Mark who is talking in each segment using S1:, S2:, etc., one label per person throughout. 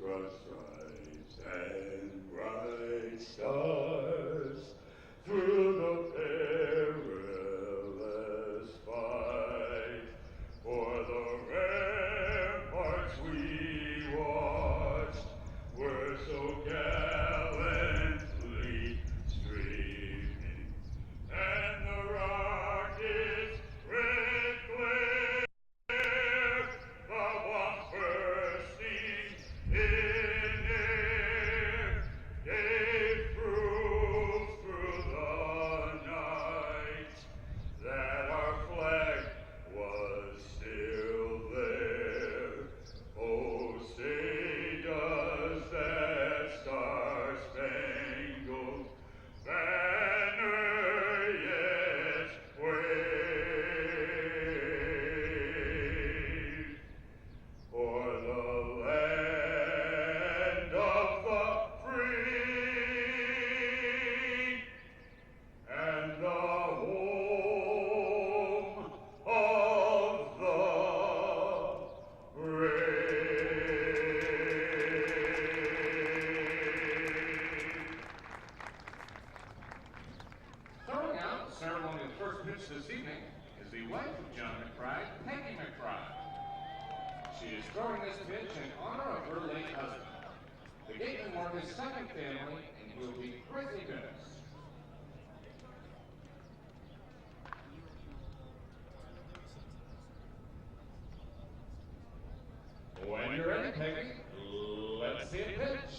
S1: cross stripes and bright stars through the perilous fight. For the ramparts we watched were so gallantly streaming, and the rockets' red glare, the bombs bursting in air, gave proof through the night that our flag was still there. Oh, say does that star-spangled banner yet wave for the land of the free and the home of the brave.
S2: Throwing out the ceremonial first pitch this evening is the wife of John McBride, Peggy McBride. She is throwing this pitch in honor of her late husband. The Gatemen were his second family, and he will be greatly missed. When you're ready, Peggy, let's see it pitch.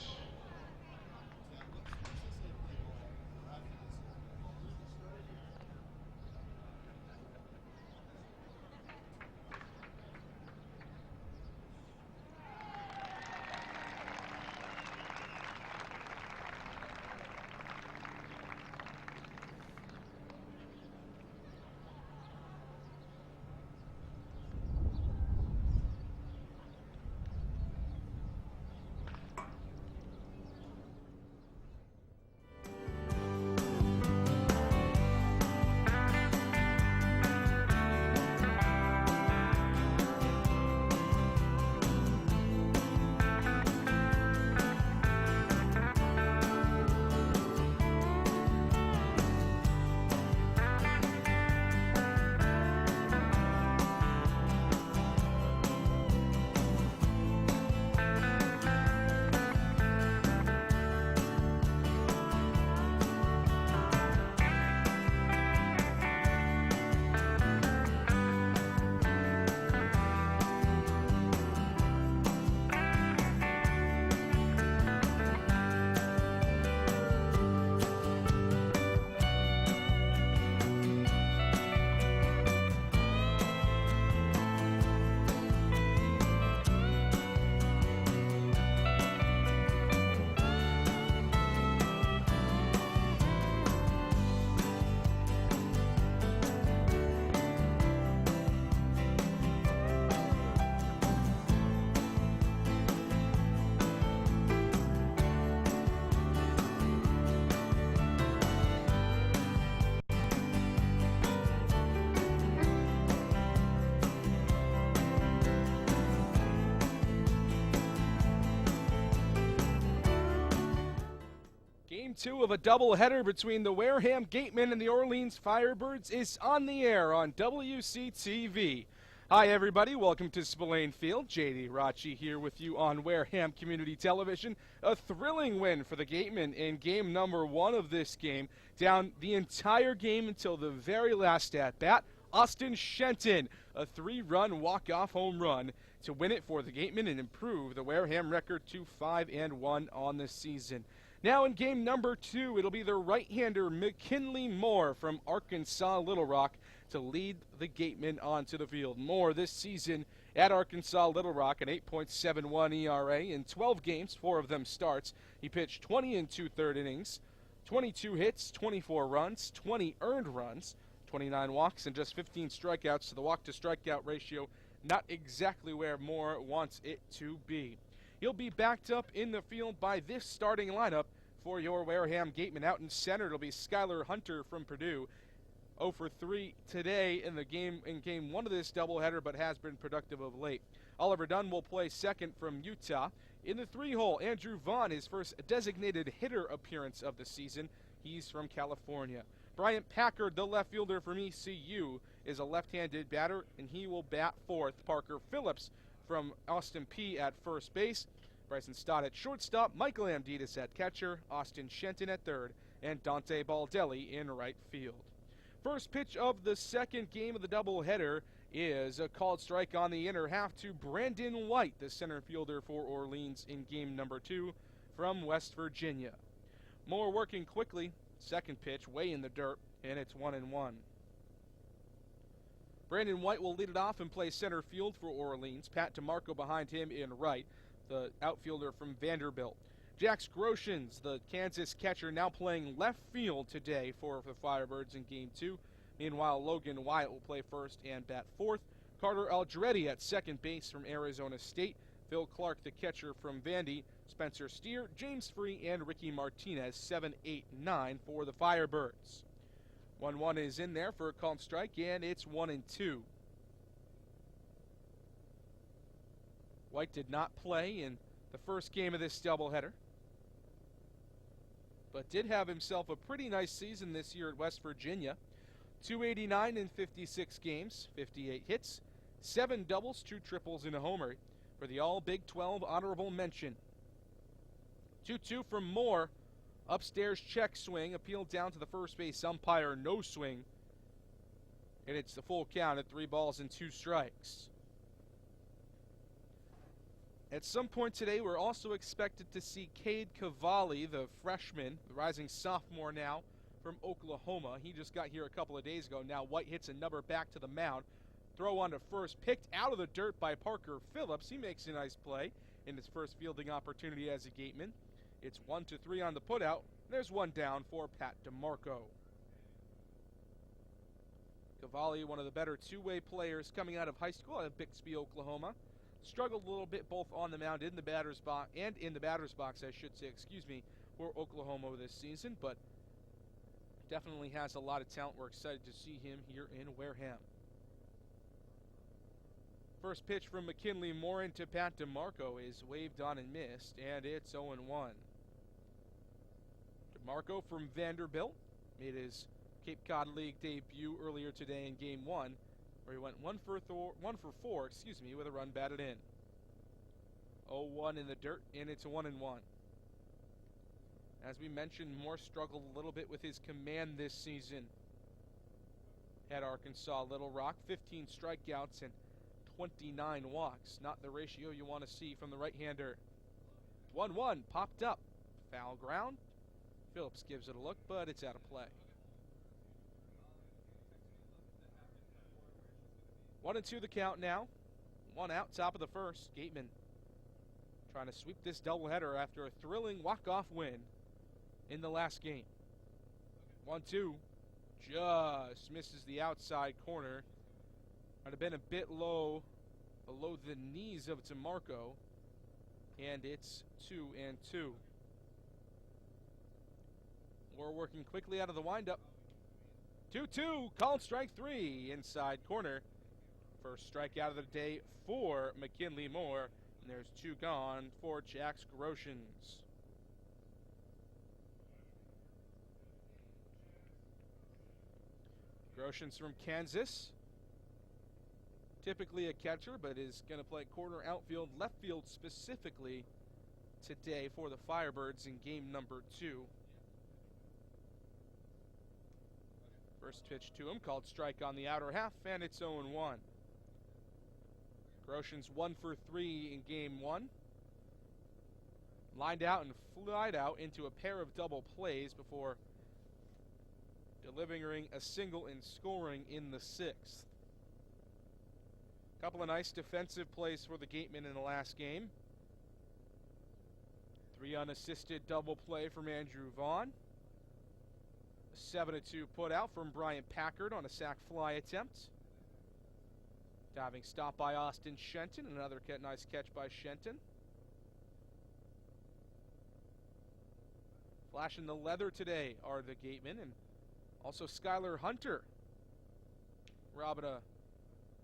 S3: Game 2 of a doubleheader between the Wareham Gatemen and the Orleans Firebirds is on the air on WCTV. Hi everybody, welcome to Spillane Field. JD Rachi here with you on Wareham Community Television. A thrilling win for the Gatemen in game number 1 of this game. Down the entire game until the very last at-bat. Austin Shenton, a 3-run walk-off home run to win it for the Gatemen and improve the Wareham record to 5-1 on the season. Now in game number 2, it'll be the right-hander McKinley Moore from Arkansas Little Rock to lead the Gatemen onto the field. Moore this season at Arkansas Little Rock, an 8.71 ERA in 12 games, 4 of them starts. He pitched 20 and 2/3 innings, 22 hits, 24 runs, 20 earned runs, 29 walks, and just 15 strikeouts. So the walk-to-strikeout ratio not exactly where Moore wants it to be. He'll be backed up in the field by this starting lineup for your Wareham Gatemen. Out in center, it'll be Skylar Hunter from Purdue. 0 for 3 today in game 1 of this doubleheader, but has been productive of late. Oliver Dunn will play second from Utah. In the 3-hole, Andrew Vaughn, his first designated hitter appearance of the season. He's from California. Bryant Packard, the left fielder from ECU, is a left-handed batter, and he will bat fourth. Parker Phillips from Austin P at first base. Bryson Stott at shortstop, Michael Amditas at catcher, Austin Shenton at third, and Dante Baldelli in right field. First pitch of the second game of the doubleheader is a called strike on the inner half to Brandon White, the center fielder for Orleans in game number 2 from West Virginia. Moore working quickly, second pitch way in the dirt, and it's 1-1. Brandon White will lead it off and play center field for Orleans. Pat DeMarco behind him in right, the outfielder from Vanderbilt. Jax Groshans, the Kansas catcher, now playing left field today for the Firebirds in Game 2. Meanwhile, Logan Wyatt will play first and bat fourth. Carter Aldretti at second base from Arizona State. Phil Clark, the catcher from Vandy. Spencer Steer, James Free, and Ricky Martinez, 7, 8, 9 for the Firebirds. 1-1 is in there for a called strike, and it's 1-2. White did not play in the first game of this doubleheader, but did have himself a pretty nice season this year at West Virginia. 289 in 56 games, 58 hits, 7 doubles, 2 triples, and a homer for the All-Big 12 honorable mention. 2-2 from Moore. Upstairs check swing, appealed down to the first base umpire, no swing. And it's the full count at 3 balls and 2 strikes. At some point today, we're also expected to see Cade Cavalli, the freshman, the rising sophomore now from Oklahoma. He just got here a couple of days ago. Now White hits a number back to the mound. Throw on to first, picked out of the dirt by Parker Phillips. He makes a nice play in his first fielding opportunity as a Gateman. It's 1-3 on the putout. There's one down for Pat DeMarco. Cavalli, one of the better two-way players coming out of high school out of Bixby, Oklahoma. Struggled a little bit both on the mound in the batter's box and in the batter's box, I should say, for Oklahoma this season, but definitely has a lot of talent. We're excited to see him here in Wareham. First pitch from McKinley Moore into Pat DeMarco is waved on and missed, and it's 0-1. DeMarco from Vanderbilt made his Cape Cod League debut earlier today in Game 1, where he went 1 for 4 with a run batted in. 0-1 in the dirt, and it's a 1-1. As we mentioned, Moore struggled a little bit with his command this season at Arkansas Little Rock. 15 strikeouts and 29 walks. Not the ratio you want to see from the right-hander. 1-1, popped up. Foul ground. Phillips gives it a look, but it's out of play. 1-2 the count now. 1 out, top of the first. Gatemen trying to sweep this doubleheader after a thrilling walk-off win in the last game. 1-2. Just misses the outside corner. Might have been a bit low, below the knees of DeMarco. And it's 2-2. Moore working quickly out of the windup. 2-2, called strike 3, inside corner. First strikeout of the day for McKinley Moore. And there's 2 gone for Jax Groshans. Groshans from Kansas. Typically a catcher, but is going to play corner, outfield, left field specifically today for the Firebirds in game number 2. First pitch to him, called strike on the outer half, and it's 0-1. Groshans 1 for 3 in game 1. Lined out and flied out into a pair of double plays before delivering a single and scoring in the 6th. Couple of nice defensive plays for the Gatemen in the last game. 3 unassisted double play from Andrew Vaughn. A 7-2 put out from Bryant Packard on a sac fly attempt. Diving stop by Austin Shenton. Another nice catch by Shenton. Flashing the leather today are the Gatemen, and also Skylar Hunter robbing a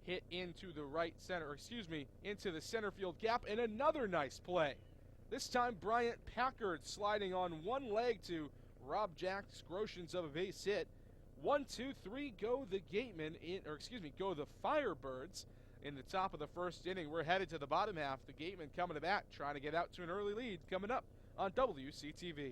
S3: hit into the right center, into the center field gap, and another nice play. This time, Bryant Packard sliding on one leg to rob Jack Groshans of a base hit. 1, 2, 3, go the Gatemen, go the Firebirds in the top of the first inning. We're headed to the bottom half. The Gatemen coming to bat, trying to get out to an early lead, coming up on WCTV.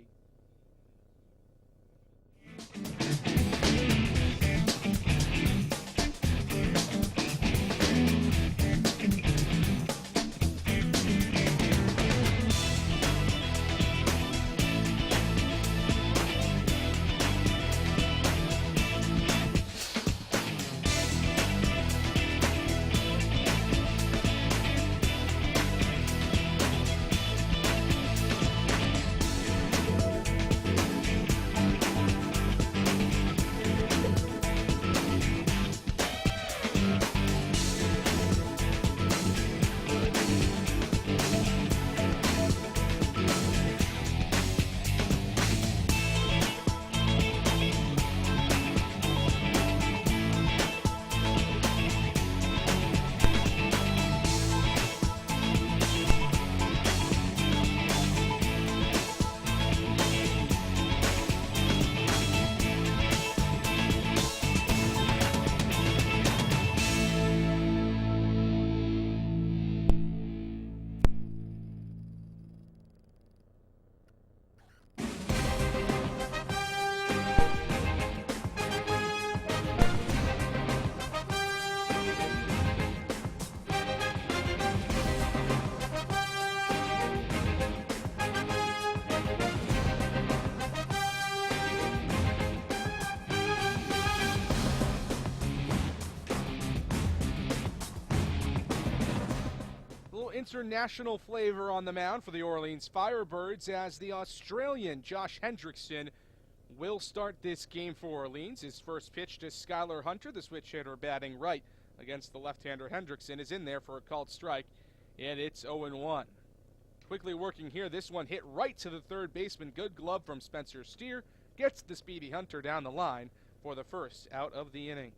S3: International flavor on the mound for the Orleans Firebirds as the Australian Josh Hendrickson will start this game for Orleans. His first pitch to Skylar Hunter, the switch hitter batting right against the left-hander Hendrickson, is in there for a called strike, and it's 0-1. Quickly working here, this one hit right to the third baseman. Good glove from Spencer Steer. Gets the speedy Hunter down the line for the first out of the inning.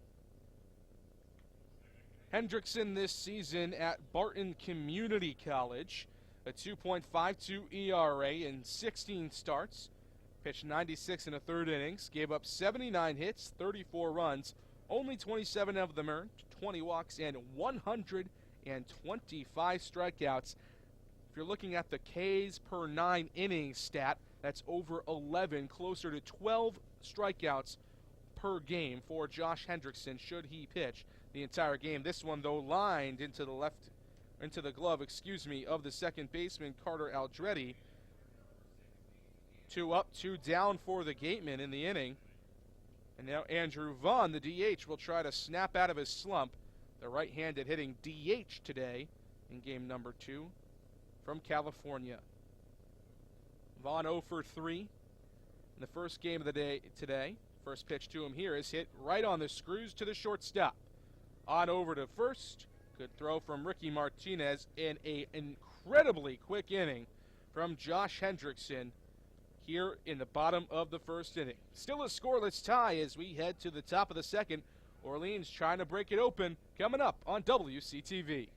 S3: Hendrickson this season at Barton Community College, a 2.52 ERA in 16 starts, pitched 96 and a third innings, gave up 79 hits, 34 runs, only 27 of them earned, 20 walks, and 125 strikeouts. If you're looking at the Ks per 9 innings stat, that's over 11, closer to 12 strikeouts per game for Josh Hendrickson should he pitch the entire game. This one, though, lined into the glove, of the second baseman Carter Aldretti. 2 up, 2 down for the Gatemen in the inning. And now Andrew Vaughn, the DH, will try to snap out of his slump. The right-handed hitting DH today in game number 2 from California. Vaughn 0 for 3 in the first game of the day today. First pitch to him here is hit right on the screws to the shortstop. On over to first. Good throw from Ricky Martinez in an incredibly quick inning from Josh Hendrickson here in the bottom of the first inning. Still a scoreless tie as we head to the top of the second. Orleans trying to break it open. Coming up on WCTV.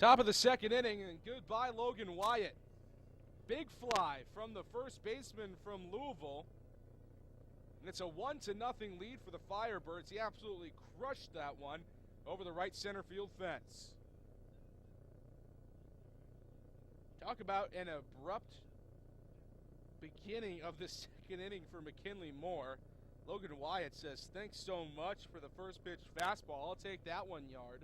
S3: Top of the second inning, and goodbye Logan Wyatt. Big fly from the first baseman from Louisville. And it's a 1-0 lead for the Firebirds. He absolutely crushed that one over the right center field fence. Talk about an abrupt beginning of the second inning for McKinley Moore. Logan Wyatt says, thanks so much for the first pitch fastball. I'll take that 1 yard.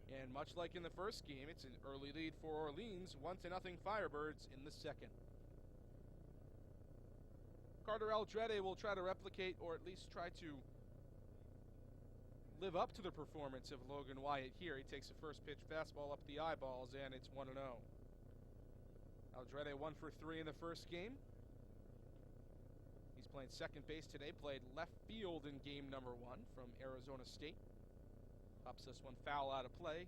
S3: And much like in the first game, it's an early lead for Orleans, 1-0 Firebirds in the second. Carter Aldrete will try to replicate, or at least try to live up to the performance of Logan Wyatt here. He takes a first pitch fastball up the eyeballs, and it's 1-0. Aldrete 1 for 3 in the first game. He's playing second base today, played left field in game number 1 from Arizona State. Pops this one foul out of play.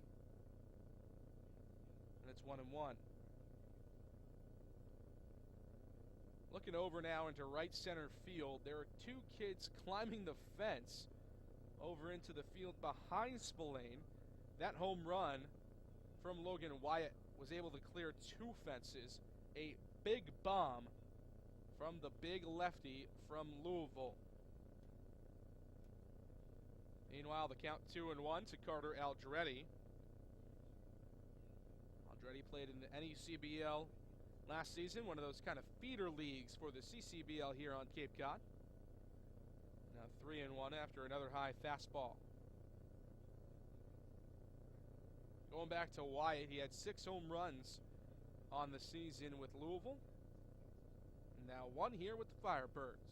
S3: And it's 1-1. Looking over now into right center field, there are 2 kids climbing the fence over into the field behind Spillane. That home run from Logan Wyatt was able to clear 2 fences. A big bomb from the big lefty from Louisville. Meanwhile, the count 2-1 to Carter Aldrete. Aldrete played in the NECBL last season, one of those kind of feeder leagues for the CCBL here on Cape Cod. Now 3-1 after another high fastball. Going back to Wyatt, he had 6 home runs on the season with Louisville. And now 1 here with the Firebirds.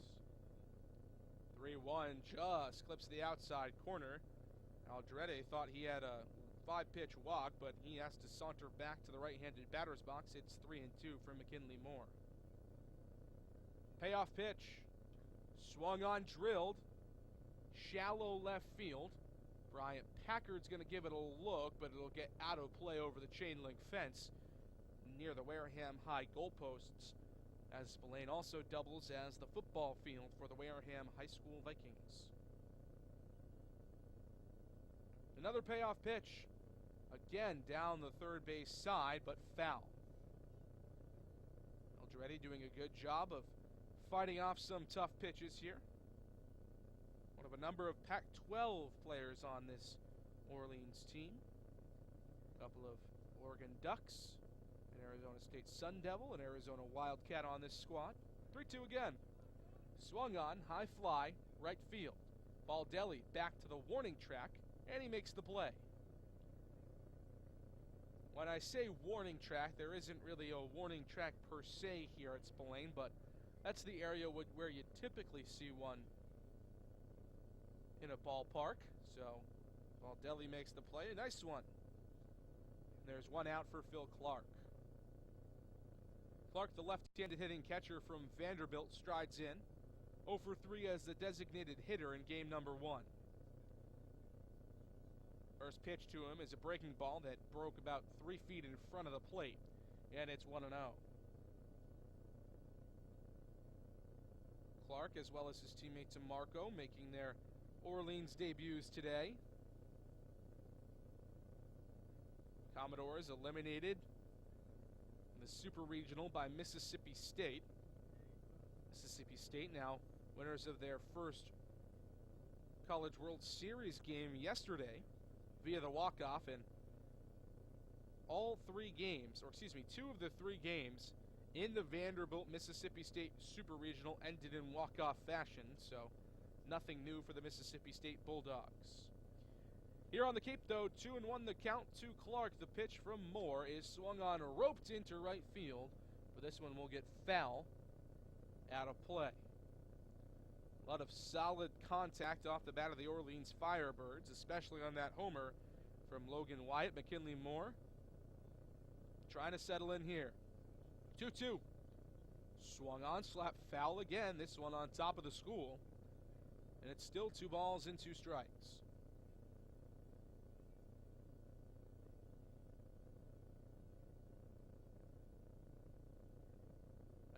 S3: 3-1 just clips the outside corner. Aldrete thought he had a 5-pitch walk, but he has to saunter back to the right-handed batter's box. It's 3-2 for McKinley Moore. Payoff pitch. Swung on, drilled. Shallow left field. Bryant Packard's going to give it a look, but it'll get out of play over the chain link fence near the Wareham High goalposts, as Spillane also doubles as the football field for the Wareham High School Vikings. Another payoff pitch. Again down the third base side, but foul. Aldrete doing a good job of fighting off some tough pitches here. One of a number of Pac-12 players on this Orleans team. A couple of Oregon Ducks, an Arizona State Sun Devil, an Arizona Wildcat on this squad. 3-2 again. Swung on, high fly, right field. Baldelli back to the warning track, and he makes the play. When I say warning track, there isn't really a warning track per se here at Spillane, but that's the area where you typically see one in a ballpark. So Baldelli makes the play. A nice one. And there's 1 out for Phil Clark. Clark, the left-handed hitting catcher from Vanderbilt, strides in. 0 for 3 as the designated hitter in game number 1. First pitch to him is a breaking ball that broke about 3 feet in front of the plate, and it's 1-0. Clark, as well as his teammate DeMarco, making their Orleans debuts today. Commodores eliminated in the Super Regional by Mississippi State. Mississippi State now winners of their first College World Series game yesterday via the walk-off, and all 3 games, or excuse me, 2 of the 3 games in the Vanderbilt-Mississippi State Super Regional ended in walk-off fashion, so nothing new for the Mississippi State Bulldogs. Here on the Cape, though, 2-1 the count to Clark. The pitch from Moore is swung on, roped into right field, but this one will get foul out of play. A lot of solid contact off the bat of the Orleans Firebirds, especially on that homer from Logan Wyatt. McKinley Moore trying to settle in here. 2-2. Swung on, slapped foul again, this one on top of the school. And it's still 2 balls and 2 strikes.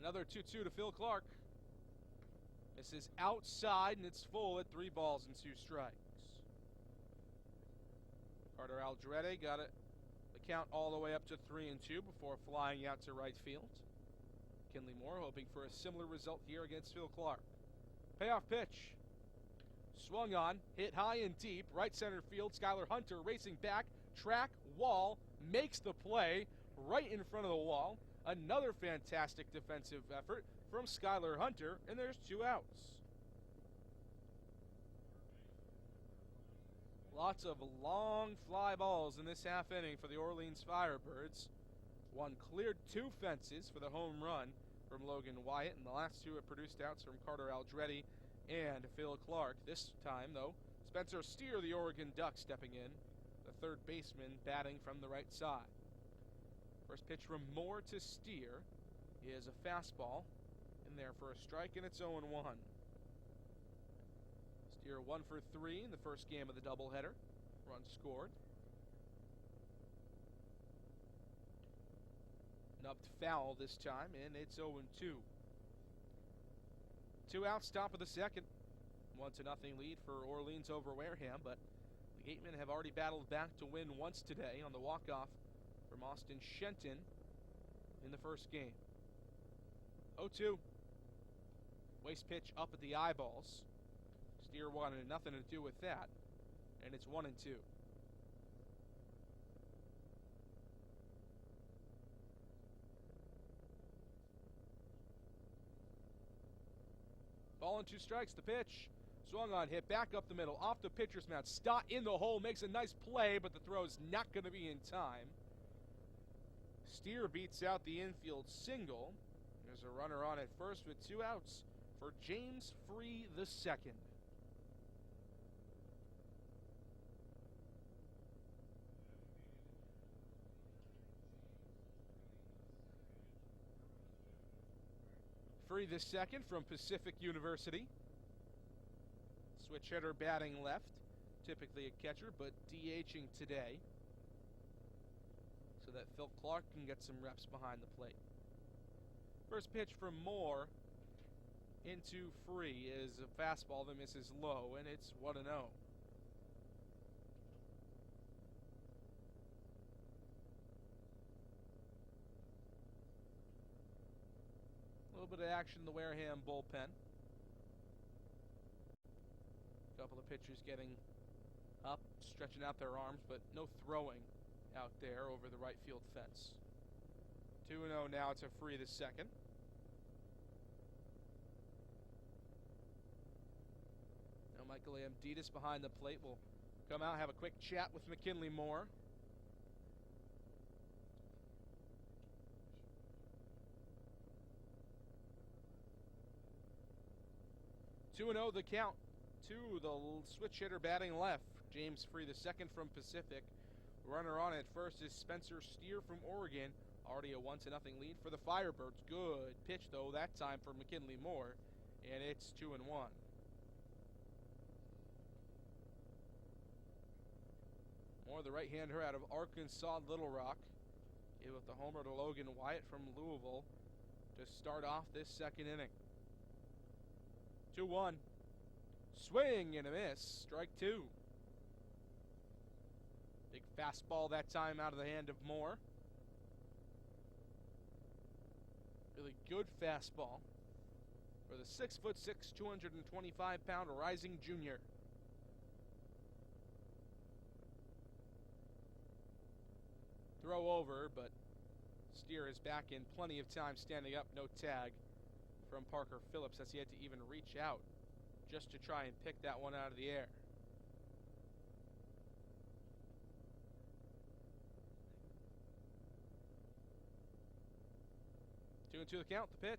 S3: Another 2-2 to Phil Clark. This is outside, and it's full at 3 balls and 2 strikes. Carter Aldrete got it. The count all the way up to 3-2 before flying out to right field. McKinley Moore hoping for a similar result here against Phil Clark. Payoff pitch. Swung on, hit high and deep, right center field. Skylar Hunter racing back, track, wall, makes the play right in front of the wall. Another fantastic defensive effort from Skylar Hunter, and there's 2 outs. Lots of long fly balls in this half inning for the Orleans Firebirds. One cleared 2 fences for the home run from Logan Wyatt, and the last 2 have produced outs from Carter Aldretti and Phil Clark. This time, though, Spencer Steer, the Oregon Duck, stepping in, the third baseman batting from the right side. First pitch from Moore to Steer is a fastball in there for a strike, and it's 0-1. Steer 1 for 3 in the first game of the doubleheader. Run scored. Nubbed foul this time, and it's 0-2. 2 outs, top of the second. 1-0 lead for Orleans over Wareham, but the Gatemen have already battled back to win once today on the walk-off from Austin Shenton in the first game. 0-2. Waste pitch up at the eyeballs. Steer wanted nothing to do with that, and it's 1-2. Ball and 2 strikes, the pitch. Swung on, hit back up the middle, off the pitcher's mound. Stott in the hole, makes a nice play, but the throw's not going to be in time. Steer beats out the infield single. There's a runner on at first with 2 outs for James Free II. Free II from Pacific University. Switch hitter batting left. Typically a catcher, but DHing today, so that Phil Clark can get some reps behind the plate. First pitch from Moore into Free is a fastball that misses low, and it's 1-0. A little bit of action in the Wareham bullpen. A couple of pitchers getting up, stretching out their arms, but no throwing out there over the right field fence. 2-0 now to Free II. Now Michael Amditis behind the plate will come out, have a quick chat with McKinley Moore. Two 2-0 the count to the switch hitter batting left. James Free II from Pacific. Runner on at first is Spencer Steer from Oregon. Already a 1-0 lead for the Firebirds. Good pitch, though, that time for McKinley Moore. And it's 2-1. Moore, the right-hander out of Arkansas Little Rock. Gave up the homer to Logan Wyatt from Louisville to start off this second inning. 2-1. Swing and a miss. Strike 2. Big fastball that time out of the hand of Moore. Really good fastball for the 6'6", 225-pound rising junior. Throw over, but Steer is back in plenty of time standing up. No tag from Parker Phillips as he had to even reach out just to try and pick that one out of the air. Two and two the count, the pitch.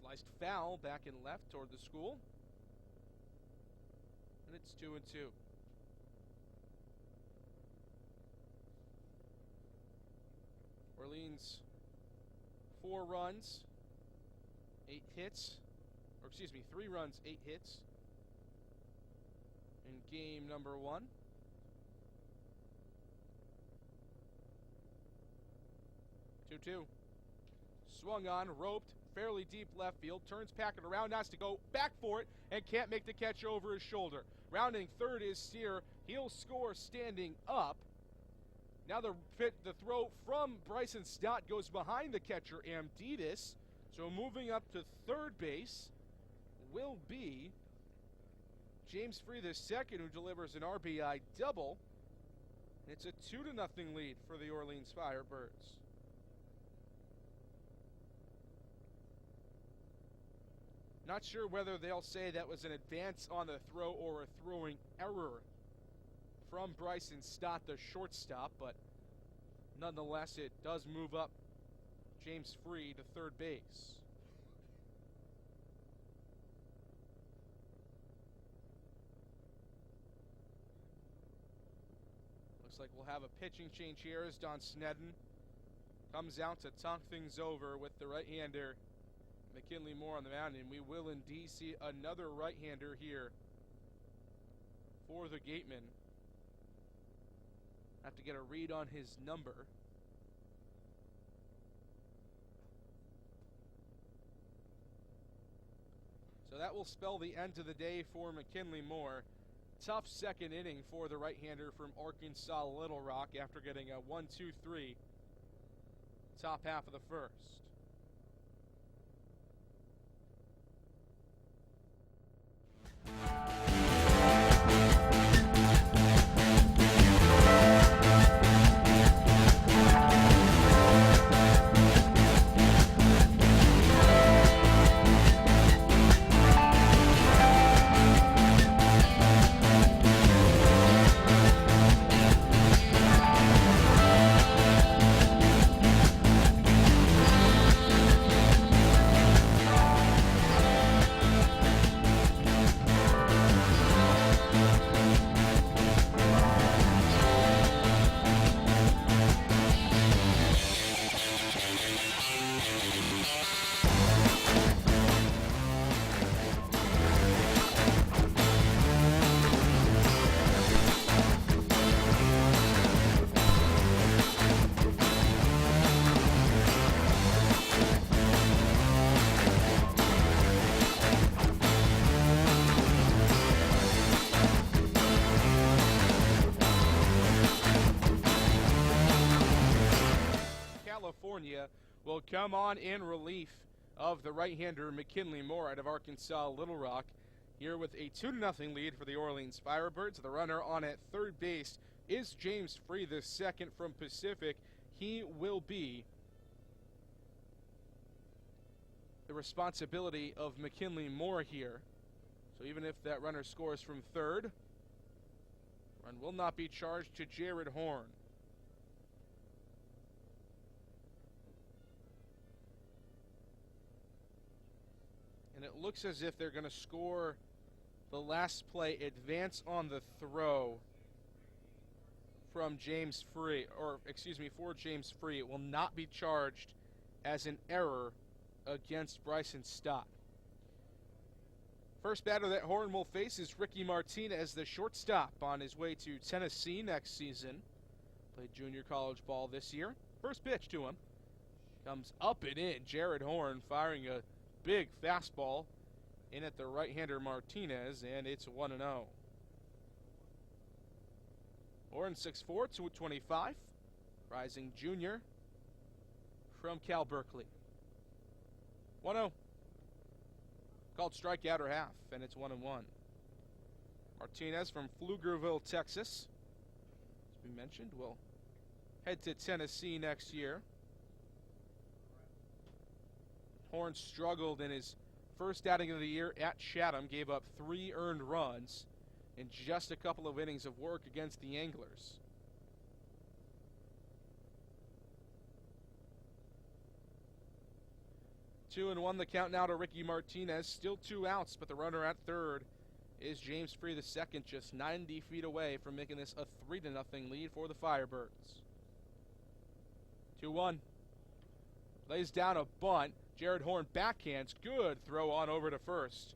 S3: Sliced foul back and left toward the school. And it's 2-2. Orleans, 4 runs, 8 hits. Or excuse me, 3 runs, 8 hits in game number 1. Two. Swung on, roped, fairly deep left field, turns Packard around, has to go back for it, and can't make the catch over his shoulder. Rounding third is Steer. He'll score standing up, Now the throw from Bryson Stott goes behind the catcher, Amditis. So moving up to third base will be James Free the second, who delivers an RBI double. It's a 2-0 lead for the Orleans Firebirds. Not sure whether they'll say that was an advance on the throw or a throwing error from Bryson Stott, the shortstop, but nonetheless, it does move up James Free to third base. Looks like we'll have a pitching change here as Don Snedden comes out to talk things over with the right-hander McKinley Moore on the mound, and we will indeed see another right-hander here for the Gatemen. Have to get a read on his number. So that will spell the end of the day for McKinley Moore. Tough second inning for the right-hander from Arkansas Little Rock after getting a 1-2-3 top half of the first. California will come on in relief of the right-hander McKinley Moore out of Arkansas Little Rock, here with a 2-0 lead for the Orleans Firebirds. The runner on at third base is James Free, the second from Pacific. He will be the responsibility of McKinley Moore here. So even if that runner scores from third, run will not be charged to Jared Horn. And it looks as if they're going to score the last play, advance on the throw from James Free, or excuse me, for James Free. It will not be charged as an error against Bryson Stott. First batter that Horn will face is Ricky Martinez, the shortstop, on his way to Tennessee next season. Played junior college ball this year. First pitch to him comes up and in. Jared Horn firing a big fastball in at the right-hander Martinez, and it's 1-0. Horn 6'4", 225, rising junior from Cal Berkeley. 1-0. Called strikeout or half, and it's 1-1. Martinez from Pflugerville, Texas, as we mentioned, will head to Tennessee next year. Horn struggled in his first outing of the year at Chatham, gave up 3 earned runs in just a couple of innings of work against the Anglers. Two and 1 the count now to Ricky Martinez. Still 2 outs, but the runner at third is James Free the second, just 90 feet away from making this a 3-0 lead for the Firebirds. 2-1. Lays down a bunt. Jared Horn backhands. Good throw on over to first.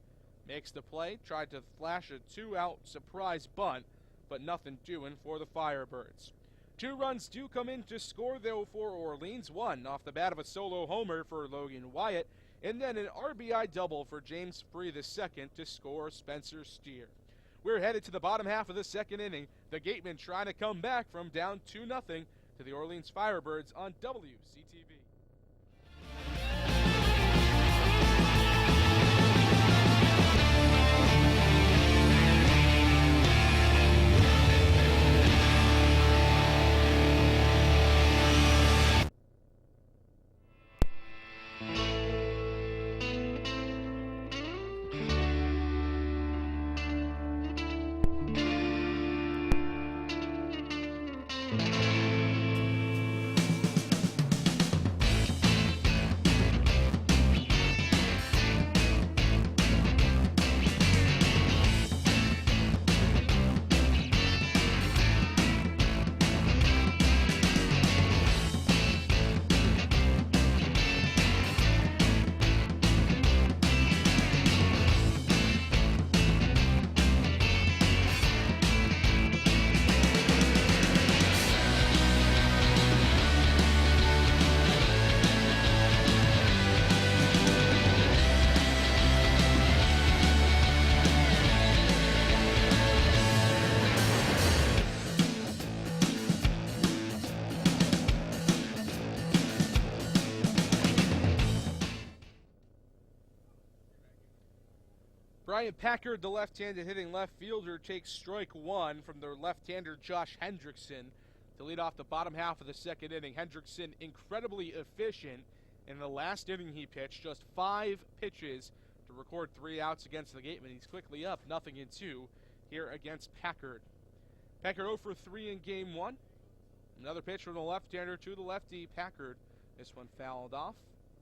S3: Makes the play. Tried to flash a 2-out surprise bunt, but nothing doing for the Firebirds. 2 runs do come in to score, though, for Orleans. 1 off the bat of a solo homer for Logan Wyatt, and then an RBI double for James Free the second to score Spencer Steer. We're headed to the bottom half of the second inning. The Gatemen trying to come back from down 2-0 to the Orleans Firebirds on WCTV. Brian Packard, the left-handed hitting left fielder, takes strike one from their left-hander Josh Hendrickson to lead off the bottom half of the second inning. Hendrickson incredibly efficient. In the last inning he pitched just 5 pitches to record 3 outs against the Gatemen. He's quickly up 0-2 here against Packard. Packard 0 for 3 in game 1. Another pitch from the left-hander to the lefty Packard. This one fouled off.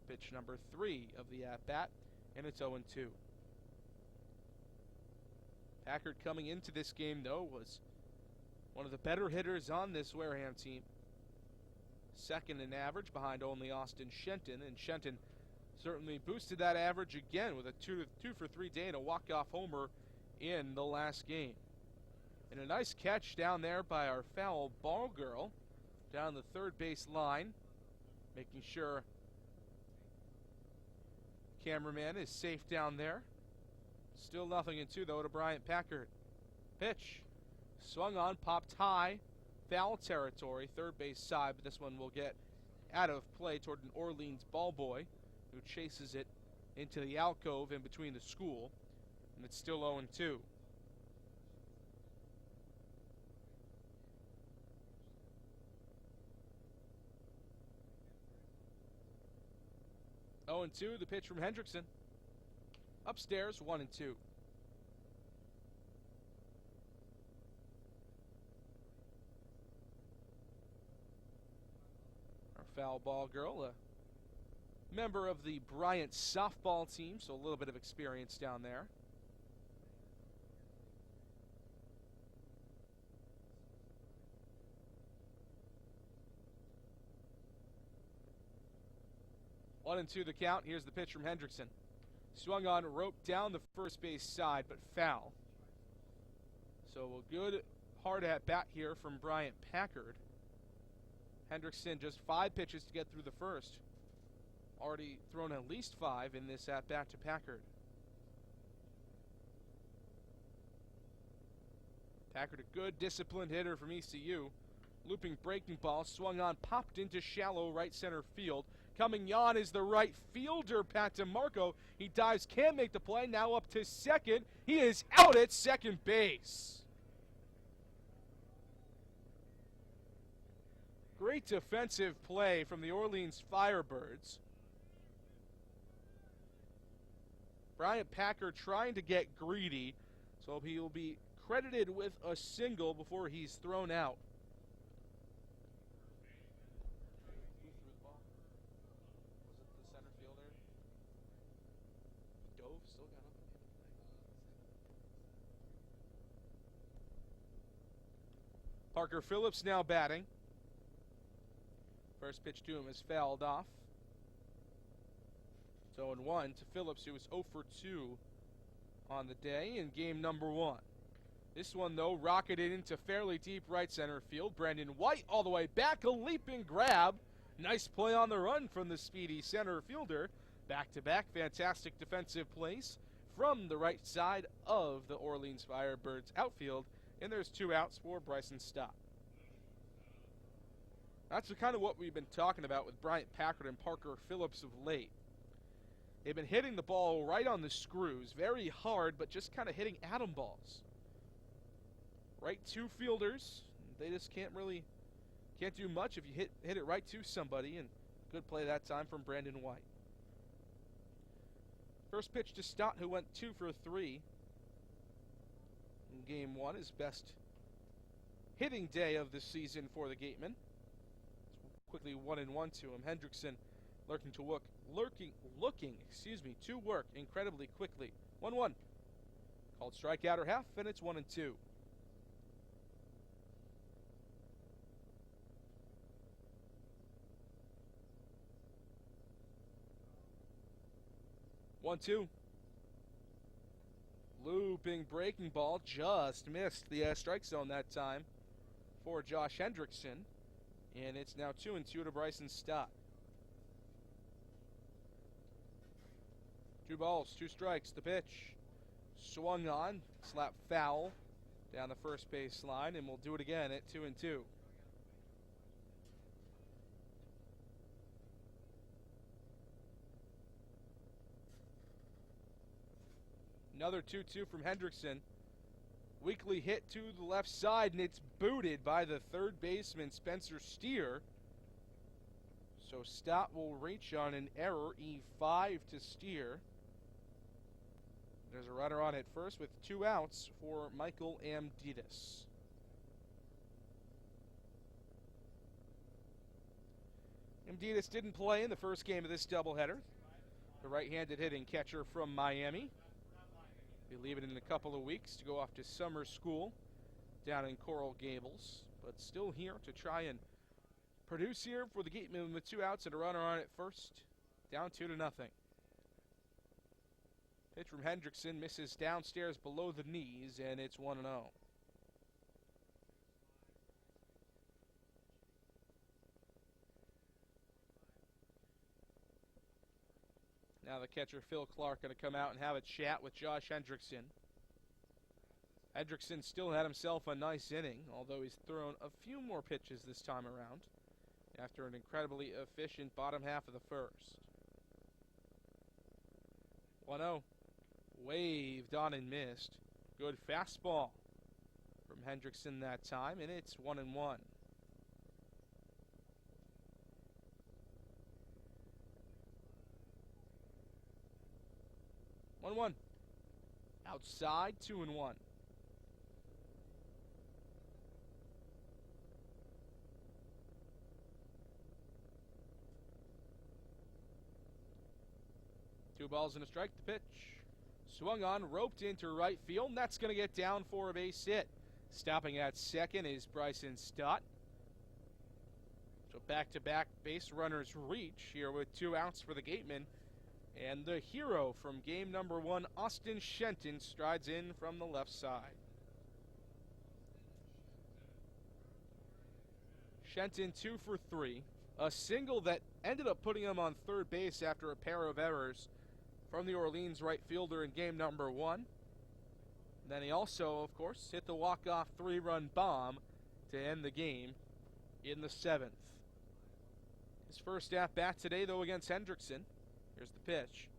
S3: Pitch number 3 of the at-bat, and it's 0-2. Packard coming into this game, though, was one of the better hitters on this Wareham team. Second in average behind only Austin Shenton, and Shenton certainly boosted that average again with a 2 for 3 day and a walk-off homer in the last game. And a nice catch down there by our foul ball girl down the third base line, making sure cameraman is safe down there. Still 0-2 though to Bryant Packard. Pitch swung on, popped high, foul territory, third base side, but this one will get out of play toward an Orleans ball boy who chases it into the alcove in between the school, and it's still 0-2. The pitch from Hendrickson. Upstairs, 1-2. Our foul ball girl, a member of the Bryant softball team, so a little bit of experience down there. One and two the count. Here's the pitch from Hendrickson. Swung on, roped down the first base side, but foul. So a good hard at bat here from Bryant Packard. Hendrickson just 5 pitches to get through the first. Already thrown at least 5 in this at bat to Packard. Packard, a good disciplined hitter from ECU. Looping breaking ball, swung on, popped into shallow right center field. Coming on is the right fielder, Pat DeMarco. He dives, can't make the play, now up to second. He is out at second base. Great defensive play from the Orleans Firebirds. Bryant Packard trying to get greedy, so he will be credited with a single before he's thrown out. Still got up. Parker Phillips now batting. First pitch to him is fouled off. 0-1 to Phillips, who was 0 for 2 on the day in game number 1. This one, though, rocketed into fairly deep right center field. Brandon White all the way back, a leaping grab. Nice play on the run from the speedy center fielder. Back-to-back fantastic defensive plays from the right side of the Orleans Firebirds outfield. And there's 2 outs for Bryson Stott. That's kind of what we've been talking about with Bryant Packard and Parker Phillips of late. They've been hitting the ball right on the screws, very hard, but just kind of hitting atom balls. Right to fielders, they just can't do much if you hit it right to somebody, and good play that time from Brandon White. First pitch to Stott, who went 2 for 3 in game 1, his best hitting day of the season for the Gatemen. Quickly 1-1 to him. Hendrickson looking to work incredibly quickly. 1-1. Called strikeout or half, and it's 1-2. Looping breaking ball, just missed the strike zone that time for Josh Hendrickson. And it's now 2-2 to Bryson Stott. 2 balls, 2 strikes. The pitch swung on, slap foul down the first base line, and we'll do it again at 2-2. Another 2-2 from Hendrickson. Weakly hit to the left side, and it's booted by the third baseman, Spencer Steer. So Stott will reach on an error, E5 to Steer. There's a runner on at first with 2 outs for Michael Amditis. Amditis didn't play in the first game of this doubleheader. The right-handed hitting catcher from Miami. Be leaving in a couple of weeks to go off to summer school down in Coral Gables, but still here to try and produce here for the Gatemen with 2 outs and a runner on at first, down 2-0. Pitch from Hendrickson misses downstairs below the knees, and it's 1-0. Now the catcher, Phil Clark, going to come out and have a chat with Josh Hendrickson. Hendrickson still had himself a nice inning, although he's thrown a few more pitches this time around after an incredibly efficient bottom half of the first. 1-0. Waved on and missed. Good fastball from Hendrickson that time, and it's 1-1. Outside, 2-1. Two balls and a strike. The pitch swung on, roped into right field, and that's going to get down for a base hit. Stopping at second is Bryson Stott. So back-to-back base runners reach here with 2 outs for the Gatemen. And the hero from game number 1, Austin Shenton, strides in from the left side. Shenton 2 for 3. A single that ended up putting him on third base after a pair of errors from the Orleans right fielder in game number 1. And then he also, of course, hit the walk-off 3-run bomb to end the game in the 7th. His first at-bat today, though, against Hendrickson. Here's the pitch.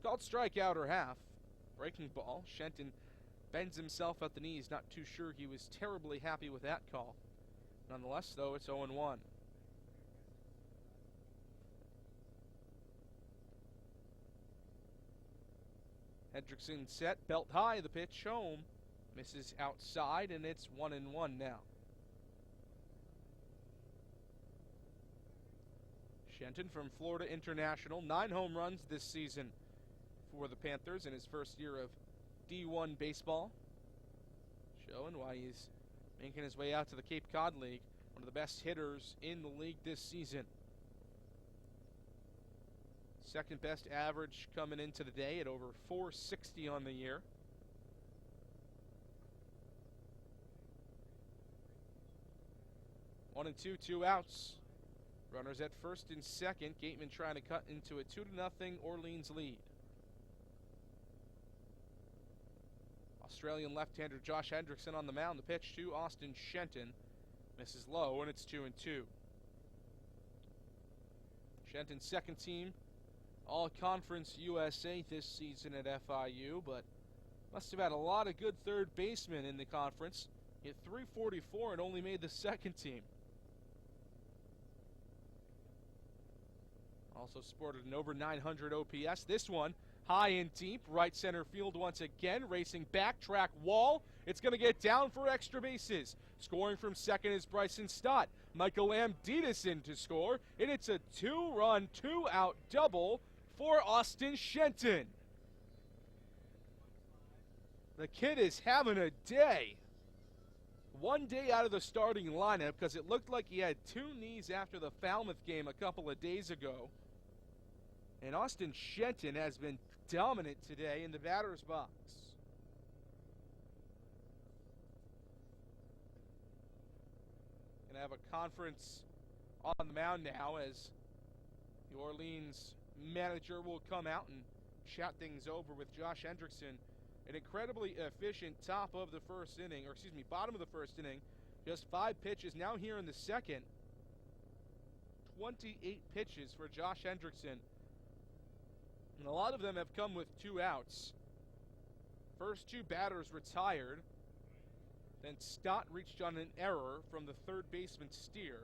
S3: Called strikeout or half. Breaking ball. Shenton bends himself at the knees. Not too sure he was terribly happy with that call. Nonetheless, though, it's 0-1. Hendrickson set. Belt high. The pitch home. Misses outside, and it's 1-1 now. Shenton from Florida International, 9 home runs this season for the Panthers in his first year of D1 baseball. Showing why he's making his way out to the Cape Cod League, one of the best hitters in the league this season. Second best average coming into the day at over 460 on the year. One and two, 2 outs. Runners at first and second. Gatemen trying to cut into a 2-0 Orleans lead. Australian left-hander Josh Hendrickson on the mound. The pitch to Austin Shenton. Misses low, and it's 2-2. Shenton's second team All-Conference USA this season at FIU, but must have had a lot of good third basemen in the conference. Hit .344 and only made the second team. Also sported an over 900 OPS. This one, high and deep, right center field once again, racing backtrack wall. It's going to get down for extra bases. Scoring from second is Bryson Stott. Michael Amdidison to score, and it's a two-run, two-out double for Austin Shenton. The kid is having a day. One day out of the starting lineup because it looked like he had two knees after the Falmouth game a couple of days ago. And Austin Shenton has been dominant today in the batter's box. Going to have a conference on the mound now as the Orleans manager will come out and chat things over with Josh Hendrickson. An incredibly efficient bottom of the first inning. Just 5 pitches now here in the second. 28 pitches for Josh Hendrickson. And a lot of them have come with 2 outs. First 2 batters retired. Then Stott reached on an error from the third baseman Steer.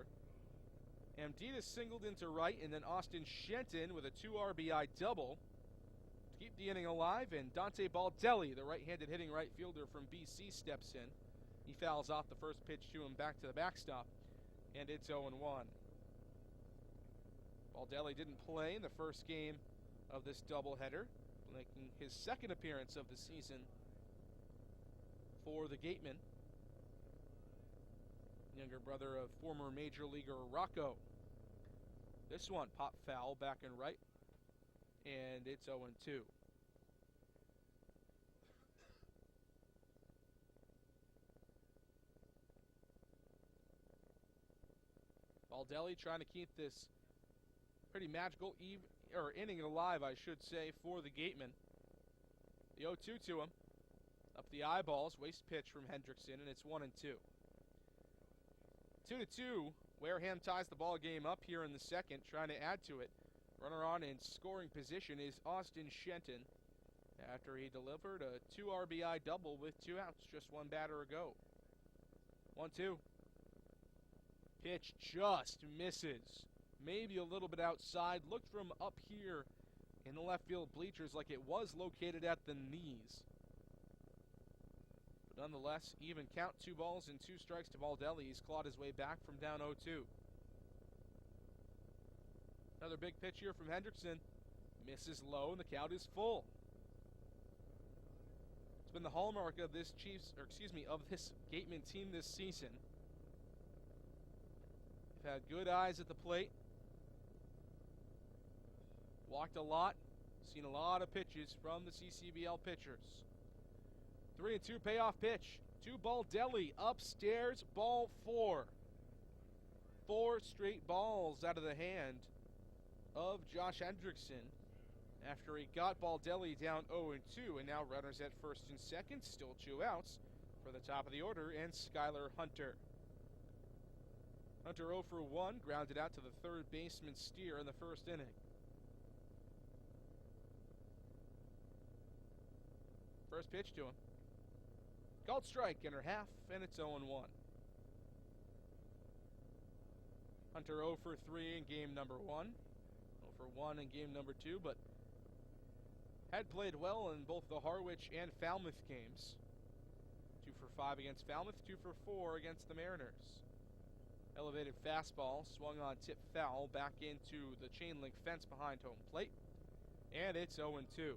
S3: Amdidis singled into right, and then Austin Shenton with a 2 RBI double to keep the inning alive, and Dante Baldelli, the right-handed hitting right fielder from BC, steps in. He fouls off the first pitch to him back to the backstop, and it's 0-1. Baldelli didn't play in the first game of this doubleheader, making his second appearance of the season for the Gatemen. Younger brother of former major leaguer Rocco. This one popped foul back and right, and it's 0-2. Baldelli trying to keep this pretty magical inning alive, I should say, for the Gatemen. The 0-2 to him. Up the eyeballs, waste pitch from Hendrickson, and it's 1-2. 2-2. Wareham ties the ball game up here in the second, trying to add to it. Runner on in scoring position is Austin Shenton after he delivered a 2 RBI double with 2 outs just 1 batter ago. 1-2. Pitch just misses. Maybe a little bit outside. Looked from up here in the left field bleachers like it was located at the knees. But nonetheless, even count, 2 balls and 2 strikes to Baldelli. He's clawed his way back from down 0-2. Another big pitch here from Hendrickson. Misses low, and the count is full. It's been the hallmark of this this Gatemen team this season. They've had good eyes at the plate. Walked a lot. Seen a lot of pitches from the CCBL pitchers. 3-2 payoff pitch to Baldelli. Upstairs, ball 4. 4 straight balls out of the hand of Josh Hendrickson after he got Baldelli down 0-2, and now runners at first and second, still 2 outs for the top of the order, and Skylar Hunter. Hunter 0-for-1, grounded out to the third baseman Steer in the first inning. First pitch to him. Called strike, inner half, and it's 0-1. Hunter 0-for-3 in game number 1. 0-for-1 in game number 2, but had played well in both the Harwich and Falmouth games. 2-for-5 against Falmouth, 2-for-4 against the Mariners. Elevated fastball, swung on tip foul, back into the chain link fence behind home plate, and it's 0-2. This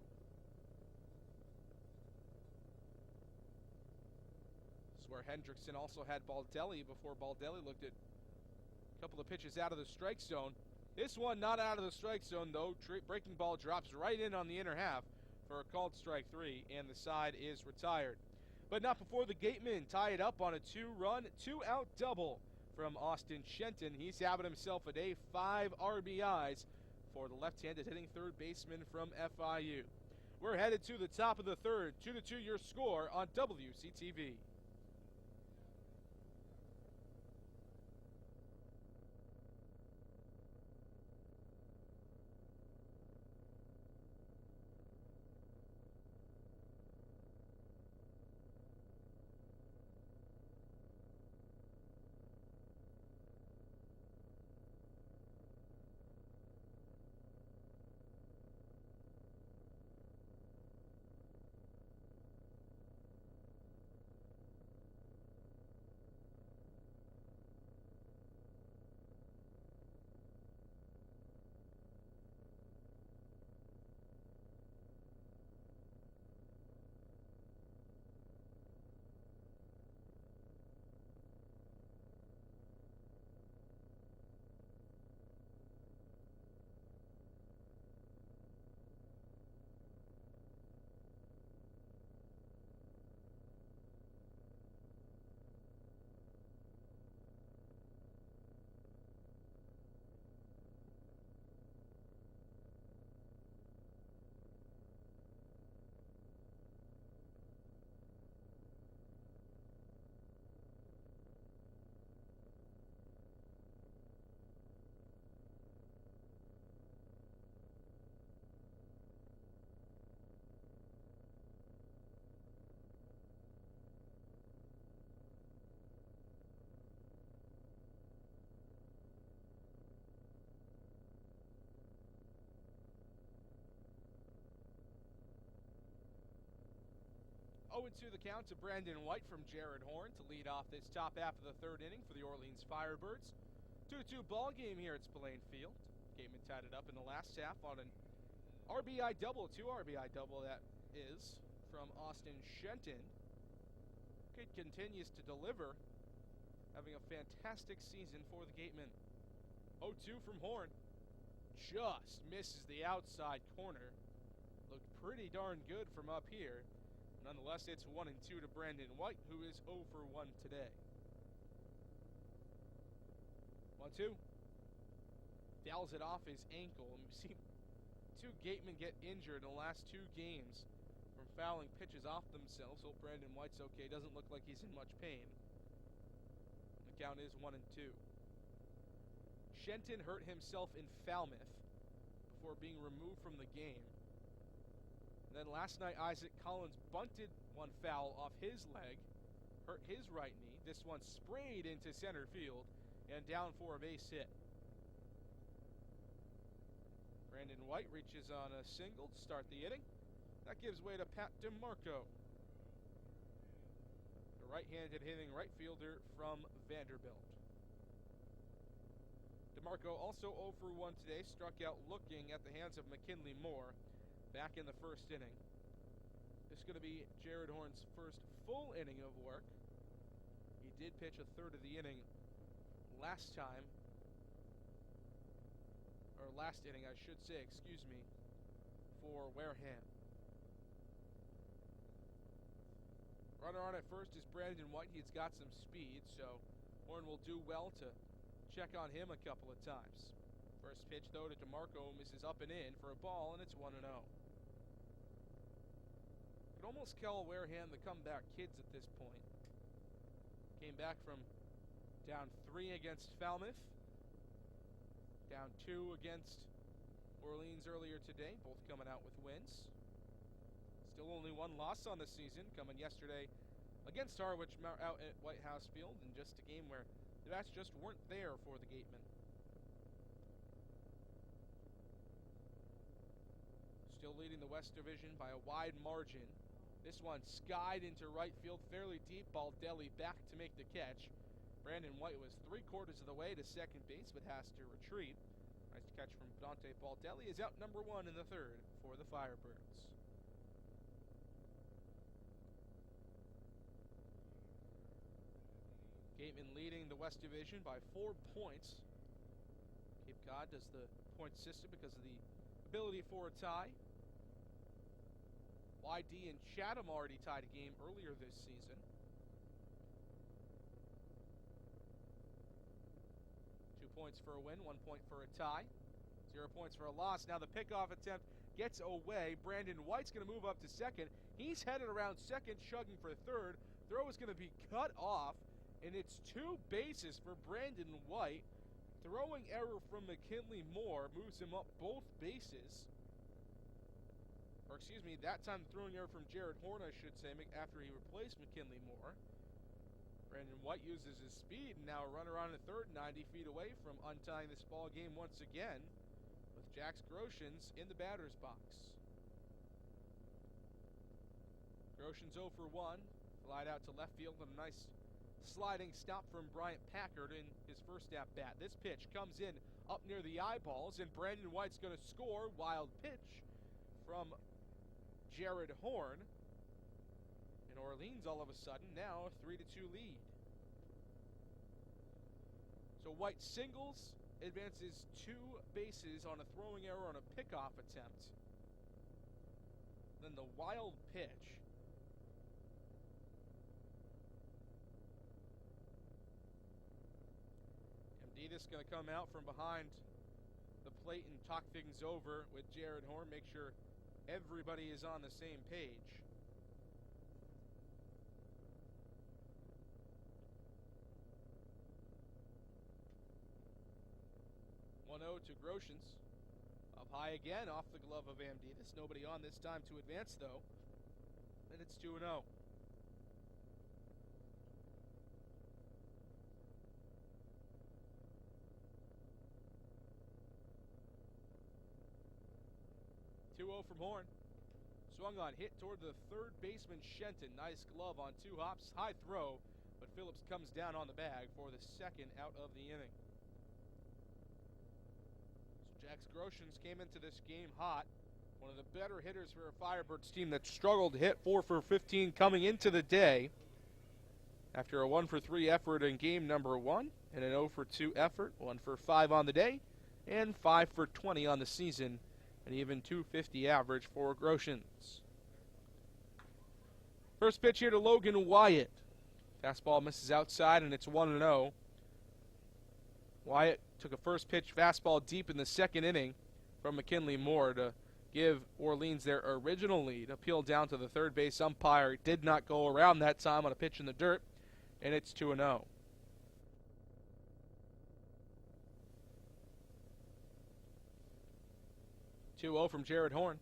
S3: is where Hendrickson also had Baldelli before Baldelli looked at a couple of pitches out of the strike zone. This one not out of the strike zone, though. Breaking ball drops right in on the inner half for a called strike 3, and the side is retired. But not before the Gatemen tie it up on a 2-run, 2-out double from Austin Shenton. He's having himself a day, 5 RBIs for the left-handed hitting third baseman from FIU. We're headed to the top of the third. 2-2 your score on WCTV. 0-2 the count to Brandon White from Jared Horn to lead off this top half of the third inning for the Orleans Firebirds. 2-2 ball game here at Spillane Field. Gatemen tied it up in the last half on an RBI double, 2 RBI double that is, from Austin Shenton. Kid continues to deliver, having a fantastic season for the Gatemen. 0-2 from Horn. Just misses the outside corner. Looked pretty darn good from up here. Nonetheless, it's 1-2 to Brandon White, who is 0 for 1 today. 1-2. Fouls it off his ankle. And we see 2 Gatemen get injured in the last 2 games from fouling pitches off themselves. So Brandon White's okay. Doesn't look like he's in much pain. The count is 1-2. Shenton hurt himself in Falmouth before being removed from the game. And then last night, Isaac Collins bunted one foul off his leg, hurt his right knee. This one sprayed into center field and down for a base hit. Brandon White reaches on a single to start the inning. That gives way to Pat DeMarco, the right-handed hitting right fielder from Vanderbilt. DeMarco also 0 for 1 today, struck out looking at the hands of McKinley Moore back in the first inning. This is going to be Jared Horn's first full inning of work. He did pitch a third of the inning last time, or last inning, I should say, excuse me, for Wareham. Runner on at first is Brandon White. He's got some speed, so Horn will do well to check on him a couple of times. First pitch, though, to DeMarco misses up and in for a ball, and it's 1-0. Could almost call Wareham the comeback kids at this point. Came back from down 3 against Falmouth, down 2 against Orleans earlier today, both coming out with wins. Still only 1 loss on the season, coming yesterday against Harwich out at White House Field, in just a game where the bats just weren't there for the Gatemen. Still leading the West Division by a wide margin. This one skied into right field, fairly deep. Baldelli back to make the catch. Brandon White was 3/4 of the way to second base, but has to retreat. Nice catch from Dante Baldelli. Is out number 1 in the third for the Firebirds. Gatemen leading the West Division by 4 points. Cape Cod does the point system because of the ability for a tie. YD and Chatham already tied a game earlier this season. 2 points for a win, 1 point for a tie. 0 points for a loss. Now the pickoff attempt gets away. Brandon White's going to move up to second. He's headed around second, chugging for third. Throw is going to be cut off, and it's 2 bases for Brandon White. Throwing error from McKinley Moore moves him up both bases. Or excuse me, that time throwing error from Jared Horn, I should say, after he replaced McKinley Moore. Brandon White uses his speed, and now a runner on at third, 90 feet away from untying this ball game once again, with Jax Groshans in the batter's box. Groshans 0 for 1, flied out to left field, and a nice sliding stop from Bryant Packard in his first at-bat. This pitch comes in up near the eyeballs, and Brandon White's going to score. Wild pitch from Jared Horn. And Orleans all of a sudden now a 3-2 lead. So White singles, advances 2 bases on a throwing error on a pickoff attempt. Then the wild pitch. Amditas going to come out from behind the plate and talk things over with Jared Horn, make sure everybody is on the same page. (1-0) to Groshans. Up high again off the glove of Amditas. Nobody on this time to advance, though. And it's 2-0. (2-0) from Horn. Swung on, hit toward the third baseman Shenton. Nice glove on 2 hops, high throw, but Phillips comes down on the bag for the second out of the inning. So Jax Groshans came into this game hot. One of the better hitters for a Firebirds team that struggled to hit 4 for 15 coming into the day. After a 1 for 3 effort in game number 1 and an 0 for 2 effort, 1 for 5 on the day, and 5 for 20 on the season, an even .250 average for Groshans. First pitch here to Logan Wyatt. Fastball misses outside, and it's 1-0. Wyatt took a first pitch fastball deep in the second inning from McKinley Moore to give Orleans their original lead. Appeal down to the third base umpire. Did not go around that time on a pitch in the dirt, and it's 2-0. (2-0) from Jared Horn.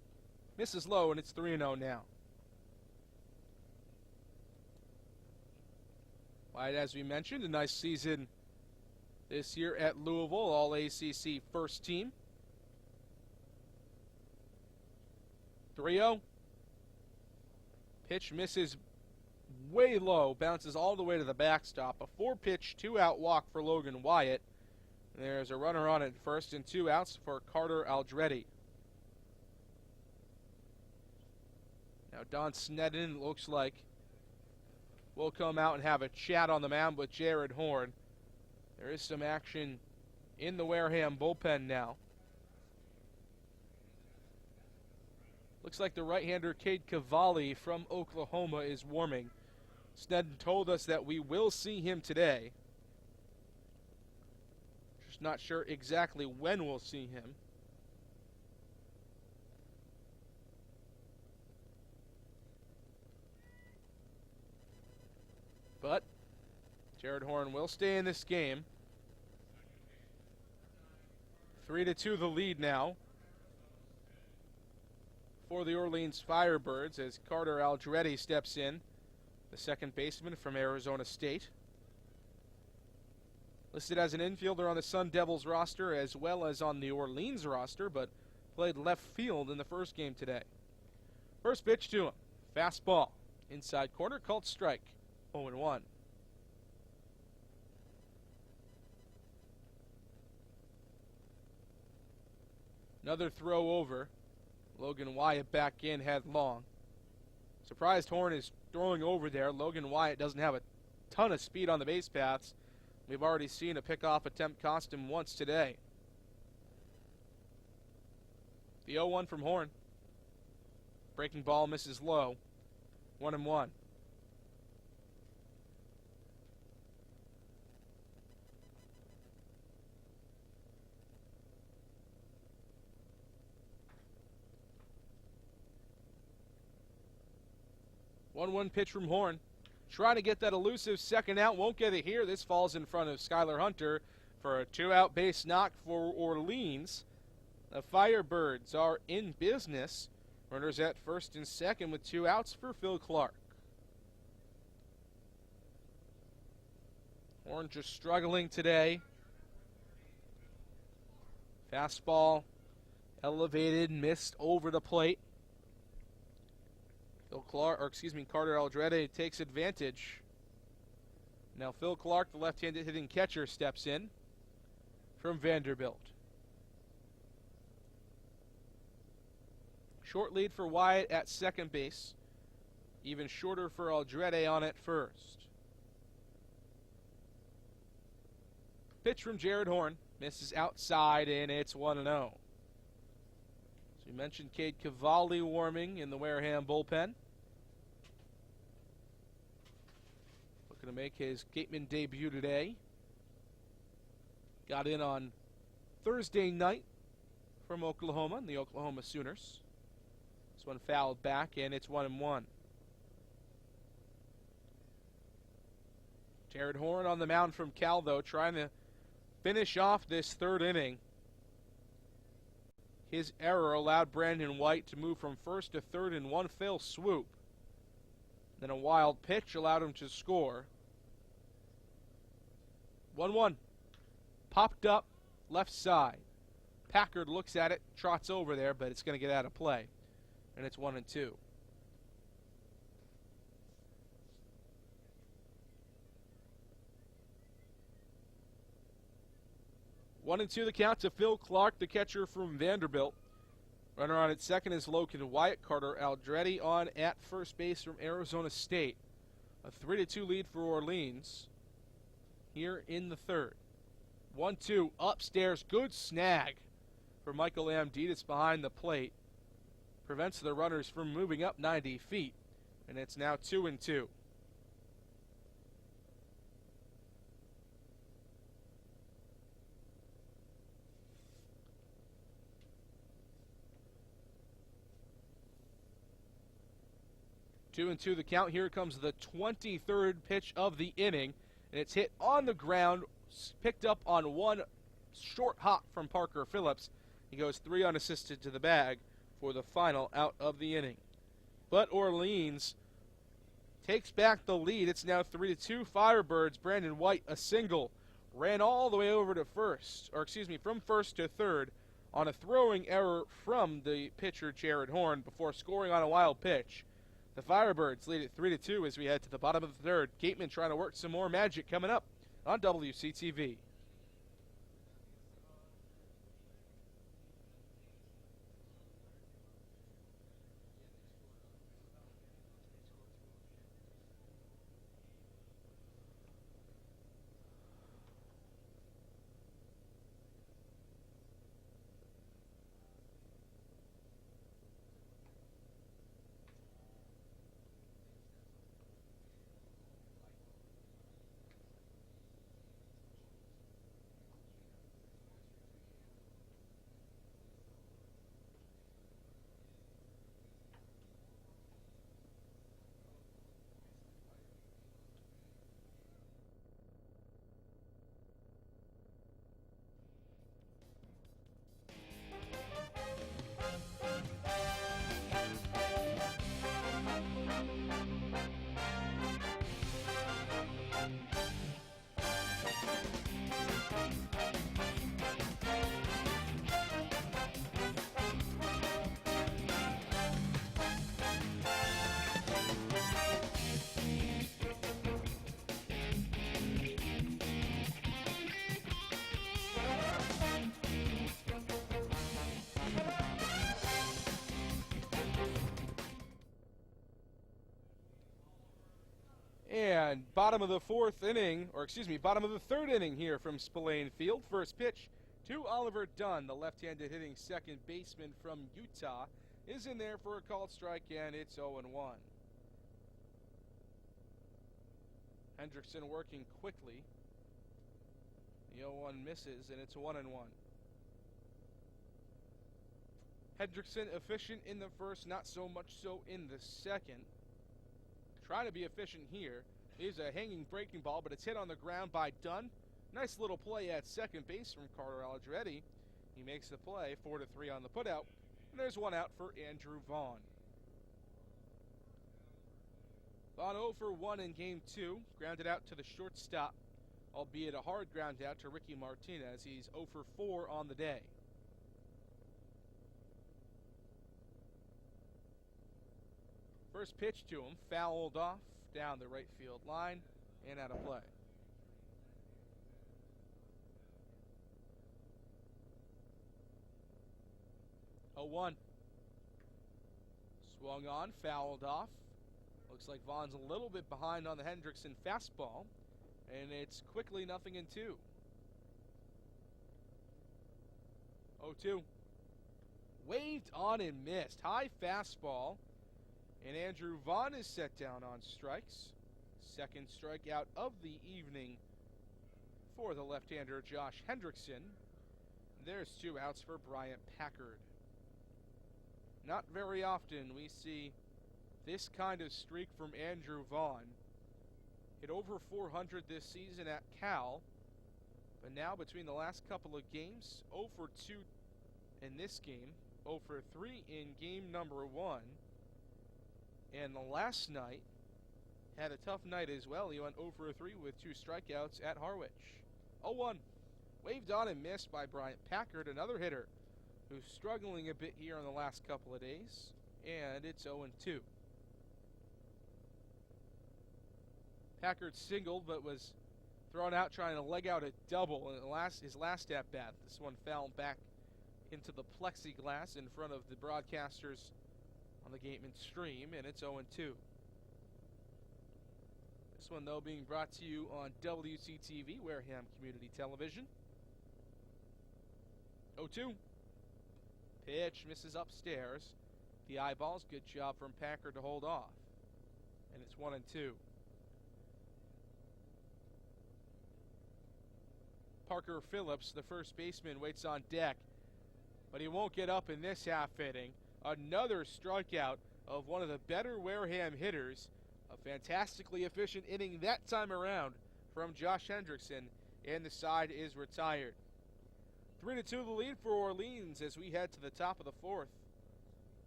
S3: Misses low, and it's 3-0 now. Wyatt, as we mentioned, a nice season this year at Louisville, all ACC first team. 3-0. Pitch misses way low, bounces all the way to the backstop. A 4-pitch, 2-out walk for Logan Wyatt. There's a runner on at first and 2 outs for Carter Aldretti. Now Don Sneddon looks like will come out and have a chat on the mound with Jared Horn. There is some action in the Wareham bullpen now. Looks like the right-hander Cade Cavalli from Oklahoma is warming. Sneddon told us that we will see him today. Just not sure exactly when we'll see him. But Jared Horn will stay in this game. 3-2 the lead now for the Orleans Firebirds as Carter Aldretti steps in, the second baseman from Arizona State. Listed as an infielder on the Sun Devils roster as well as on the Orleans roster, but played left field in the first game today. First pitch to him. Fastball. Inside corner, called strike. 0-1. Another throw over. Logan Wyatt back in headlong. Surprised Horn is throwing over there. Logan Wyatt doesn't have a ton of speed on the base paths. We've already seen a pickoff attempt cost him once today. The 0-1 from Horn. Breaking ball misses low. 1-1. One pitch from Horn. Trying to get that elusive second out. Won't get it here. This falls in front of Skylar Hunter for a 2-out base knock for Orleans. The Firebirds are in business. Runners at first and second with 2 outs for Phil Clark. Horn just struggling today. Fastball elevated, missed over the plate. Carter Aldretti takes advantage. Now Phil Clark, the left-handed hitting catcher, steps in from Vanderbilt. Short lead for Wyatt at second base. Even shorter for Aldretti on at first. Pitch from Jared Horn. Misses outside, and it's 1-0. So we mentioned Cade Cavalli warming in the Wareham bullpen. Looking to make his Gatemen debut today. Got in on Thursday night from Oklahoma and the Oklahoma Sooners. This one fouled back, and it's 1-1. Jared Horn on the mound from Cal, though, trying to finish off this third inning. His error allowed Brandon White to move from first to third in one fell swoop. Then a wild pitch allowed him to score. 1-1. Popped up left side. Packard looks at it, trots over there, but it's going to get out of play. and it's 1-2. 1-2 the count to Phil Clark, the catcher from Vanderbilt. Runner on at second is Logan Wyatt. Carter Aldretti on at first base from Arizona State. A 3-2 lead for Orleans here in the third. 1-2 upstairs. Good snag for Michael Amditis behind the plate. Prevents the runners from moving up 90 feet. And it's now 2-2. Two and two the count. Here comes the 23rd pitch of the inning, and it's hit on the ground, picked up on one short hop from Parker Phillips. He goes 3 unassisted to the bag for the final out of the inning. But Orleans takes back the lead. It's now 3-2 Firebirds. Brandon White, a single, ran all the way over to first, from first to third on a throwing error from the pitcher Jared Horn before scoring on a wild pitch. The Firebirds lead at 3-2 as we head to the bottom of the third. Gatemen trying to work some more magic coming up on WCTV. And bottom of the third inning here from Spillane Field. First pitch to Oliver Dunn, the left-handed hitting second baseman from Utah, is in there for a called strike, and it's 0-1. Hendrickson working quickly. The 0-1 misses, and it's 1-1. Hendrickson efficient in the first, not so much so in the second. Trying to be efficient here. Is a hanging breaking ball, but it's hit on the ground by Dunn. Nice little play at second base from Carter Aldretti. He makes the play, 4-3 on the putout. And there's one out for Andrew Vaughn. Vaughn 0 for 1 in game 2. Grounded out to the shortstop, albeit a hard ground out to Ricky Martinez. He's 0 for 4 on the day. First pitch to him, fouled off down the right field line and out of play. Oh, 1. Swung on, fouled off. Looks like Vaughn's a little bit behind on the Hendrickson fastball, and it's quickly 0-2. 0-2. Waved on and missed. High fastball. And Andrew Vaughn is set down on strikes. Second strikeout of the evening for the left-hander Josh Hendrickson. There's 2 outs for Bryant Packard. Not very often we see this kind of streak from Andrew Vaughn. Hit over 400 this season at Cal, but now between the last couple of games, 0 for 2 in this game, 0 for 3 in game number 1. And the last night had a tough night as well. He went 0 for 3 with 2 strikeouts at Harwich. 0-1. Waved on and missed by Bryant Packard, another hitter who's struggling a bit here in the last couple of days. and it's 0-2. Packard singled, but was thrown out trying to leg out a double in his last at-bat. This one fell back into the plexiglass in front of the broadcasters on the Gatemen stream, and it's 0-2. This one, though, being brought to you on WCTV, Wareham Community Television. 0-2. Pitch misses upstairs. The eyeballs, good job from Packard to hold off. And it's 1-2. Parker Phillips, the first baseman, waits on deck, but he won't get up in this half inning. Another strikeout of one of the better Wareham hitters. A fantastically efficient inning that time around from Josh Hendrickson, and the side is retired. 3-2 the lead for Orleans as we head to the top of the fourth.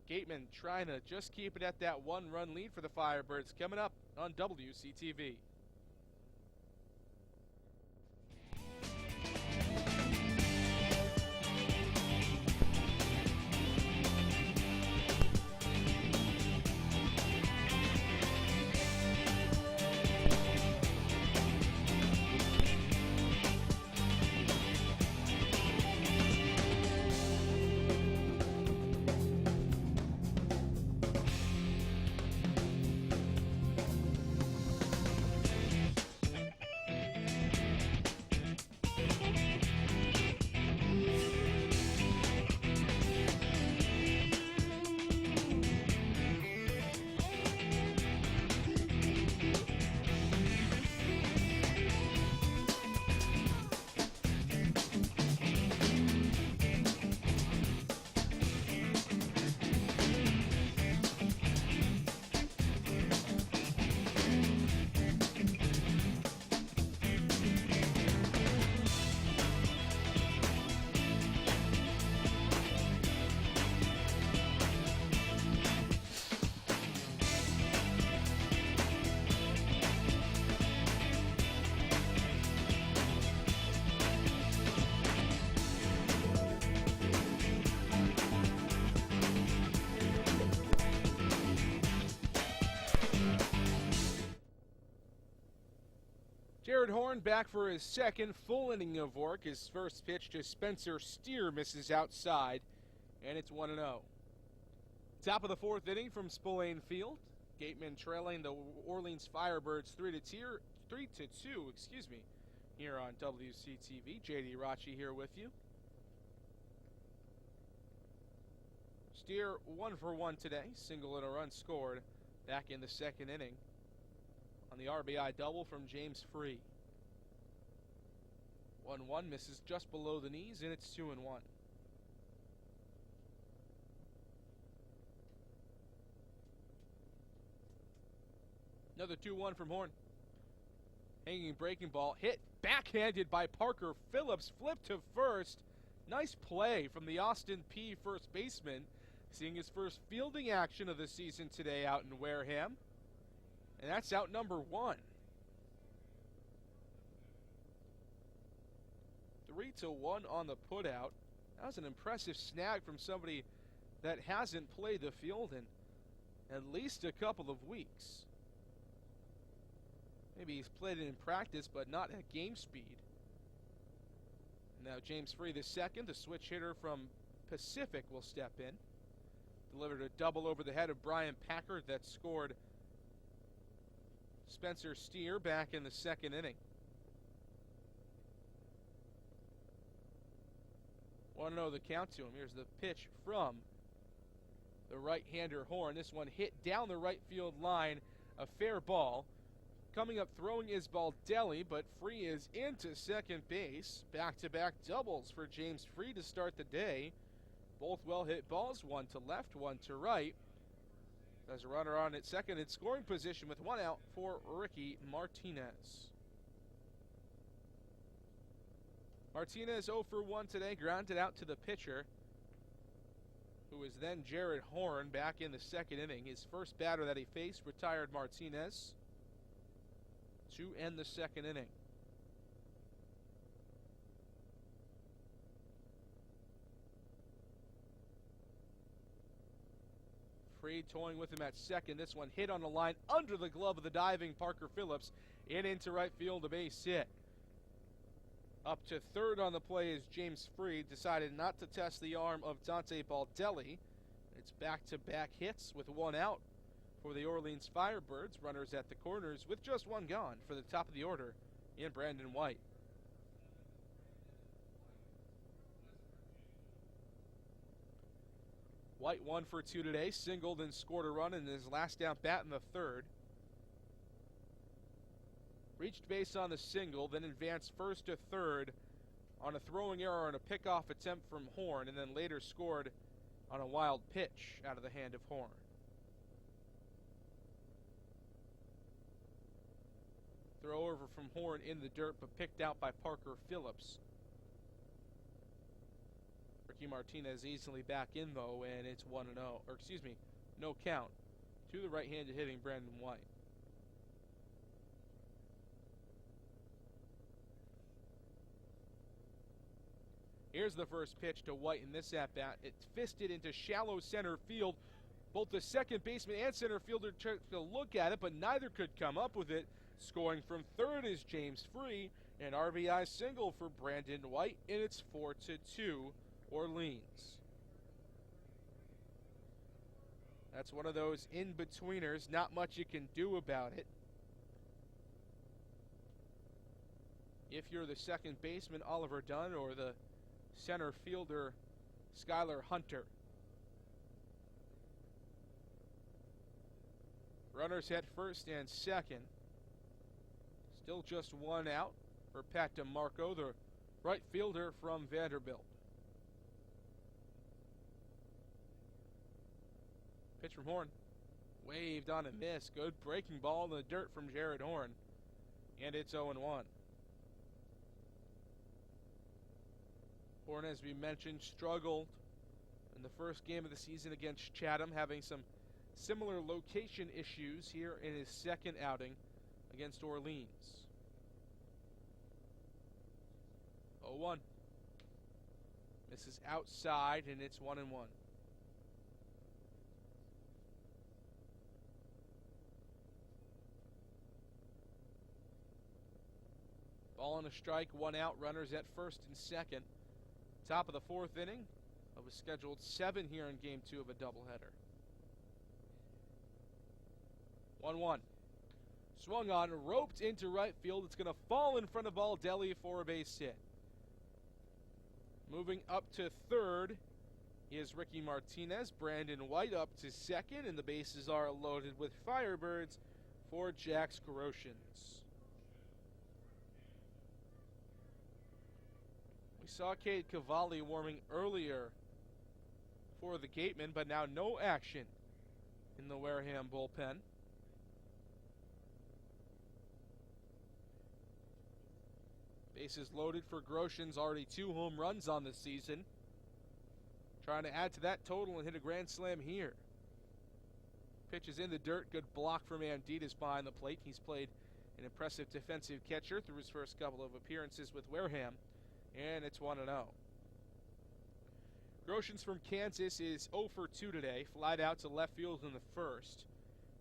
S3: Gatemen trying to just keep it at that one-run lead for the Firebirds, coming up on WCTV. Jared Horn back for his second full inning of work. His first pitch to Spencer Steer misses outside, and it's 1-0. Top of the fourth inning from Spillane Field. Gatemen trailing the Orleans Firebirds 3-2, here on WCTV. JD Rachi here with you. Steer 1 for 1 today, single and a run scored back in the second inning on the RBI double from James Free. 1-1 misses just below the knees, and it's 2-1. Another 2-1 from Horn. Hanging breaking ball, hit backhanded by Parker Phillips, flipped to first. Nice play from the Austin P first baseman, seeing his first fielding action of the season today out in Wareham. And that's out number 1. 3-1 on the putout. That was an impressive snag from somebody that hasn't played the field in at least a couple of weeks. Maybe he's played it in practice, but not at game speed. Now James Free the second, the switch hitter from Pacific, will step in. Delivered a double over the head of Brian Packard that scored Spencer Steer back in the second inning. 1-0 the count to him. Here's the pitch from the right-hander Horn. This one hit down the right field line, a fair ball. Coming up throwing is Baldelli, but Free is into second base. Back-to-back doubles for James Free to start the day. Both well-hit balls, one to left, one to right. There's a runner on at second in scoring position with one out for Ricky Martinez. Martinez 0 for 1 today, grounded out to the pitcher, who was then Jared Horn back in the second inning. His first batter that he faced retired Martinez to end the second inning. Freed toying with him at second. This one hit on the line under the glove of the diving Parker Phillips and into right field, a base hit. Up to third on the play is James Freed. Decided not to test the arm of Dante Baldelli. It's back-to-back hits with one out for the Orleans Firebirds. Runners at the corners with just one gone for the top of the order in Brandon White. White 1 for 2 today, singled and scored a run in his last down bat in the third. Reached base on the single, then advanced first to third on a throwing error and a pickoff attempt from Horn, and then later scored on a wild pitch out of the hand of Horn. Throw over from Horn in the dirt, but picked out by Parker Phillips. Ricky Martinez easily back in, though, and it's 1-0. Or, excuse me, no count to the right-handed hitting Brandon White. Here's the first pitch to White in this at-bat. It's fisted into shallow center field. Both the second baseman and center fielder took a look at it, but neither could come up with it. Scoring from third is James Freed, an RBI single for Brandon White, and it's 4-2 Orleans. That's one of those in-betweeners. Not much you can do about it. If you're the second baseman, Oliver Dunn, or the center fielder, Skylar Hunter. Runners at first and second. Still just one out for Pat DeMarco, the right fielder from Vanderbilt. Pitch from Horn. Waved on a miss. Good breaking ball in the dirt from Jared Horn. And it's 0-1. Horn, as we mentioned, struggled in the first game of the season against Chatham, having some similar location issues here in his second outing against Orleans. 0-1. This is outside, and it's 1-1. Ball on a strike, one out, runners at first and second. Top of the fourth inning of a scheduled 7 here in game 2 of a doubleheader. 1-1. Swung on, roped into right field. It's going to fall in front of Baldelli for a base hit. Moving up to third is Ricky Martinez. Brandon White up to second, and the bases are loaded with Firebirds for Jax Groshans. We saw Cade Cavalli warming earlier for the Gatemen, but now no action in the Wareham bullpen. Bases loaded for Groshans, already 2 home runs on the season. Trying to add to that total and hit a grand slam here. Pitch is in the dirt, good block from Anditas behind the plate. He's played an impressive defensive catcher through his first couple of appearances with Wareham. And it's 1-0. Groshans from Kansas is 0 for 2 today. Flied out to left field in the first.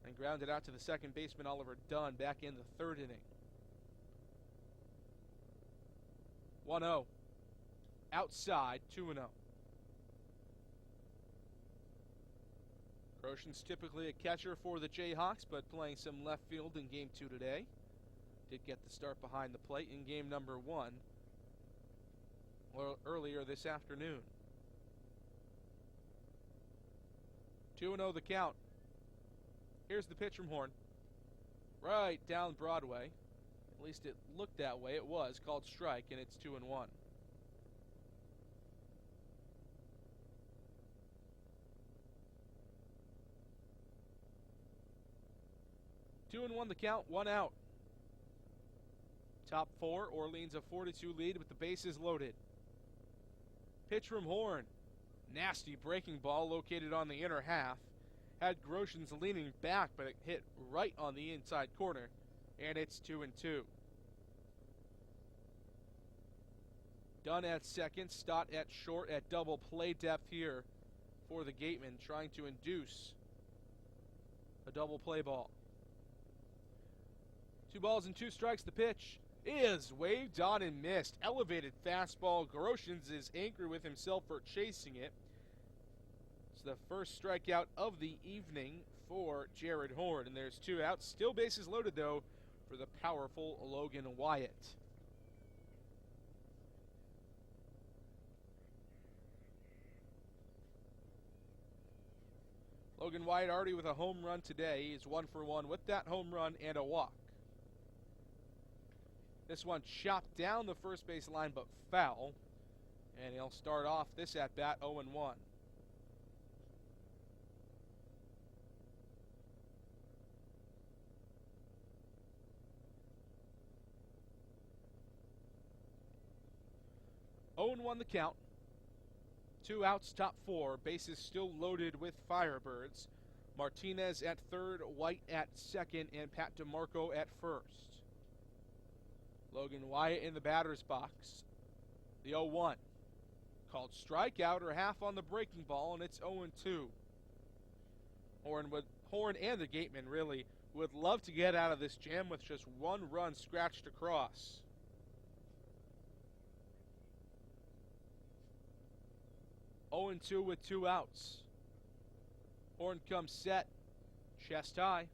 S3: And grounded out to the second baseman, Oliver Dunn, back in the third inning. 1-0. Outside, 2-0. Groshans typically a catcher for the Jayhawks, but playing some left field in game 2 today. Did get the start behind the plate in game number 1 earlier this afternoon. 2-0 the count. Here's the pitch from Horn. Right down Broadway. At least it looked that way. It was called strike, and it's 2-1. Two and 1 the count, 1 out. Top 4, Orleans a 4-2 lead with the bases loaded. Pitch from Horn. Nasty breaking ball located on the inner half. Had Groshans leaning back, but it hit right on the inside corner. And it's 2-2. Dunn at second, Stott at short at double play depth here for the Gatemen, trying to induce double play ball. 2 balls and 2 strikes. The pitch is waved on and missed. Elevated fastball. Groshans is angry with himself for chasing it. It's the first strikeout of the evening for Jared Horn, and there's 2 outs. Still bases loaded, though, for the powerful Logan Wyatt. Logan Wyatt already with a home run today. He's 1 for 1 with that home run and a walk. This one chopped down the first base line but foul. And he'll start off this at-bat 0-1. The count. 2 outs, top 4. Bases still loaded with Firebirds. Martinez at third, White at second, and Pat DeMarco at first. Logan Wyatt in the batter's box. The 0-1. Called strikeout or half on the breaking ball, and it's 0-2. Horn and the Gatemen really would love to get out of this jam with just 1 run scratched across. 0-2 with 2 outs. Horn comes set, chest high.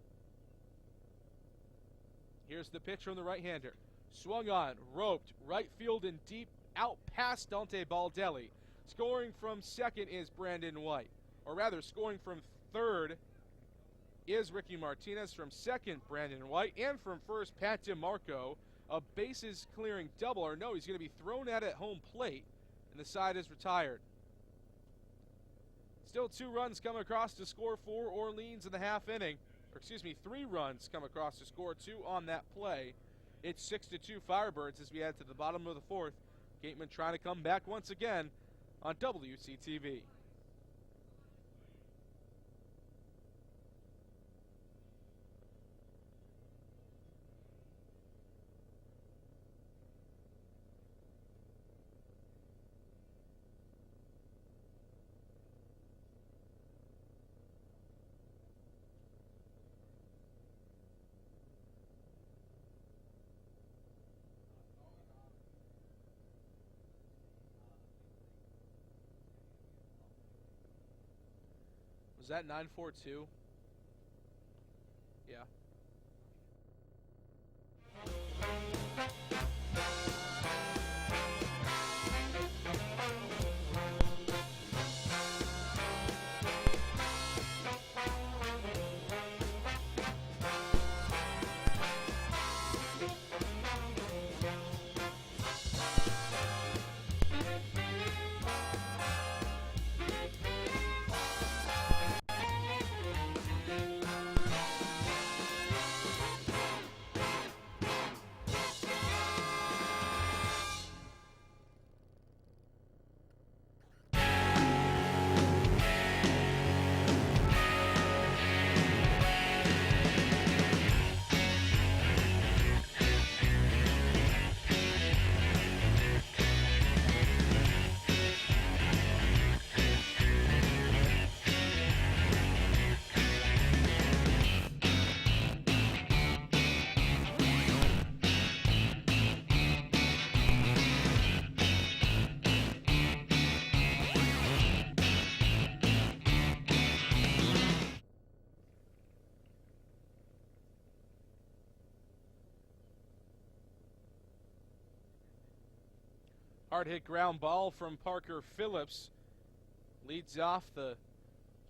S3: Here's the pitch from the right-hander. Swung on, roped, right field and deep, out past Dante Baldelli. Scoring from second is Brandon White. Or rather, scoring from third is Ricky Martinez. From second, Brandon White. And from first, Pat DeMarco. A bases clearing double, or no, he's going to be thrown at home plate, and the side is retired. Still 2 runs come across to score for Orleans in the half inning. Or excuse me, 3 runs come across to score 2 on that play. It's 6-2 Firebirds as we head to the bottom of the 4th. Gatemen trying to come back once again on WCTV. Was that 9-4-2? Yeah. Hard hit ground ball from Parker Phillips. Leads off the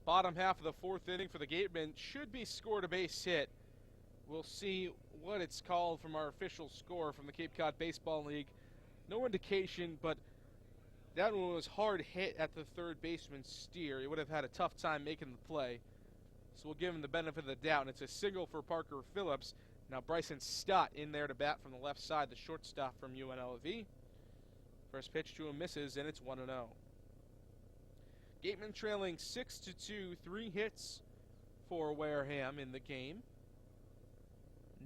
S3: bottom half of the 4th inning for the Gatemen. Should be scored a base hit. We'll see what it's called from our official score from the Cape Cod Baseball League. No indication, but that one was hard hit at the third baseman's steer. He would have had a tough time making the play. So we'll give him the benefit of the doubt. And it's a single for Parker Phillips. Now Bryson Stott in there to bat from the left side, the shortstop from UNLV. First pitch to him misses, and it's 1-0. Gatemen trailing 6-2, 3 hits for Wareham in the game.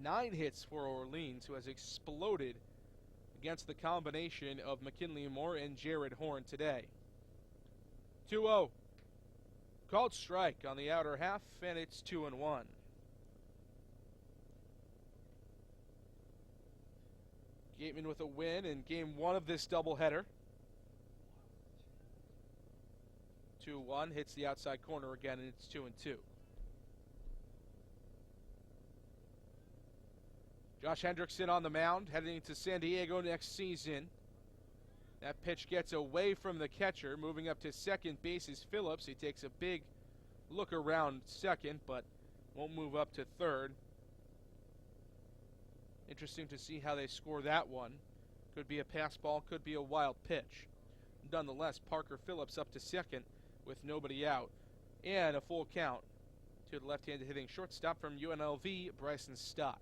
S3: 9 hits for Orleans, who has exploded against the combination of McKinley Moore and Jared Horn today. 2-0. Called strike on the outer half, and it's 2-1. Gatemen with a win in game 1 of this doubleheader. 2-1, hits the outside corner again, and it's 2-2. Josh Hendrickson on the mound, heading to San Diego next season. That pitch gets away from the catcher. Moving up to second base is Phillips. He takes a big look around second, but won't move up to third. Interesting to see how they score that one. Could be a pass ball, could be a wild pitch. Nonetheless, Parker Phillips up to second with nobody out. And a full count to the left-handed hitting shortstop from UNLV, Bryson Stott.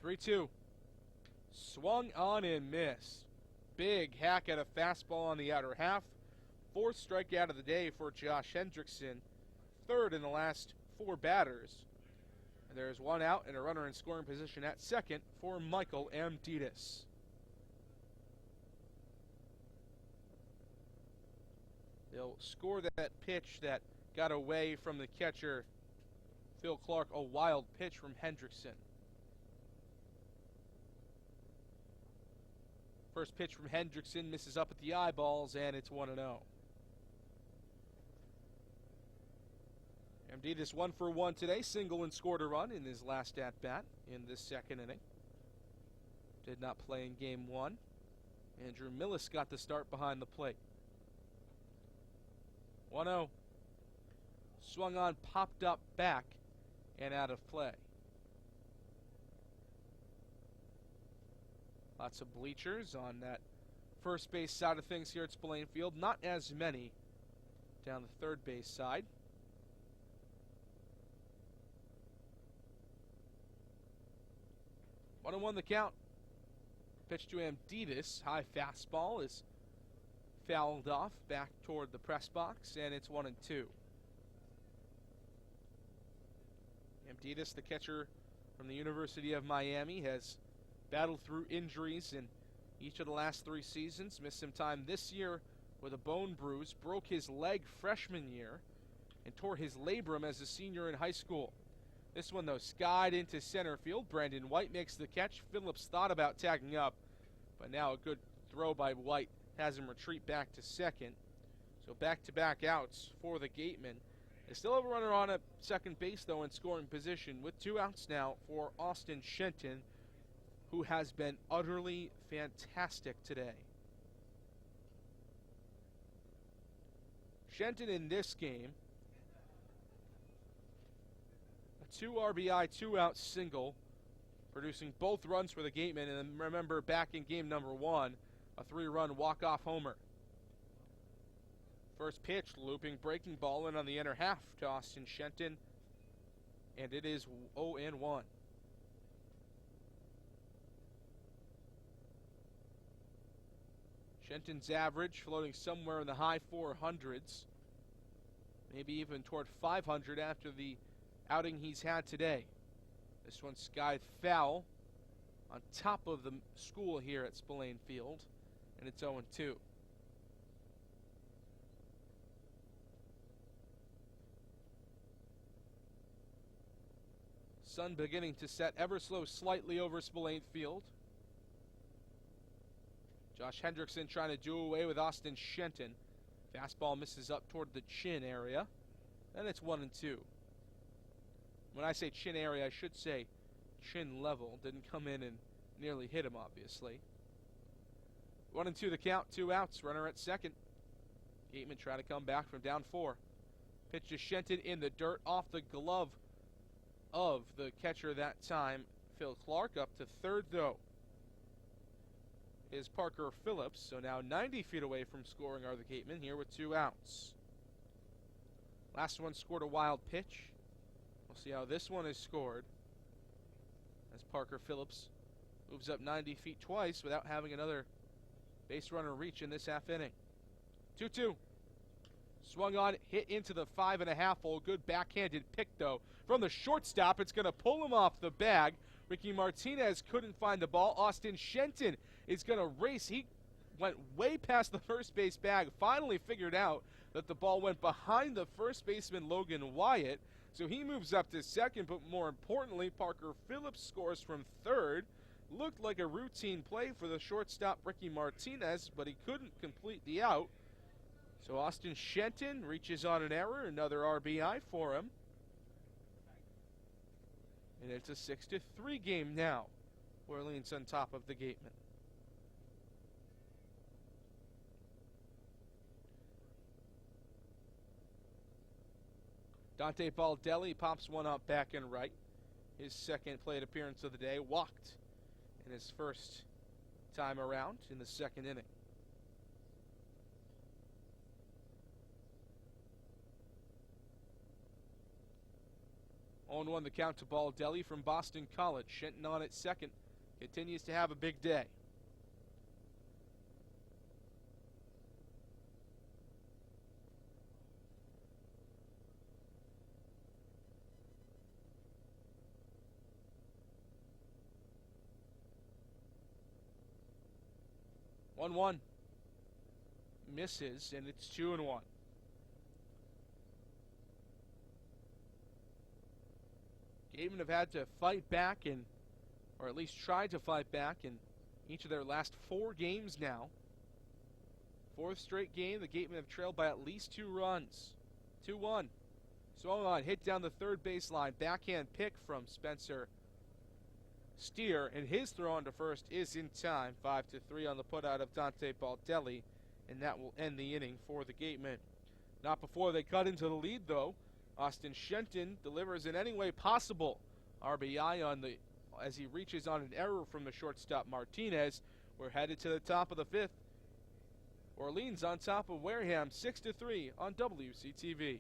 S3: Three-two. Swung on and missed. Big hack at a fastball on the outer half. Fourth strikeout of the day for Josh Hendrickson. Third in the last 4 batters. And there's one out and a runner in scoring position at second for Michael Amditis. They'll score that pitch that got away from the catcher, Phil Clark, a wild pitch from Hendrickson. First pitch from Hendrickson misses up at the eyeballs, and it's 1-0. Amditis 1 for 1 today, single and scored a run in his last at-bat in this second inning. Did not play in game 1. Andrew Millis got the start behind the plate. 1-0. Swung on, popped up back, and out of play. Lots of bleachers on that first base side of things here at Spillane Field. Not as many down the third base side. One and one the count. Pitch to Amditis. High fastball is fouled off back toward the press box, and it's 1-2. Amditis, the catcher from the University of Miami, has battled through injuries in each of the last 3 seasons. Missed some time this year with a bone bruise. Broke his leg freshman year and tore his labrum as a senior in high school. This one, though, skied into center field. Brandon White makes the catch. Phillips thought about tagging up, but now a good throw by White has him retreat back to second. So back-to-back outs for the Gatemen. They still have a runner on at second base, though, in scoring position with 2 outs now for Austin Shenton, who has been utterly fantastic today. Shenton in this game, a 2 RBI, 2-out single, producing both runs for the Gatemen, and then remember back in game number 1, a 3-run walk-off homer. First pitch, looping breaking ball in on the inner half to Austin Shenton, and it is 0-1. Shenton's average floating somewhere in the high 400s, maybe even toward 500 after the outing he's had today. This one skied foul on top of the school here at Spillane Field, and it's 0-2. Sun beginning to set ever so slightly over Spillane Field. Josh Hendrickson trying to do away with Austin Shenton. Fastball misses up toward the chin area. And it's 1-2. When I say chin area, I should say chin level. Didn't come in and nearly hit him, obviously. 1-2 the count, 2 outs. Runner at second. Gatemen try to come back from down 4. Pitch to Shenton in the dirt off the glove of the catcher that time, Phil Clark. Up to third, though, is Parker Phillips. So now 90 feet away from scoring are the Gatemen here with 2 outs. Last one scored a wild pitch. We'll see how this one is scored as Parker Phillips moves up 90 feet twice without having another base runner reach in this half inning. 2-2. Swung on, hit into the 5.5 hole. Good backhanded pick, though, from the shortstop. It's going to pull him off the bag. Ricky Martinez couldn't find the ball. Austin Shenton is going to race. He went way past the first base bag, finally figured out that the ball went behind the first baseman, Logan Wyatt. So he moves up to second, but more importantly, Parker Phillips scores from third. Looked like a routine play for the shortstop Ricky Martinez, but he couldn't complete the out. So Austin Shenton reaches on an error, another RBI for him. And it's a 6-3 game now. Orleans on top of the Gatemen. Dante Baldelli pops one up back and right. His second plate appearance of the day, walked in his first time around in the second inning. On one the count to Baldelli from Boston College. Shenton on at second. Continues to have a big day. One misses, and it's 2-1. Gatemen have had to fight back, or at least try to fight back in each of their last 4 games now. 4th straight game, the Gatemen have trailed by at least 2 runs. 2-1. Swung on, hit down the third baseline. Backhand pick from Spencer Steer, and his throw on to first is in time. 5-3 on the putout of Dante Baldelli, and that will end the inning for the Gatemen. Not before they cut into the lead, though. Austin Shenton delivers in any way possible. RBI as he reaches on an error from the shortstop Martinez. We're headed to the top of the 5th. Orleans on top of Wareham, 6-3 on WCTV.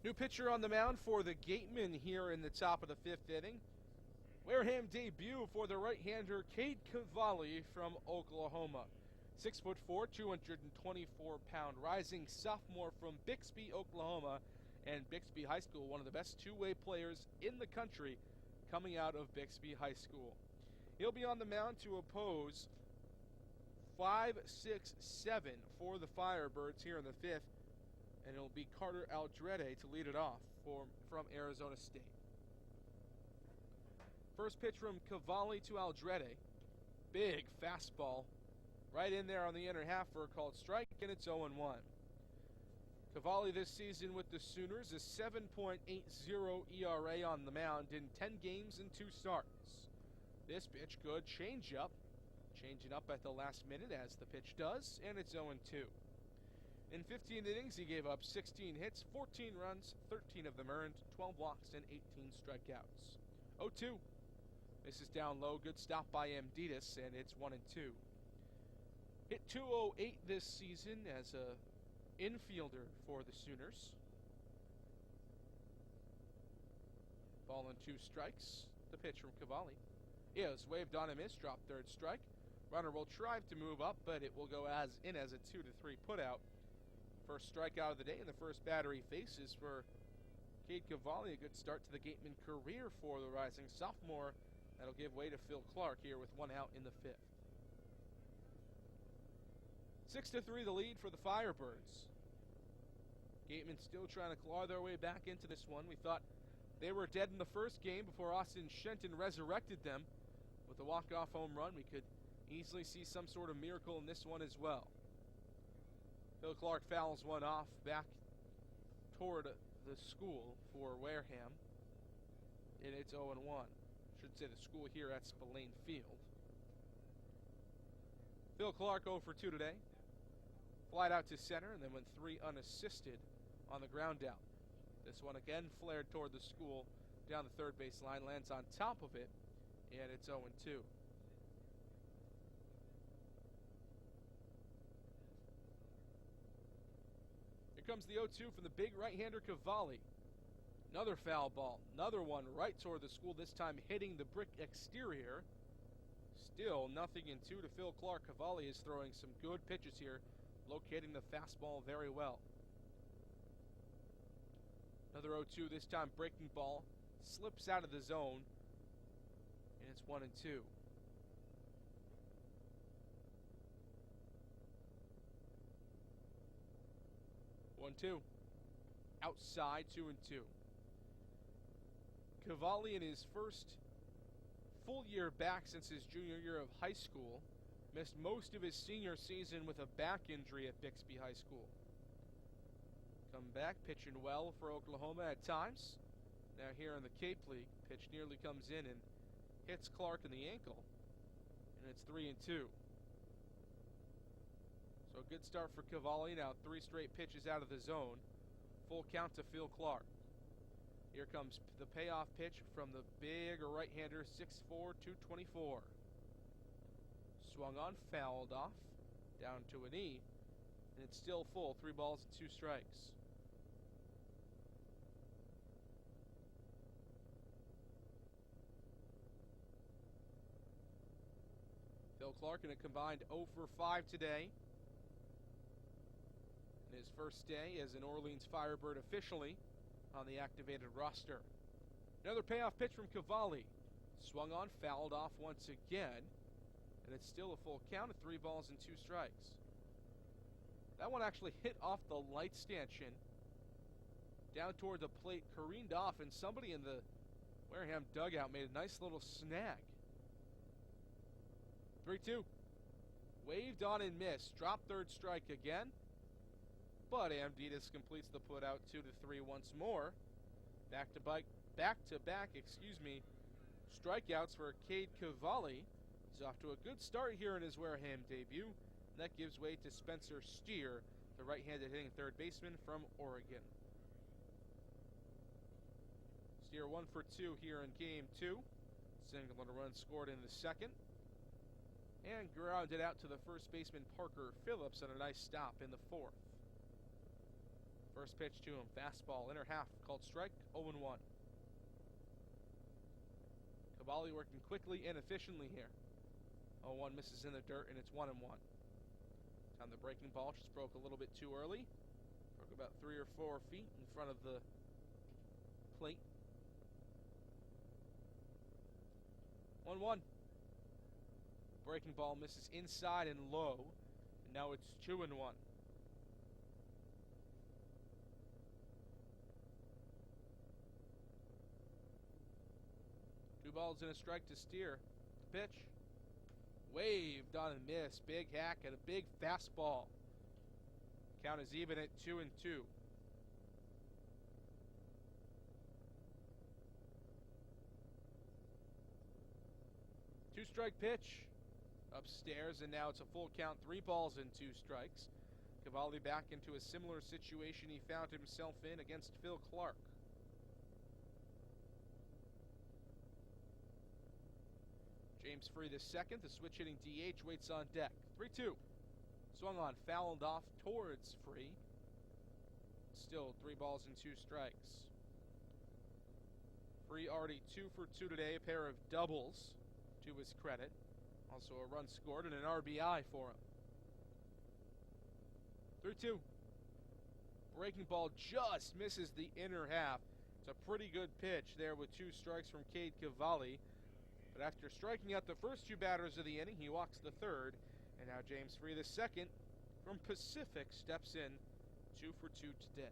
S3: New pitcher on the mound for the Gatemen here in the top of the 5th inning. Wareham debut for the right-hander Cade Cavalli from Oklahoma. 6'4", 224-pound rising sophomore from Bixby, Oklahoma, and Bixby High School, one of the best two-way players in the country coming out of Bixby High School. He'll be on the mound to oppose 5, 6, 7 for the Firebirds here in the 5th, and it'll be Carter Aldrete to lead it off from Arizona State. First pitch from Cavalli to Aldrete. Big fastball right in there on the inner half for a called strike, and it's 0-1. Cavalli this season with the Sooners, a 7.80 ERA on the mound in 10 games and 2 starts. This pitch, good change-up. Changing up at the last minute as the pitch does, and it's 0-2. In 15 innings, he gave up 16 hits, 14 runs, 13 of them earned, 12 walks, and 18 strikeouts. 0-2. This is down low. Good stop by Amditis, and it's 1-2. Hit 208 this season as a infielder for the Sooners. Ball and 2 strikes. The pitch from Cavalli is waved on and missed. Drop third strike. Runner will try to move up, but it will go as a 2-3 putout. First strikeout of the day, and the first batter he faces for Cade Cavalli. A good start to the Gatemen career for the rising sophomore. That'll give way to Phil Clark here with 1 out in the 5th. 6-3 the lead for the Firebirds. Gatemen still trying to claw their way back into this one. We thought they were dead in the first game before Austin Shenton resurrected them with a walk-off home run. We could easily see some sort of miracle in this one as well. Phil Clark fouls one off back toward the school for Wareham, and it's 0-1. Should say the school here at Spillane Field. Phil Clark 0 for 2 today. Flied out to center and then went 3 unassisted on the ground out. This one again flared toward the school down the third base line, lands on top of it, and it's 0-2. Here comes the 0-2 from the big right-hander Cavalli. Another foul ball, another one right toward the school, this time hitting the brick exterior. Still nothing in 2 to Phil Clark. Cavalli is throwing some good pitches here, locating the fastball very well. Another 0-2, this time breaking ball, slips out of the zone, and it's 1-2. One-two. Outside, 2-2. Cavalli in his first full year back since his junior year of high school missed most of his senior season with a back injury at Bixby High School. Come back, pitching well for Oklahoma at times. Now here in the Cape League, pitch nearly comes in and hits Clark in the ankle, and it's 3-2. So a good start for Cavalli. Now 3 straight pitches out of the zone. Full count to Phil Clark. Here comes the payoff pitch from the big right-hander, 6'4", 224. Swung on, fouled off, down to a knee, and it's still full. 3 balls and 2 strikes. Phil Clark in a combined 0 for 5 today. In his first day as an Orleans Firebird officially on the activated roster. Another payoff pitch from Cavalli. Swung on, fouled off once again, and it's still a full count of 3 balls and 2 strikes. That one actually hit off the light stanchion down toward the plate, careened off, and somebody in the Wareham dugout made a nice little snag. 3-2. Waved on and missed. Drop third strike again. But Amditis completes the putout 2-3 once more. Back-to-back, strikeouts for Cade Cavalli. He's off to a good start here in his Wareham debut. And that gives way to Spencer Steer, the right-handed hitting third baseman from Oregon. Steer 1 for 2 here in game 2. Single and a run scored in the second. And grounded out to the first baseman Parker Phillips on a nice stop in the 4th. First pitch to him, fastball, inner half, called strike, 0-1. Cavalli working quickly and efficiently here. 0-1 misses in the dirt, and it's 1-1. On the breaking ball, just broke a little bit too early. Broke about 3 or 4 feet in front of the plate. 1-1. Breaking ball misses inside and low, and now it's 2-1. Two balls and a strike to Steer. The pitch. Waved on and missed. Big hack and a big fastball. Count is even at 2-2. 2-strike pitch. Upstairs, and now it's a full count, 3 balls and 2 strikes. Cavalli back into a similar situation he found himself in against Phil Clark. James Free the second, the switch-hitting DH, waits on deck. 3-2. Swung on, fouled off towards Free. Still 3 balls and 2 strikes. Free already 2 for 2 today, a pair of doubles to his credit. Also a run scored and an RBI for him. 3-2. Breaking ball just misses the inner half. It's a pretty good pitch there with 2 strikes from Cade Cavalli. But after striking out the first 2 batters of the inning, he walks the third. And now James Free the second from Pacific steps in, 2 for 2 today.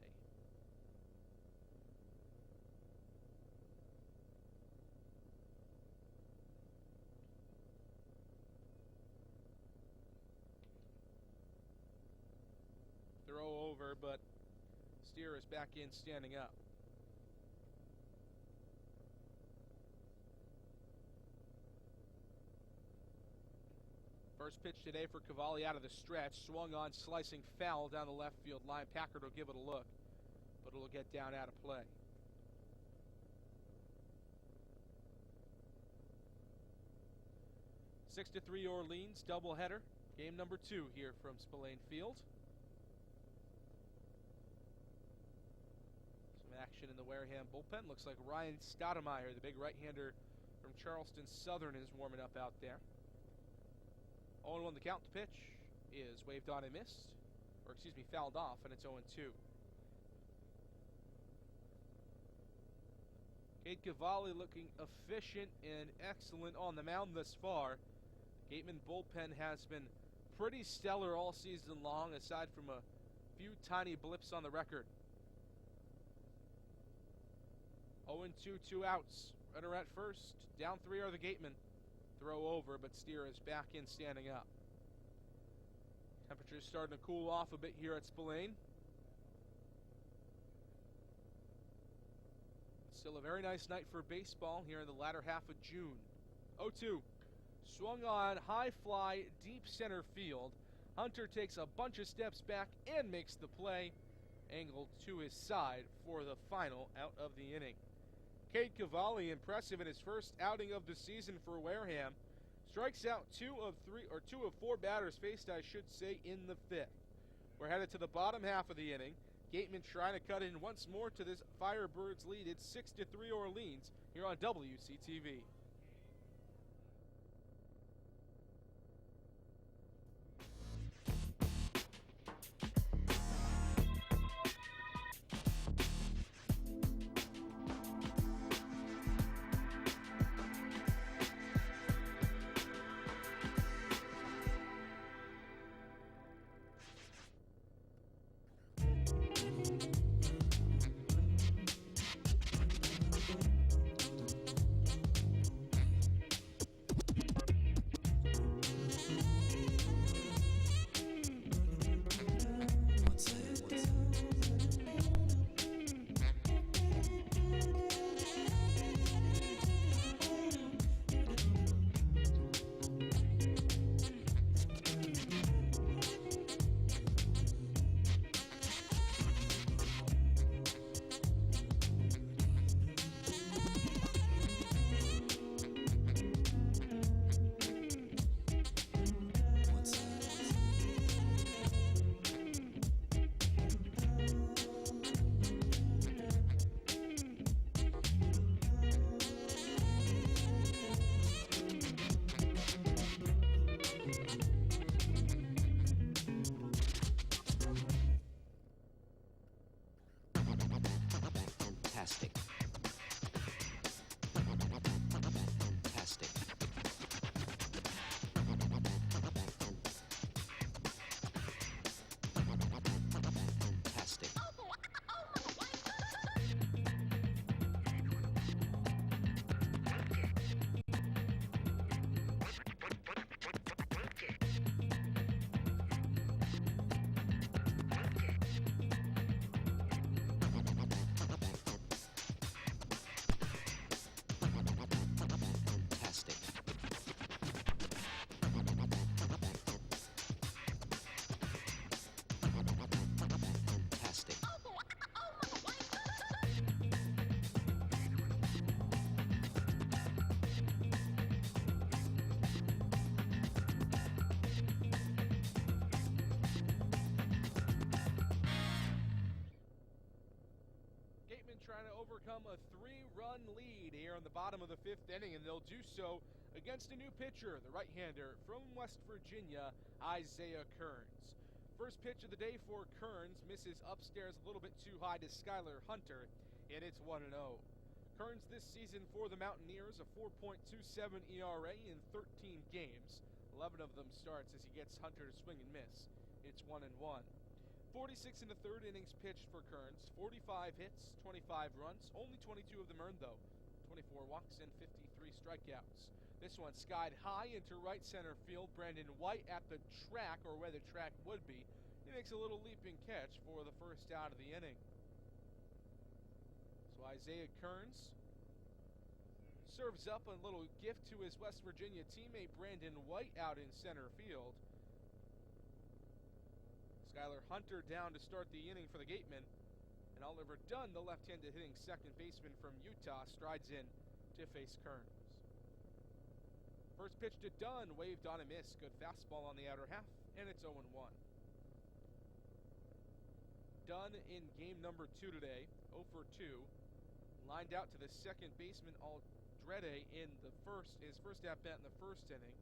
S3: Throw over, but Steer is back in, standing up. First pitch today for Cavalli out of the stretch. Swung on, slicing foul down the left field line. Packard will give it a look, but it'll get down out of play. Six to 3 Orleans doubleheader. Game number 2 here from Spillane Field. Some action in the Wareham bullpen. Looks like Ryan Stoudemire, the big right-hander from Charleston Southern, is warming up out there. 0-1 the count. The pitch is waved on and missed. Or, excuse me, fouled off, and it's 0-2. Cade Cavalli looking efficient and excellent on the mound thus far. The Gatemen bullpen has been pretty stellar all season long, aside from a few tiny blips on the record. 0-2, 2 outs. Runner at first. Down 3 are the Gatemen. Throw over, but Steer is back in, standing up. Temperature's starting to cool off a bit here at Spillane. Still a very nice night for baseball here in the latter half of June. 0-2. Swung on, high fly, deep center field. Hunter takes a bunch of steps back and makes the play. Angled to his side for the final out of the inning. Cade Cavalli, impressive in his first outing of the season for Wareham. Strikes out 2 of 4 batters faced, I should say, in the 5th. We're headed to the bottom half of the inning. Gatemen trying to cut in once more to this Firebirds lead. It's 6 to 3 Orleans here on WCTV. become a 3-run lead here in the bottom of the 5th inning, and they'll do so against a new pitcher, the right-hander from West Virginia, Isaiah Kearns. First pitch of the day for Kearns misses upstairs a little bit too high to Skylar Hunter, and it's 1-0. Kearns this season for the Mountaineers, a 4.27 ERA in 13 games. 11 of them starts as he gets Hunter to swing and miss. It's 1-1. 46 in the 3rd innings pitched for Kearns. 45 hits, 25 runs, only 22 of them earned though. 24 walks and 53 strikeouts. This one skied high into right center field. Brandon White at the track, or where the track would be. He makes a little leaping catch for the first out of the inning. So Isaiah Kearns serves up a little gift to his West Virginia teammate Brandon White out in center field. Skylar Hunter down to start the inning for the Gatemen. And Oliver Dunn, the left-handed hitting second baseman from Utah, strides in to face Kearns. First pitch to Dunn, waved on a miss. Good fastball on the outer half, and it's 0-1. Dunn in game number 2 today, 0 for 2. Lined out to the second baseman Aldrete in his first at-bat in the 1st inning.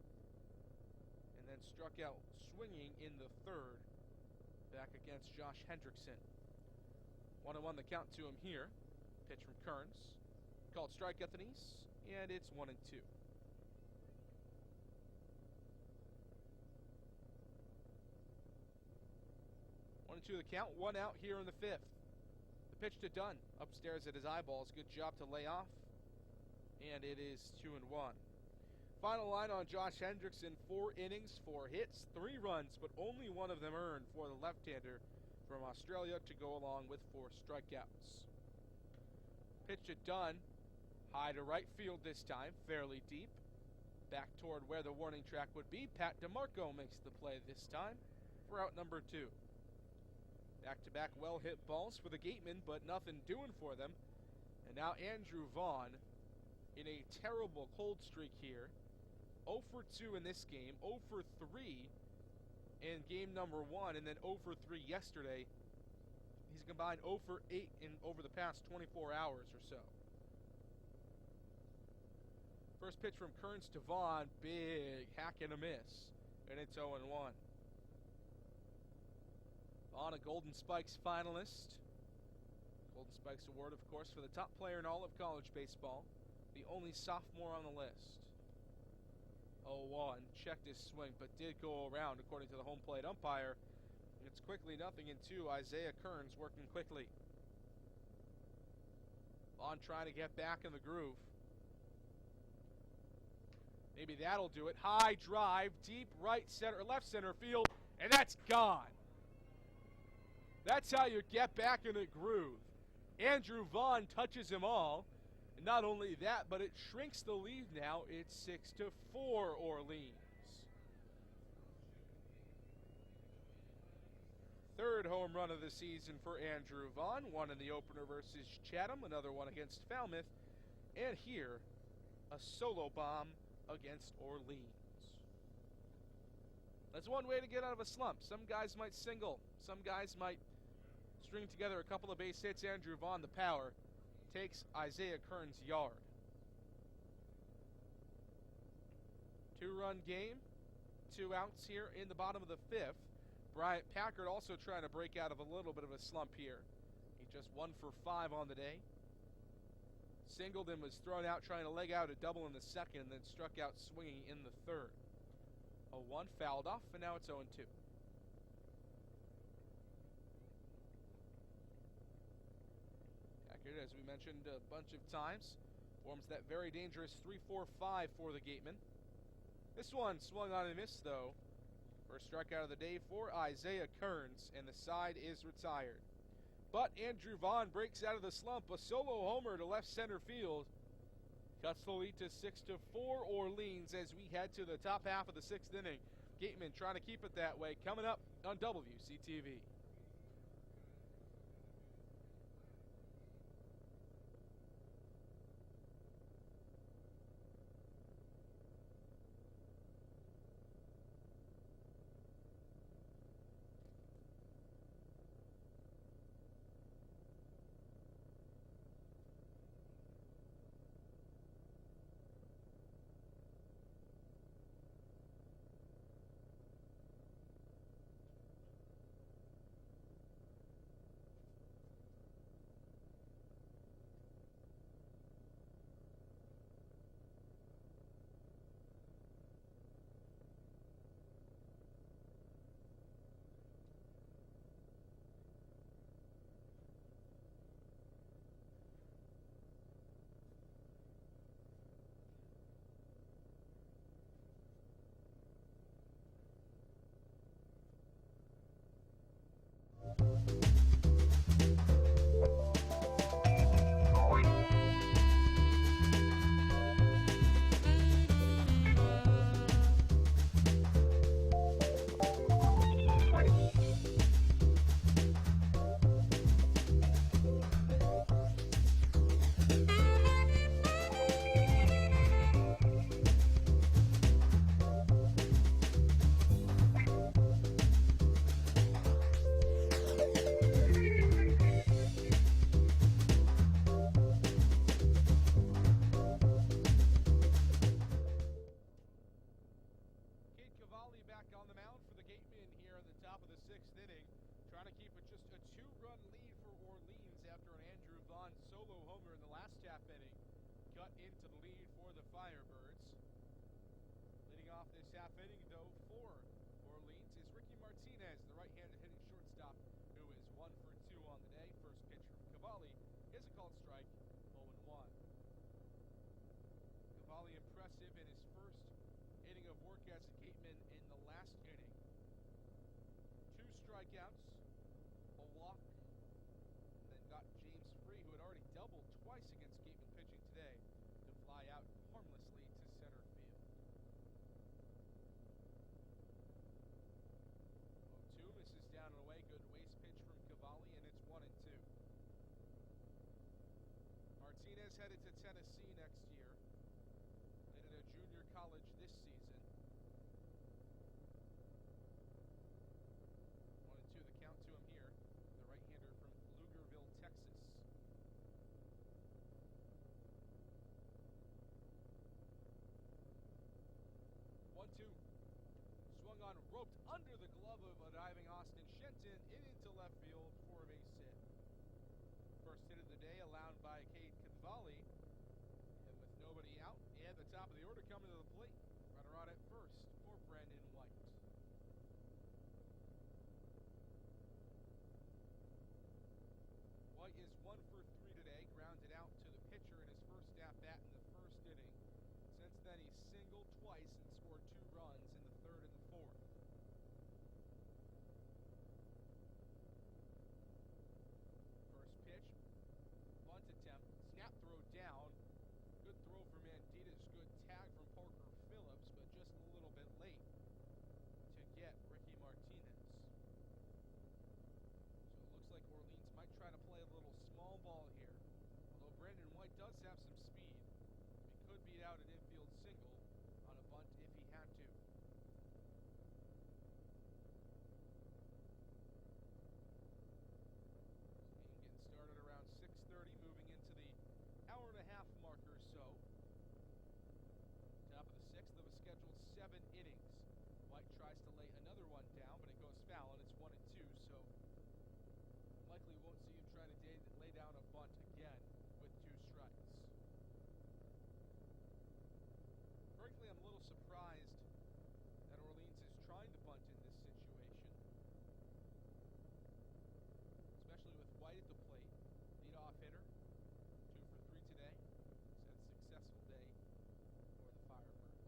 S3: And then struck out swinging in the 3rd, back against Josh Hendrickson. 1-1 the count to him here. Pitch from Kearns. Called strike at the knees, and it's 1-2. 1-2 the count, 1 out here in the 5th. The pitch to Dunn, upstairs at his eyeballs. Good job to lay off, and it is 2-1. Final line on Josh Hendrickson, 4 innings, 4 hits, 3 runs, but only 1 of them earned for the left-hander from Australia to go along with 4 strikeouts. Pitch to Dunn, high to right field this time, fairly deep. Back toward where the warning track would be. Pat DeMarco makes the play this time for out number 2. Back-to-back well-hit balls for the Gatemen, but nothing doing for them. And now Andrew Vaughn in a terrible cold streak here. 0 for 2 in this game, 0 for 3 in game number 1, and then 0 for 3 yesterday. He's combined 0 for 8 over the past 24 hours or so. First pitch from Kearns to Vaughn, big hack and a miss, and it's 0-1. Vaughn, a Golden Spikes finalist. Golden Spikes Award, of course, for the top player in all of college baseball. The only sophomore on the list. 0-1, checked his swing, but did go around, according to the home plate umpire. It's quickly 0-2. Isaiah Kearns working quickly. Vaughn trying to get back in the groove. Maybe that'll do it. High drive, deep right center, left center field, and that's gone. That's how you get back in the groove. Andrew Vaughn touches them all. And not only that, but it shrinks the lead now. It's 6-4 Orleans. 3rd home run of the season for Andrew Vaughn. One in the opener versus Chatham, another one against Falmouth. And here, a solo bomb against Orleans. That's one way to get out of a slump. Some guys might single. Some guys might string together a couple of base hits. Andrew Vaughn, the power, takes Isaiah Kearns' yard. 2-run game, 2 outs here in the bottom of the 5th. Bryant Packard also trying to break out of a little bit of a slump here. He just 1 for 5 on the day. Singled and was thrown out trying to leg out a double in the 2nd, and then struck out swinging in the 3rd. 0-1 fouled off, and now it's 0-2. Packard, as we mentioned a bunch of times, forms that very dangerous 3-4-5 for the Gatemen. This one swung on and missed, though. First strikeout of the day for Isaiah Kearns, and the side is retired. But Andrew Vaughn breaks out of the slump. A solo homer to left center field. Cuts the lead to 6-4 Orleans as we head to the top half of the 6th inning. Gatemen trying to keep it that way. Coming up on WCTV. 2-run lead for Orleans after an Andrew Vaughn solo homer in the last half inning cut into the lead for the Firebirds. Leading off this half inning, though, for Orleans is Ricky Martinez, the right-handed hitting shortstop, who is 1 for 2 on the day. First pitch from Cavalli is a called strike, 0-1. Cavalli impressive in his first inning of work as a Gateman in the last inning. 2 strikeouts, a walk, and then got James Free, who had already doubled twice against Gateman pitching today, to fly out harmlessly to center field. 0-2, misses down and away. Good waste pitch from Cavalli, and it's 1-2. Martinez headed to Tennessee next year. Played at a junior college this season. 1-2, the count to him here. The right-hander from Pflugerville, Texas. One-two. Swung on, roped under the glove of a diving Austin Shenton and into left field for a base hit. First hit of the day allowed by Cade Cavalli. And with nobody out, he had the top of the order coming to the plate. Runner out at first for Brandon White. White is 1 for 3 today, grounded out to the pitcher in his first at-bat in the first inning. Since then, he singled twice and scored 2 runs in the third and the fourth. First pitch, bunt attempt, snap throw down. Good throw from Manditas, good tag from Parker Phillips, but just a little bit late to get Ricky Martinez. So it looks like Orleans might try to play a little small ball here. Although Brandon White does have some speed, he could beat out an infield single on a bunt if he had to. This game getting started around 6:30, moving into the hour-and-a-half mark or so. Top of the 6th of a scheduled 7 innings. White tries to lay another one down, but it goes foul, and it's 1-2, so likely won't see him try to lay down a bunt again with 2 strikes. Frankly, I'm a little surprised that Orleans is trying to bunt in this situation, especially with White at the plate. Leadoff hitter, 2 for 3 today. He's had a successful day for the Firebirds.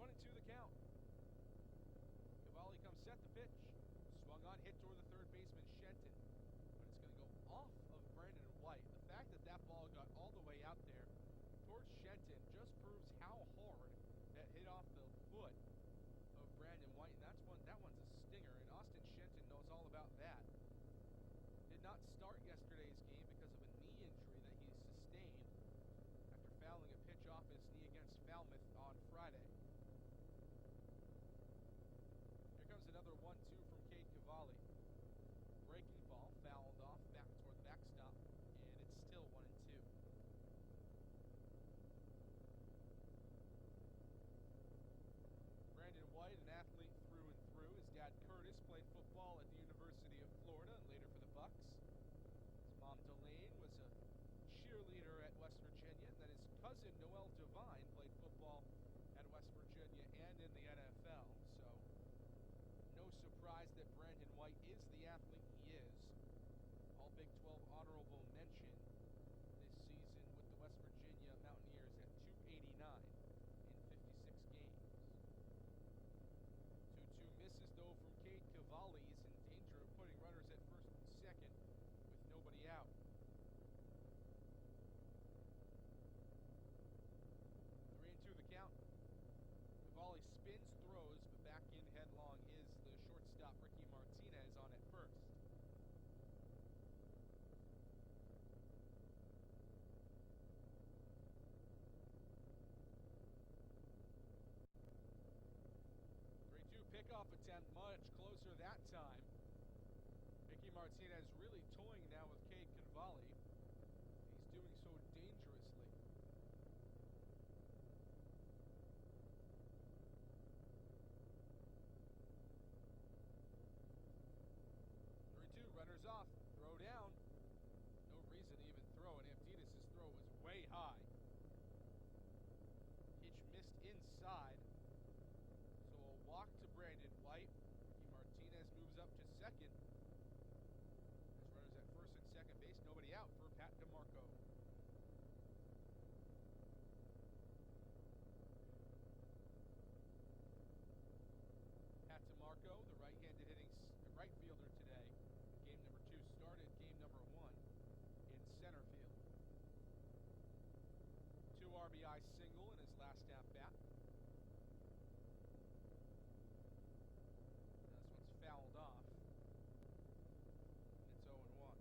S3: 1-2 the count. Cavalli comes set the pitch. Swung on, hit toward the third baseman Shenton, but it's going to go off of Brandon White. The fact that that ball got all the way out there towards Shenton just proves how hard that hit off the foot of Brandon White, and that one's a stinger, and Austin Shenton knows all about that. Did not start yesterday's game because of a knee injury that he sustained after fouling a pitch off his knee against Falmouth on Friday. Here comes another 1-2 from Cade Cavalli. Breaking ball, fouled off back toward the backstop, and it's still 1-2. Brandon White, an athlete through and through. His dad, Curtis, played football at the University of Florida and later for the Bucks. His mom, Delane, was a cheerleader at West Virginia, and then his cousin, Noel Devine, played football at West Virginia and in the NFL. So no surprise that Brandon White is the athlete he is. All Big 12 honorable mention this season with the West Virginia Mountaineers at 289 in 56 games. 2-2 misses, though, from Cade Cavalli. He's in danger of putting runners at first and second with nobody out. 3-2 the count. Cavalli spins, throws, but back in headlong is the shortstop Ricky Martinez on at first. Pickoff attempt much closer that time. Ricky Martinez really toying now with Cade Cavalli. He's doing so dangerously. RBI single in his last at-bat. This one's fouled off. It's 0-1.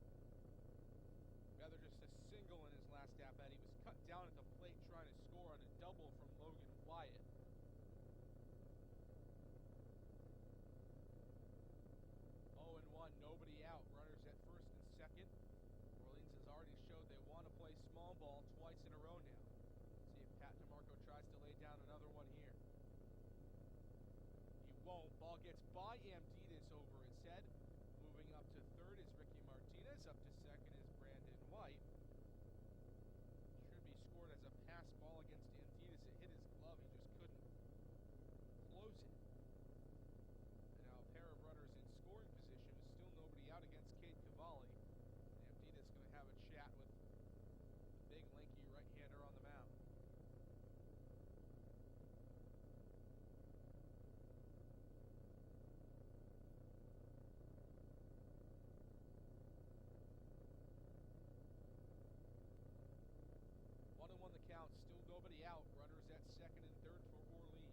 S3: Rather just a single in his last at-bat. He was cut down at the plate trying to score on a double from Logan Wyatt. Nobody out. Runners at first and second. Orleans has already showed they want to play small ball twice in a row now. See if Pat DeMarco tries to lay down another one here. He won't. Ball gets by Amditas over his head. Moving up to third is Ricky Martinez. Up to second is Brandon White. Should be scored as a pass ball against Amditas. It hit his glove. He just couldn't close it. A pair of runners in scoring position. Still nobody out against Cade Cavalli. Amditas going to have a chat with the big, lanky right-hander on the mound. One and one the count. Still nobody out. Runners at second and third for Orleans.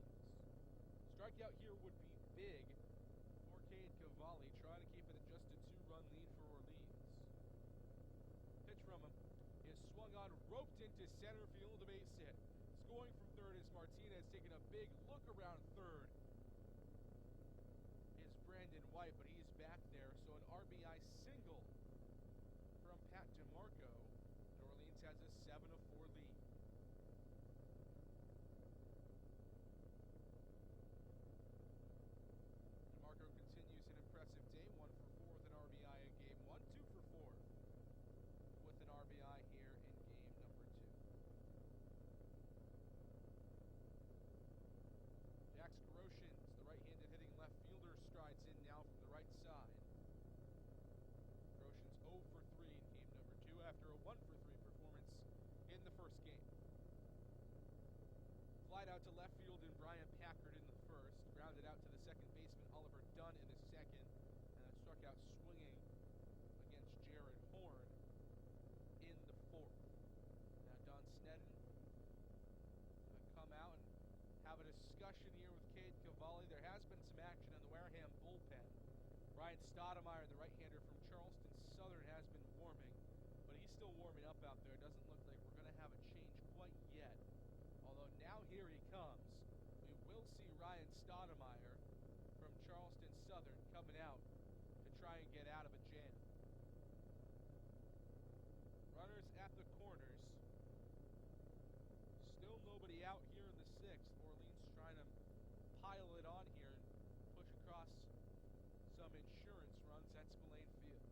S3: Strikeout here would be big. Cade Cavalli trying to keep it at just a 2-run lead for Orleans. Pitch from him is swung on, roped into center field, a base hit. Scoring from third is Martinez, taking a big look around third is Brandon White, but he's back there, so an RBI single from Pat DeMarco, and Orleans has a 7-4 lead. DeMarco continues an impressive day, 1 for 4 with an RBI in game 1, 2 for 4 with an RBI here in game number 2. Jax Groshans, the right-handed hitting left fielder, strides in now from the right side. Groshans 0 for 3 in game number 2 after a 1 for 3 performance in the first game. Flied out to left field in Brian Packard in the first, grounded out to the second baseman Oliver Dunn in the second, and then struck out swinging against Jared Horn in the fourth. Now Don Sneddon going to come out and have a discussion here with Cade Cavalli. There has been some action in the Wareham bullpen. Ryan Stoudemire, the right-hander from Charleston Southern, has been warming, but he's still warming up out there. It doesn't look like we're going to have a change quite yet. Although now here he comes. We will see Ryan Stoudemire from Charleston Southern coming out to try and get out of a jam. Runners at the corners. Still nobody out here in the sixth. Orleans trying to pile it on here and push across some insurance runs at Spillane Field.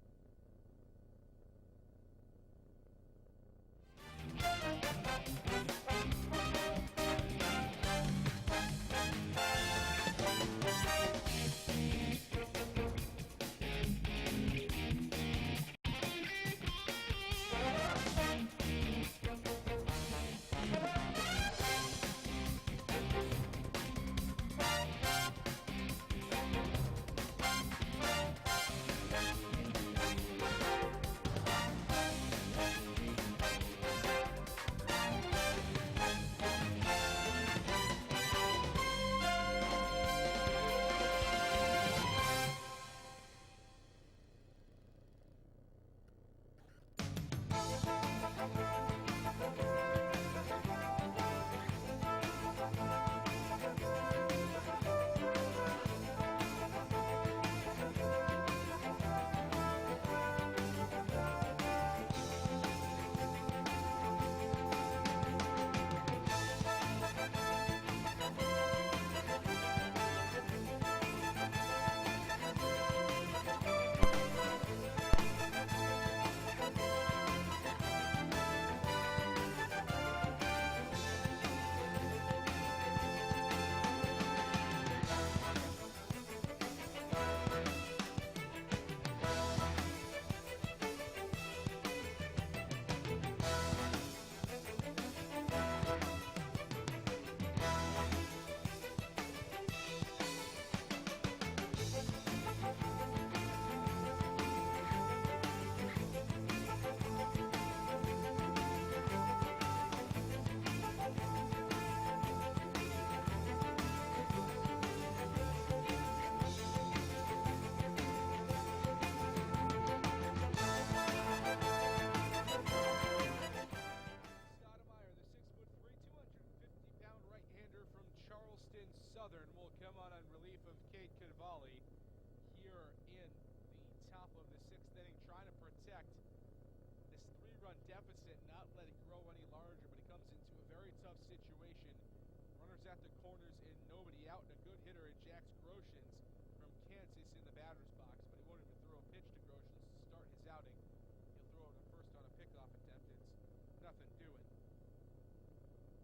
S3: Cavalli here in the top of the 6th inning, trying to protect this 3-run deficit, not let it grow any larger, but he comes into a very tough situation. Runners at the corners and nobody out, and a good hitter at Jax Groshans from Kansas in the batter's box, but he won't even throw a pitch to Groshans to start his outing. He'll throw it at first on a pickoff attempt. It's nothing doing.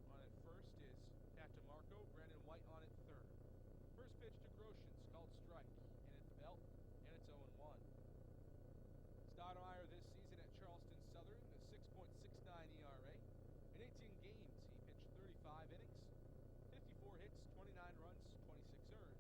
S3: On at first is Pat DeMarco, Brandon White on at third. First pitch to Groshans, called strike, and at the belt, and it's 0-1. Stoudemire this season at Charleston Southern, a 6.69 ERA. In 18 games, he pitched 35 innings, 54 hits, 29 runs, 26 earned,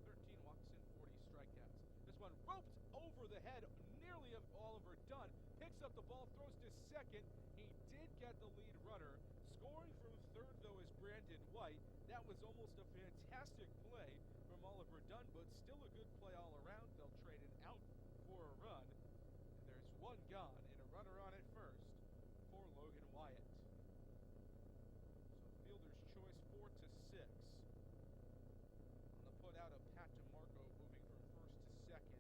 S3: 13 walks, and 40 strikeouts. This one roped over the head, nearly of Oliver Dunn. Picks up the ball, throws to second. He did get the lead runner. Scoring from third, though, is Brandon White. That was almost a fantastic play from Oliver Dunn, but still a good play all around. They'll trade an out for a run. And there's one gone and a runner on at first for Logan Wyatt. So fielder's choice 4-6. On the put out of Pat DeMarco, moving from first to second.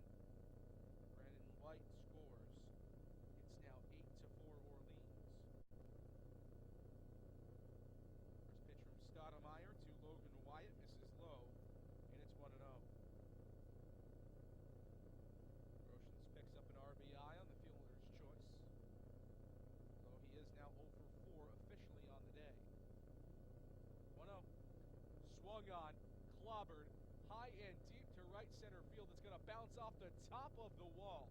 S3: Brandon White scores. It's now 8-4 Orleans. First pitch from Stoudemire to Logan Wyatt, misses low, and it's 1-0. Groshans picks up an RBI on the fielder's choice, though he is now 0-4 officially on the day. 1-0. Swung on, clobbered, high and deep to right center field. It's going to bounce off the top of the wall.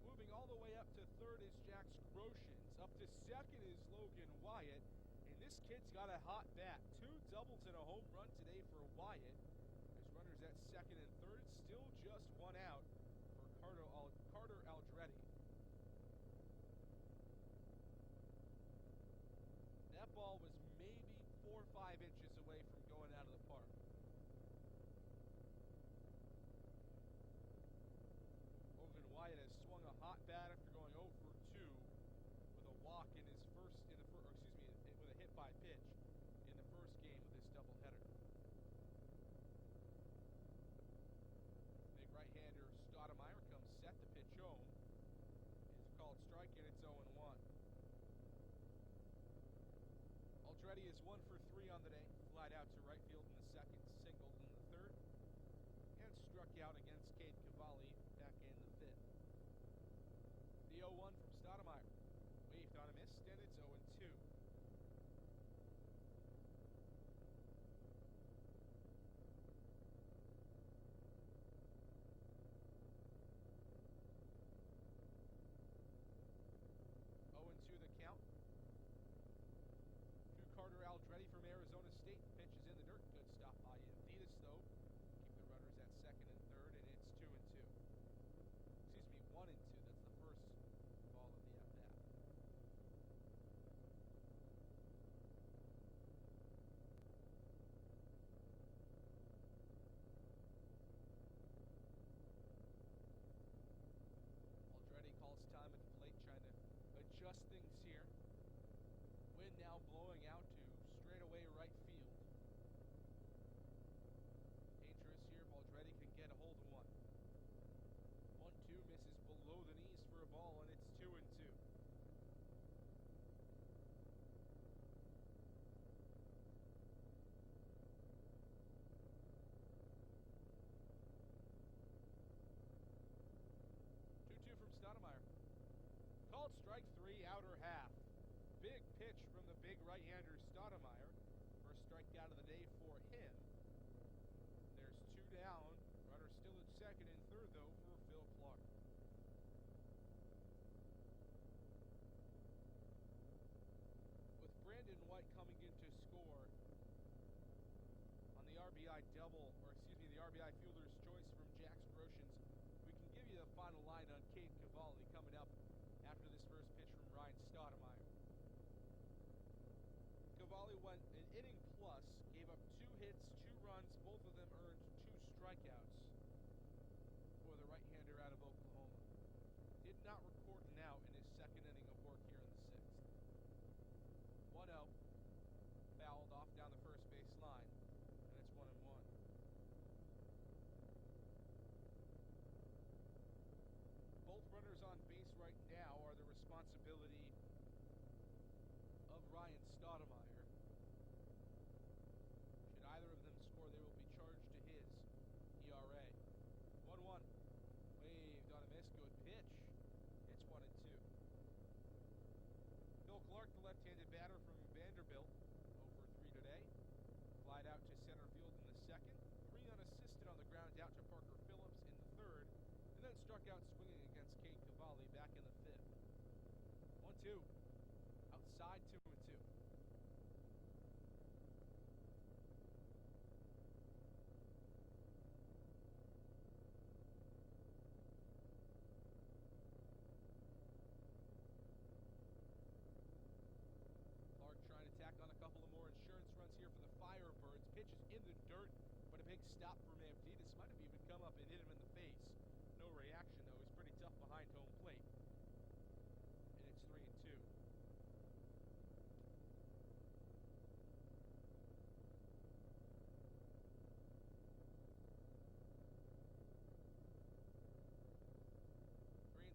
S3: Moving all the way up to third is Jax Groshans. Up to second is Logan Wyatt. And this kid's got a hot bat. 2 doubles and a home run today for Wyatt. There's runners at second and third. Still just 1 out for Carter Aldretti. That ball was maybe 4 or 5 inches away from going out of the park. Logan Wyatt has swung a hot bat after going 0 for 2 with a walk in his with a hit by pitch in the first game of this doubleheader. Big right-hander Stoudemire comes set, the pitch home. It's called strike, and it's 0-1. Aldretti is 1 for 3 on the day. Flied out to right field in the second, singled in the third, and struck out against Cade Cavalli back in the fifth. The 0-1 from Stoudemire. Waved on a miss, and it's 0-2. To the count. To Carter Aldretti from Arizona State. Pitch is in the dirt. Good stop by Adidas, though. Keep the runners at second and third, and it's 2-2. Excuse me, 1-2. That's the first ball of the at-bat. Aldretti calls time at the plate, trying to adjust things here. Wind now blowing out to straightaway right field. Dangerous here if Aldretti can get a hold of one. 1-2 misses below the knees for a ball, and it's 2-2. From Stoudemire. Called strike 3, outer half. Big pitch from the big right-hander Stoudemire. First strikeout of the day for him. There's 2 down. Runner still at second and third, though, for Phil Clark. With Brandon White coming in to score on the RBI double, or excuse me, the RBI fielder's choice from Jax Groshans, we can give you the final line on Cade Cavalli coming up after this first pitch from Ryan Stoudemire. Cavalli went an inning plus, gave up 2 hits, 2 runs, both of them earned 2 strikeouts for the right-hander out of Oklahoma. Did not record an out in his second inning of work here in the 6th. 1-0, fouled off down the first base line, and it's 1-1. out to center field in the second, 3 unassisted on the ground out to Parker Phillips in the third, and then struck out swinging against Kate Cavalli back in the fifth. 1-2. Outside 2-2. Clark trying to tack on a couple of more insurance runs here for the Firebirds. Pitch is in the dirt, but a big stop from Amditis. Might have even come up and hit him in the face. No reaction, though. He's pretty tough behind home plate. And it's 3-2.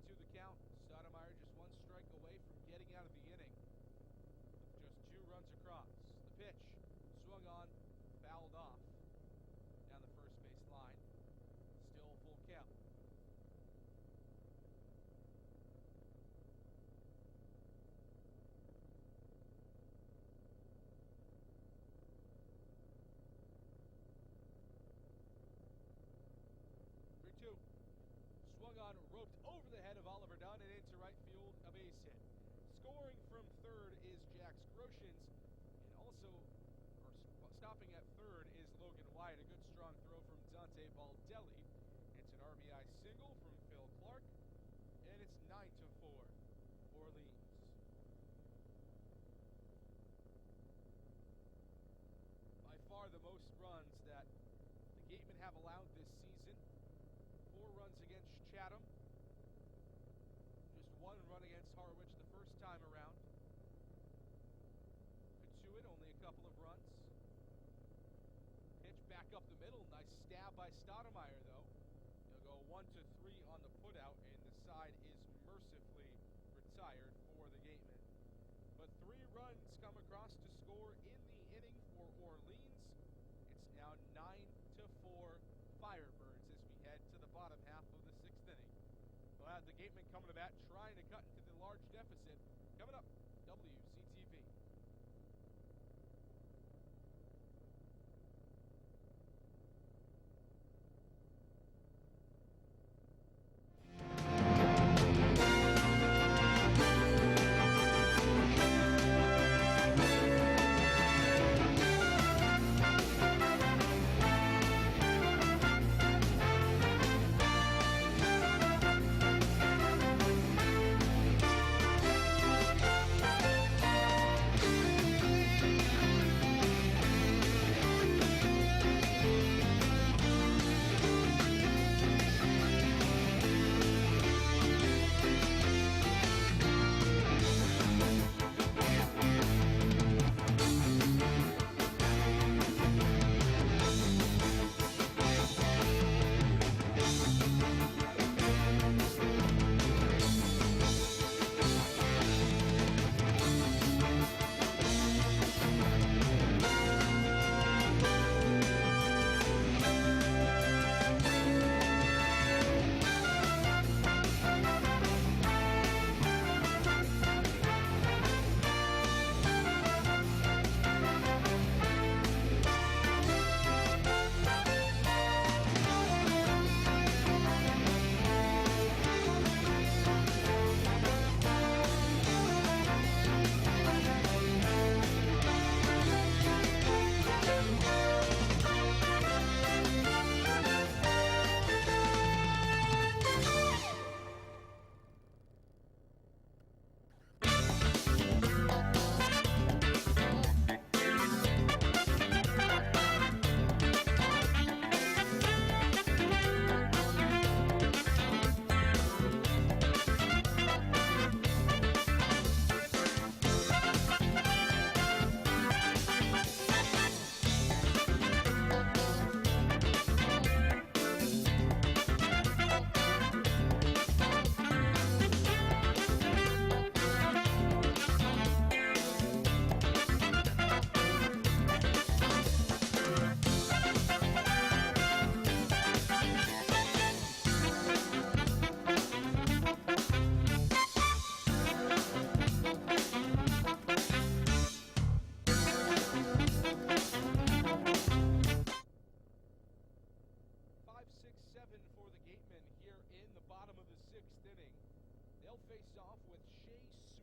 S3: To the count. Stoudemire just 1 strike away from getting out of the inning with just 2 runs across. The pitch swung on, fouled off down the first base line. Still full count. Two. Swung on, roped over the head of Oliver Dunn and into right field, a base hit. Scoring from third is Jax Groshans, and also, stopping at third is Logan Wyatt. A good strong throw from Dante Baldelli. It's an RBI single from Phil Clark, and it's 9-4, Orleans. By far the most runs that the Gatemen have allowed this season. 4 runs against Chatham. Just 1 run against Harwich the first time around. Katuit, only a couple of runs. Pitch back up the middle. Nice stab by Stoudemire, though. He'll go 1-3 on the putout, and the side is mercifully retired for the Gatemen. But 3 runs come across to score in the inning for Orleans. It's now 9-4 Firebirds as we head to the bottom half of the 6th inning. We'll have the Gatemen coming to bat, trying to cut into the large deficit. Coming up, WCTV.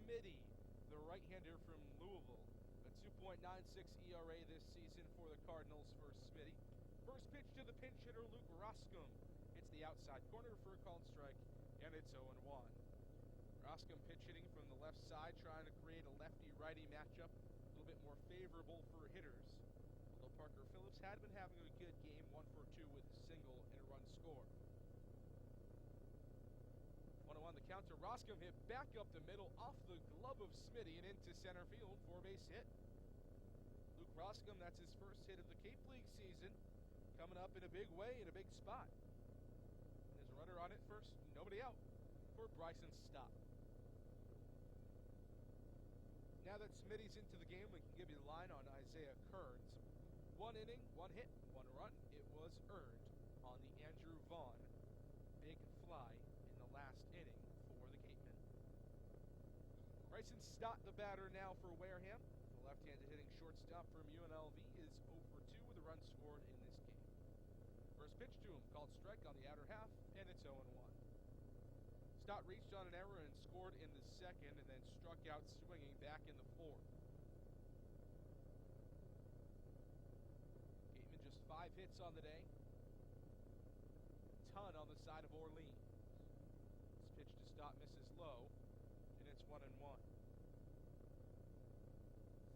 S3: Smitty, the right-hander from Louisville. A 2.96 ERA this season for the Cardinals for Smitty. First pitch to the pinch hitter, Luke Roscom. It's the outside corner for a called strike, and it's 0-1. Roscom pitch hitting from the left side, trying to create a lefty-righty matchup, a little bit more favorable for hitters. Although Parker Phillips had been having a good game, 1 for 2 with a single and a run score. 1-1 the counter. Roscom hit back up the middle off the glove of Smitty and into center field, 4-base hit. Luke Roscom, that's his first hit of the Cape League season, coming up in a big way, in a big spot. And there's a runner on at first, nobody out for Bryson Stott. Now that Smitty's into the game, we can give you the line on Isaiah Kearns. 1 inning, 1 hit, 1 run. It was earned on the Andrew Vaughn big fly in the last inning for the Gatemen. Bryson Stott, the batter now for Wareham. The left-handed hitting shortstop from UNLV is 0 for 2 with a run scored in this game. First pitch to him, called strike on the outer half, and it's 0-1. Stott reached on an error and scored in the second, and then struck out swinging back in the fourth. Gatemen just 5 hits on the day. Ton on the side of Orleans. This pitch to Stott misses low, and it's 1-1.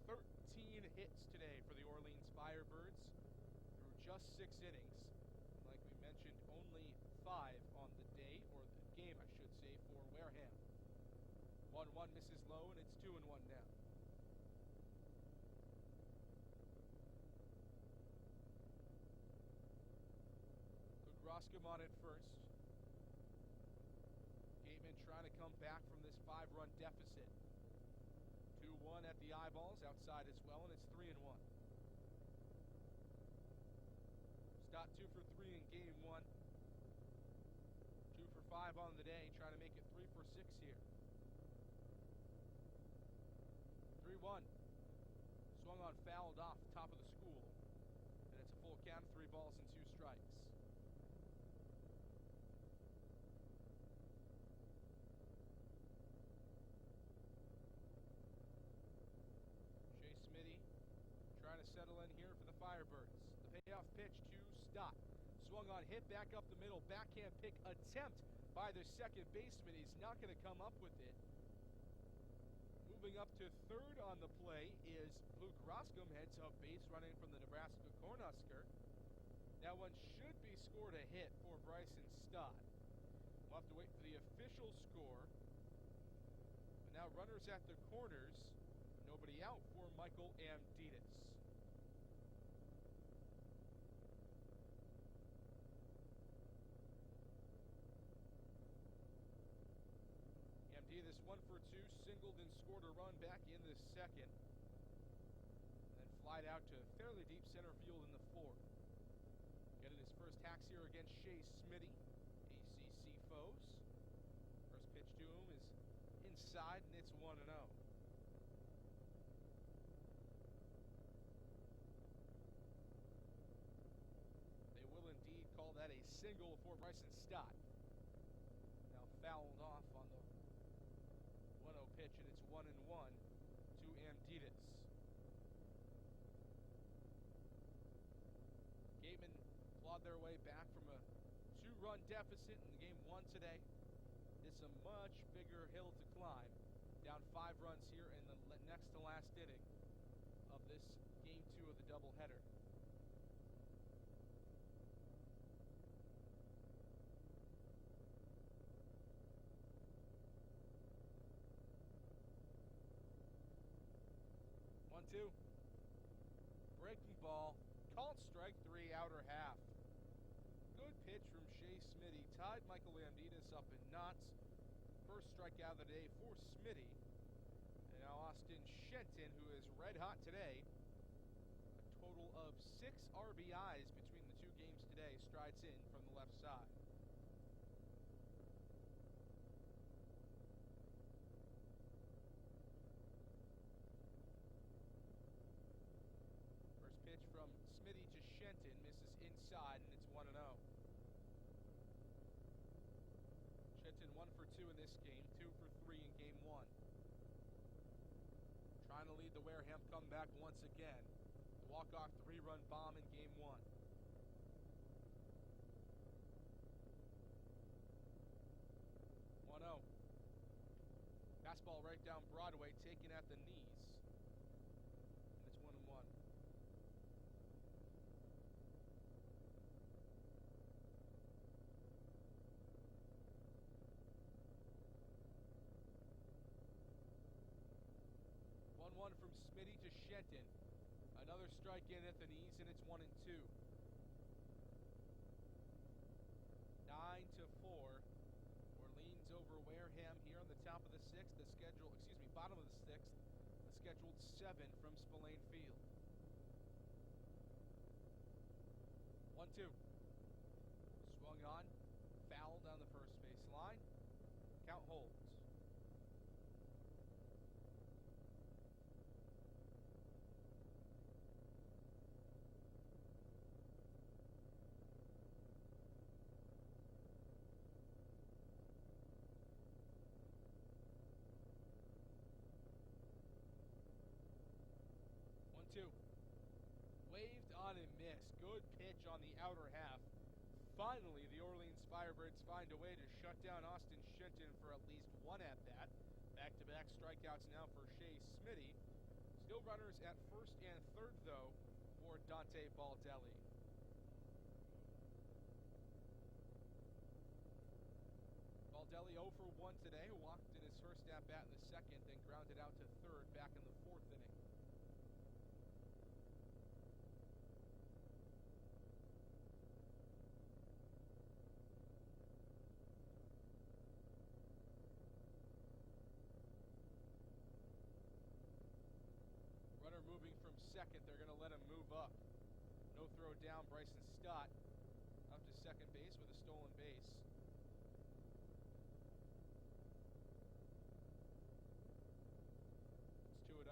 S3: 13 hits today for the Orleans Firebirds through just 6 innings. And like we mentioned, only 5 on the day, or the game, I should say, for Wareham. 1-1 misses low, and it's 2-1 now. Luke Roscom on at first. Gatemen trying to come back from this 5-run deficit. 2-1 at the eyeballs, outside as well, and it's 3-1. Stott 2 for 3 in game 1. 2 for 5 on the day, trying to make it 3 for 6 here. 3-1. Swung on, fouled off, top of the school. And it's a full count, 3 balls and 2 strikes. Smitty trying to settle in here for the Firebirds. The payoff pitch to Stott. Swung on, hit back up the middle. Backhand pick attempt by the second baseman. He's not going to come up with it. Moving up to third on the play is Luke Roscom, heads up base, running from the Nebraska Cornhusker. That one should be scored a hit for Bryson Stott. We'll have to wait for the official score. But now runners at the corners. Nobody out for Michael Amditis. Amditis 1 for 2, singled and scored a run back in the second. And then flied out to fairly deep center field in the fourth. Getting his first hacks here against Shea Smitty, ACC foes. First pitch to him is inside, and it's 1-0. Will indeed call that a single for Bryson Stott. Now fouled off on the 1-0 pitch, and it's 1-1 to Amditis. Gatemen clawed their way back from a 2-run deficit in game 1 today. It's a much bigger hill to climb. Down 5 runs here in the next to last inning of this game 2 of the doubleheader. One-two. Breaking ball. Called strike 3, outer half. Good pitch from Shea Smitty. Tied Michael Amditis up in knots. First strikeout of the day for Smitty. And now Austin Shenton, who is red hot today. A total of 6 RBIs between the 2 games today. Strides in from the left side. Pitch from Smitty to Shenton, misses inside, and it's 1-0. Shenton 1 for 2 in this game, 2 for 3 in game 1. come back once again. The walk-off 3-run bomb in Game 1. Oh. Fastball right down Broadway, taken at the knees. And it's 1-1. One from Smitty to Shenton. Another strike in at the knees, and it's 1-2. 9-4. Orleans over Wareham here on the top of the sixth. Bottom of the sixth. The scheduled 7 from Spillane Field. 1-2. Swung on, foul down the first base line. Count holds. Two. Waved on and missed. Good pitch on the outer half. Finally, the Orleans Firebirds find a way to shut down Austin Shenton for at least one at-bat. Back-to-back strikeouts now for Shea Smitty. Still runners at first and third, though, for Dante Baldelli. Baldelli 0 for 1 today, walked in his first at-bat in the second, then grounded out to third back in the fourth inning. Runner moving from second, they're going to let him move up. No throw down, Bryson Stott up to second base with a stolen base. It's 2-0.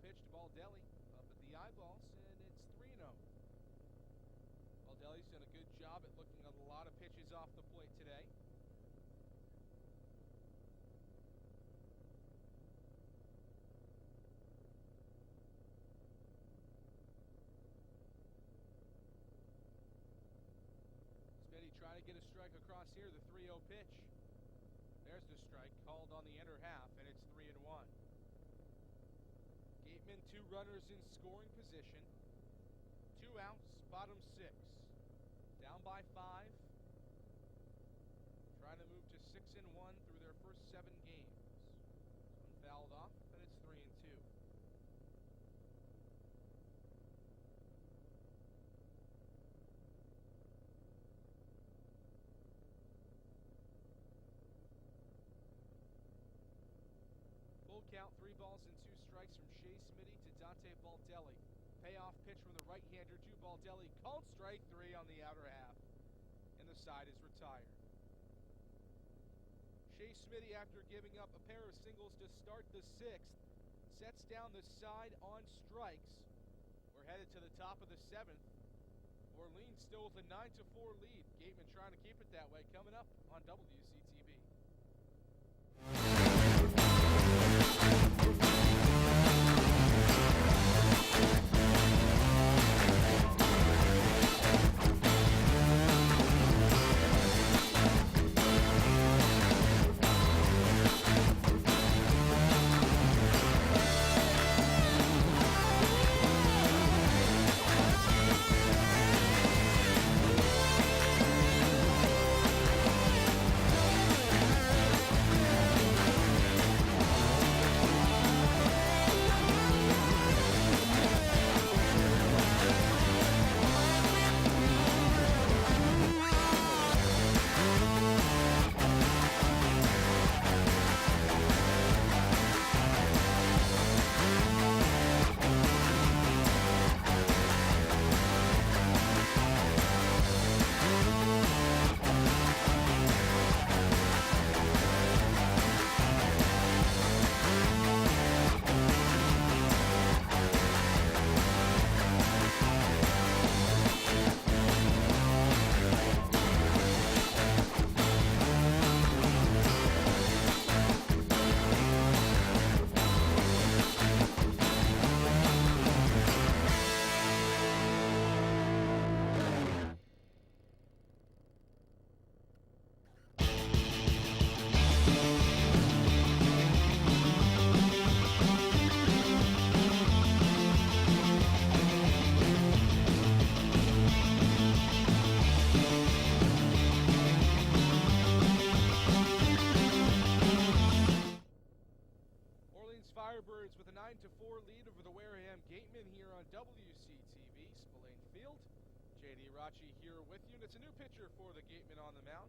S3: Pitch to Baldelli up at the eyeballs, and it's 3-0. Baldelli's done a good job at looking at a lot of pitches off the plate today. Smitty trying to get a strike across here, the 3-0 pitch. There's the strike, called on the inner half, and it's 3-1. Gatemen, 2 runners in scoring position. 2 outs, bottom 6. Down by 5. Trying to move to 6-1 through their first 7 games. This one fouled off, and it's 3-2. Full count, 3 balls and 2 strikes from Shea Smitty to Dante Baldelli. Payoff pitch from the right-hander to Baldelli. Called strike 3 on the outer half. And the side is retired. Shea Smitty, after giving up a pair of singles to start the 6th, sets down the side on strikes. We're headed to the top of the 7th. Orleans still with a 9-4 lead. Gatemen trying to keep it that way. Coming up on WCTV. on WCTV, Spillane Field. J.D. Rachi here with you, and it's a new pitcher for the Gatemen on the mound.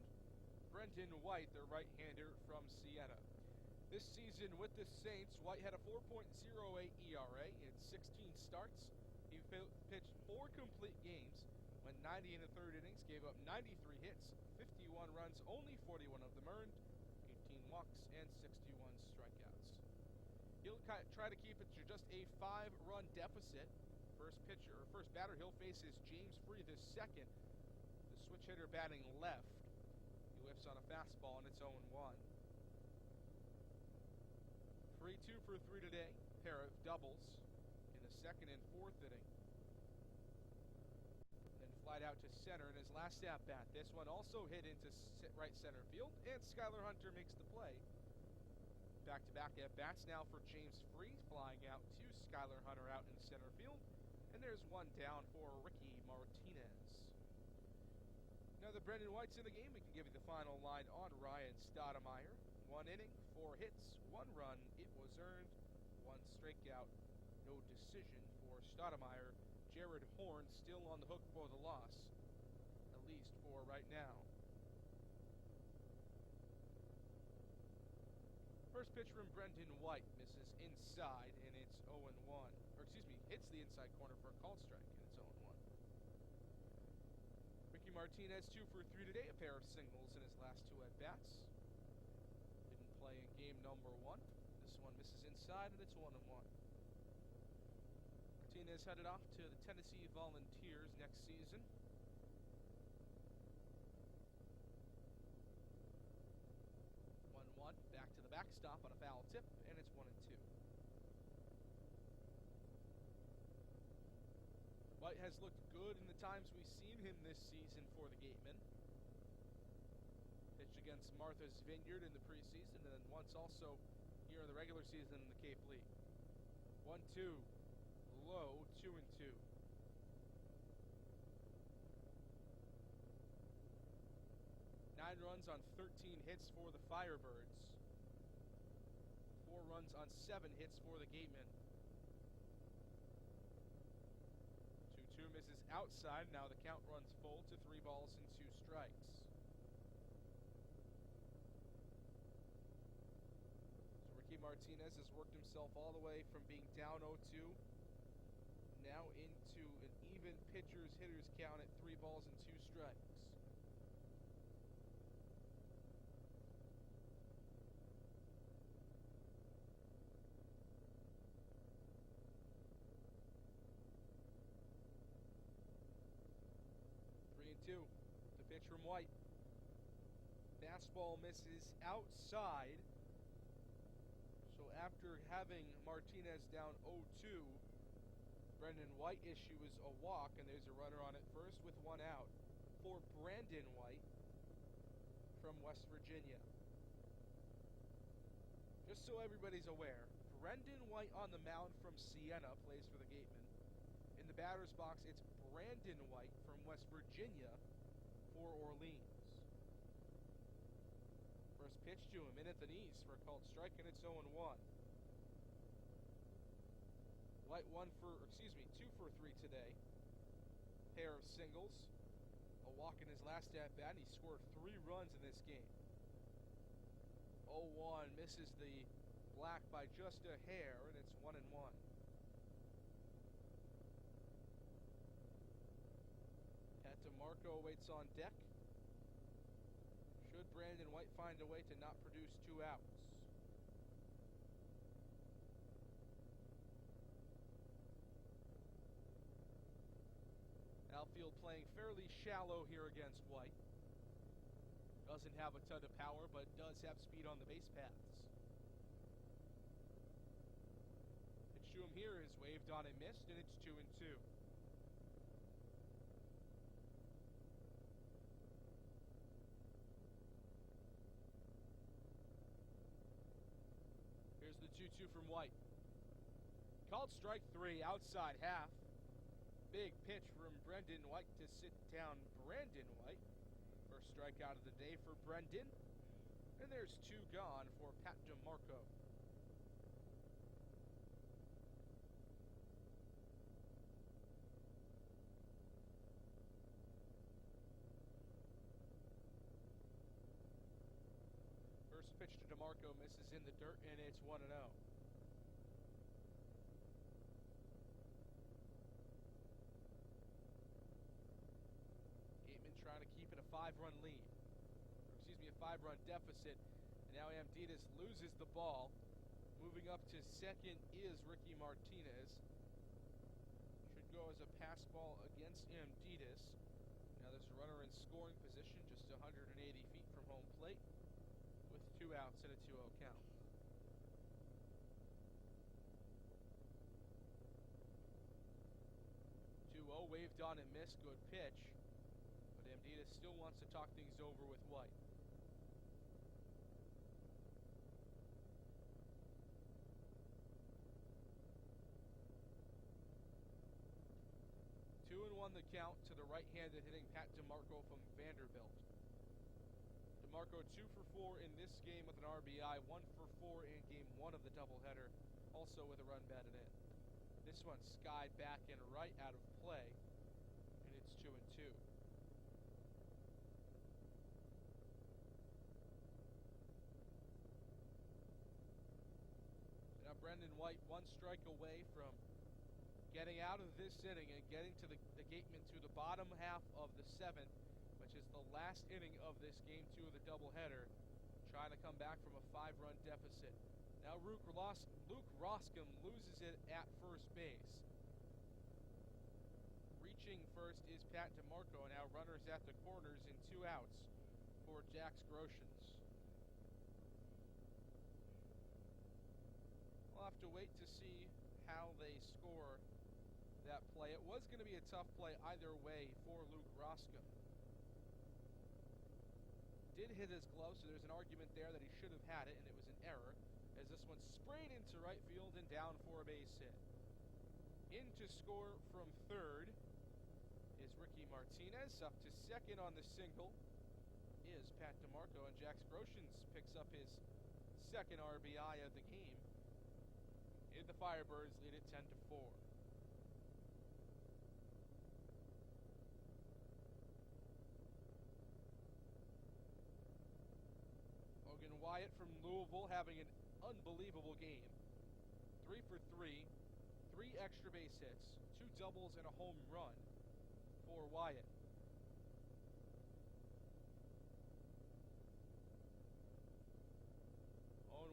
S3: Brendan White, the right-hander from Siena. This season with the Saints, White had a 4.08 ERA in 16 starts. He pitched 4 complete games, went 90 in the third innings, gave up 93 hits, 51 runs, only 41 of them earned, 18 walks, and 61 strikeouts. He'll try to keep it to just a 5-run deficit. First batter he'll face is James Free the second. The switch hitter batting left. He whiffs on a fastball, and it's 0-1. Free 2 for 3 today. Pair of doubles in the second and fourth inning. Then flied out to center in his last at-bat. This one also hit into right center field, and Skylar Hunter makes the play. Back-to-back at-bats now for James Free, flying out to Skylar Hunter out in center field. And there's one down for Ricky Martinez. Now that Brendan White's in the game, we can give you the final line on Ryan Stoudemire. 1 inning, 4 hits, 1 run, it was earned, 1 strikeout, no decision for Stoudemire. Jared Horn still on the hook for the loss, at least for right now. First pitch from Brendan White misses inside, and it's 0-1. Or excuse me, hits the inside corner for a called strike, and it's 0-1. Ricky Martinez 2 for 3 today, a pair of singles in his last 2 at-bats. Didn't play in game number 1. This one misses inside, and it's 1-1. Martinez headed off to the Tennessee Volunteers next season. Back to the backstop on a foul tip, and it's 1-2. White has looked good in the times we've seen him this season for the Gatemen. Pitched against Martha's Vineyard in the preseason, and then once also here in the regular season in the Cape League. 1-2, low, 2-2. Nine runs on 13 hits for the Firebirds. 4 runs on 7 hits for the Gatemen. 2-2 misses outside. Now the count runs full to 3 balls and 2 strikes. So Ricky Martinez has worked himself all the way from being down 0-2 now into an even pitchers hitters count at 3 balls and 2 strikes. Two. The pitch from White. Fastball misses outside. So after having Martinez down 0-2, Brendan White issues a walk, and there's a runner on at first with 1 out for Brandon White from West Virginia. Just so everybody's aware, Brendan White on the mound from Siena plays for the Gatemen. In the batter's box, it's Brandon White from West Virginia for Orleans. First pitch to him, in at the knees for a called strike, and it's 0-1. White 2 for 3 today. Pair of singles. A walk in his last at-bat, and he scored 3 runs in this game. 0-1, misses the black by just a hair, and it's 1-1. Pat DeMarco waits on deck. Should Brandon White find a way to not produce 2 outs? Outfield playing fairly shallow here against White. Doesn't have a ton of power, but does have speed on the base paths. Pitch to him here is waved on and missed, and it's 2-2. Here's the 2-2 from White. Called strike 3, outside half. Big pitch from Brendan White to sit down Brandon White. First strikeout of the day for Brendan. And there's 2 gone for Pat DeMarco. First pitch to DeMarco misses in the dirt, and it's 1-0. Gatemen trying to keep it a 5-run lead. A 5-run deficit. And now Amditas loses the ball. Moving up to second is Ricky Martinez. Should go as a pass ball against Amditas. Now there's a runner in scoring position just 180 feet from home plate with 2 outs and a 2-0 count. Waved on and missed. Good pitch. But Amditas still wants to talk things over with White. 2-1 the count to the right-handed hitting Pat DeMarco from Vanderbilt. DeMarco 2 for 4 in this game with an RBI, 1 for 4 in game 1 of the doubleheader, also with a run batted in. This one skied back and right out of play, and it's 2-2. Now Brendan White 1 strike away from getting out of this inning and getting to the Gatemen to the bottom half of the 7th, which is the last inning of this game 2 of the doubleheader, trying to come back from a 5-run deficit. Now Luke Roscom loses it at first base. Reaching first is Pat DeMarco, and now runners at the corners in 2 outs for Jax Groshans. We'll have to wait to see how they score that play. It was going to be a tough play either way for Luke Roscom. Did hit his glove, so there's an argument there that he should have had it, and it was an error, as this one sprayed into right field and down for a base hit. In to score from third is Ricky Martinez. Up to second on the single is Pat DeMarco, and Jax Groshans picks up his second RBI of the game. And the Firebirds lead it 10-4. Logan Wyatt from Louisville having an unbelievable game. 3 for 3, 3 extra base hits, 2 doubles and a home run for Wyatt.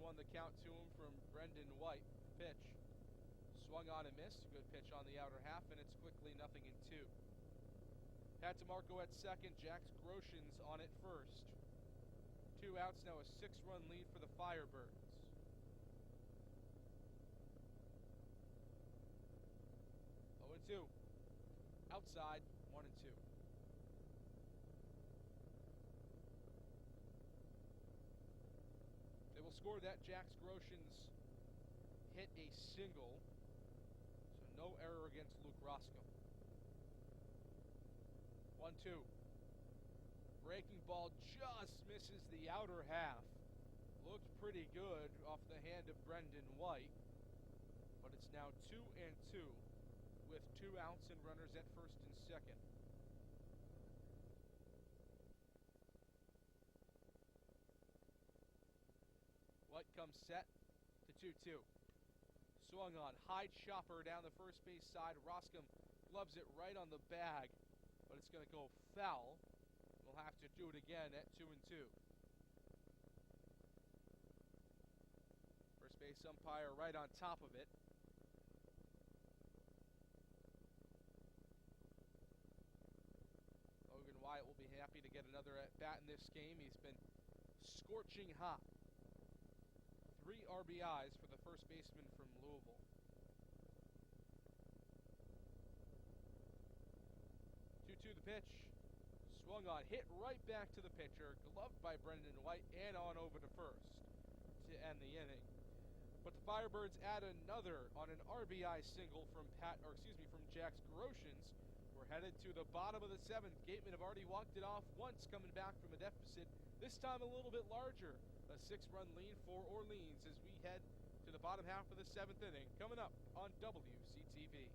S3: Won the count to him from Brendan White. Pitch. Swung on and missed. Good pitch on the outer half, and it's quickly 0-2. Pat DeMarco at second. Jax Groshans on at first. 2 outs, now a 6-run lead for the Firebirds. Oh and 2. Outside, 1-2. They will score that. Jax Groshans hit a single, so no error against Luke Roscom. 1-2. Breaking ball just misses the outer half. Looked pretty good off the hand of Brendan White, but it's now 2-2 with 2 outs and runners at first and second. White comes set to 2-2. Swung on, high chopper down the first base side. Roscom gloves it right on the bag, but it's going to go foul. We'll have to do it again at 2-2. First base umpire right on top of it. Logan Wyatt will be happy to get another at bat in this game. He's been scorching hot. 3 RBIs for the first baseman from Louisville. 2-2 the pitch. Swung on, hit right back to the pitcher, gloved by Brendan White, and on over to first to end the inning. But the Firebirds add another on an RBI single from Jax Groshans. We're headed to the bottom of the 7th. Gatemen have already walked it off once, coming back from a deficit, this time a little bit larger. A 6-run lead for Orleans as we head to the bottom half of the 7th inning. Coming up on WCTV.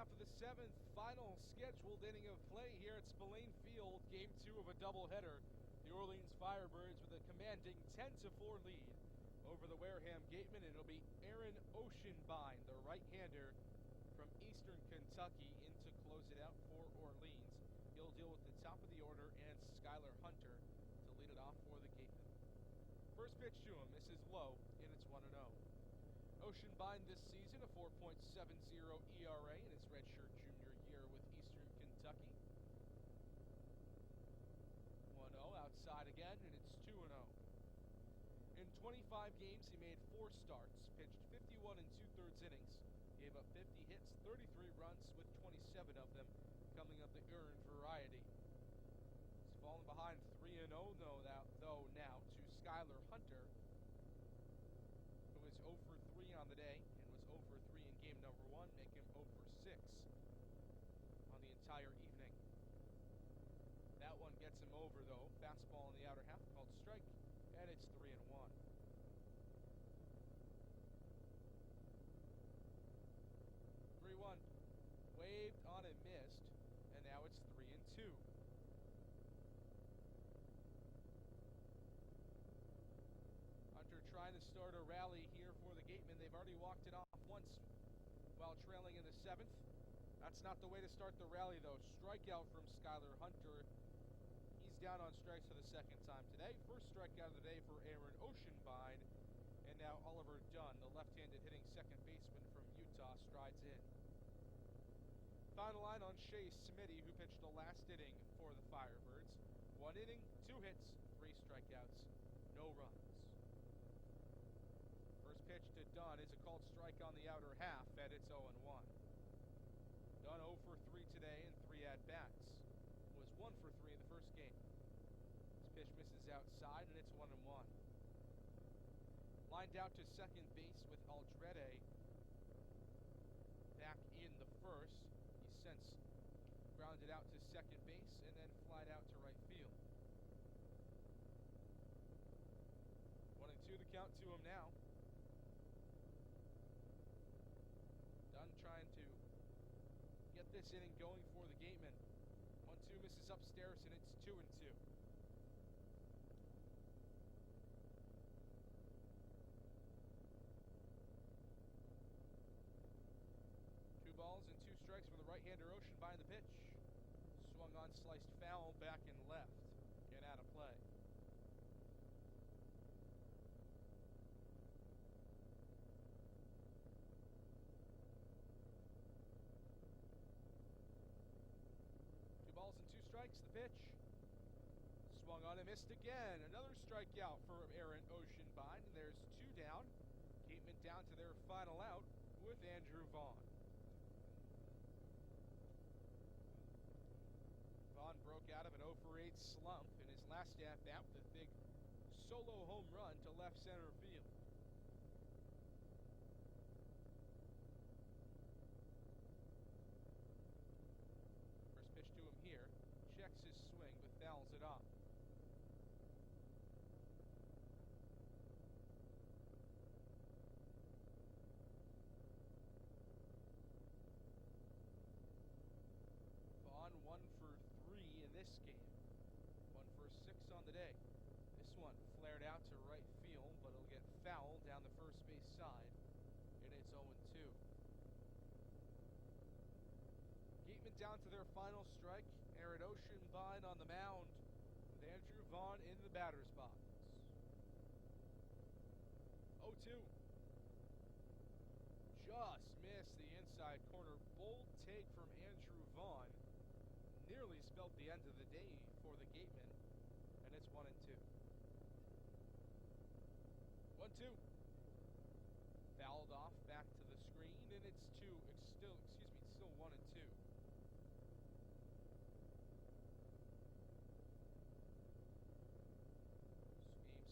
S3: half of the 7th, final scheduled inning of play here at Spillane Field, game 2 of a doubleheader. The Orleans Firebirds with a commanding 10-4 lead over the Wareham Gatemen. It'll be Aaron Oceanbine, the right-hander from Eastern Kentucky, in to close it out for Orleans. He'll deal with the top of the order and Skylar Hunter to lead it off for the Gatemen. First pitch to him, this is low, and it's 1-0. Oceanbine this season, a 4.70 ERA in his redshirt junior year with Eastern Kentucky. 1-0, outside again, and it's 2-0. In 25 games, he made 4 starts, pitched 51 2/3 innings, gave up 50 hits, 33 runs, with 27 of them coming of the earned variety. He's fallen behind 3-0 though now to Skylar Hunter, who was 0 for 3 on the day and was 0 for 3 in game number 1, making him 0 for 6 on the entire evening. That one gets him over, though. Fastball in the outer half called strike, and it's 3-1. Waved on and missed, and now it's 3-2. Hunter trying to start a rally here for the Gatemen. They've already walked it off once while trailing in the 7th. That's not the way to start the rally, though. Strikeout from Skylar Hunter. He's down on strikes for the 2nd time today. First strikeout of the day for Aaron Oceanbine. And now Oliver Dunn, the left-handed hitting second baseman from Utah, strides in. Final line on Shea Smitty, who pitched the last inning for the Firebirds. 1 inning, 2 hits, 3 strikeouts, no runs. First pitch to Dunn is a called strike on the outer half, and it's 0-1. Dunn 0 for 3 today and 3 at-bats. Was 1 for 3 in the first game. This pitch misses outside, and it's 1-1. Lined out to second base with Aldrete back in the first. He's since grounded out to second base and then flied out to right field. 1-2 the count to him now. Dunn trying to get this inning going for the Gatemen. 1-2 misses upstairs, and it's 2-2. Two balls and 2 strikes for the right-hander Oceanbine. The pitch swung on, sliced foul, back and left, and out of play. Balls and 2 strikes, the pitch. Swung on and missed again. Another strikeout for Aaron Oceanbine, and there's 2 down. Gatemen down to their final out with Andrew Vaughn. Vaughn broke out of an 0 for 8 slump in his last at-bat with a big solo home run to left center field. Pitch to him here, checks his swing but fouls it off. Vaughn 1 for 3 in this game, 1 for 6 on the day. This one flared out to right field, but it'll get fouled down the first base side, and it's 0-2. Gatemen down to their final strike. Aaron Oceanbine on the mound with Andrew Vaughn in the batter's box. 0-2. Just missed the inside corner. Bold take from Andrew Vaughn. Nearly spelled the end of the day for the Gatemen, and it's 1-2. 1-2. Fouled off back to the screen, and it's still 1-2.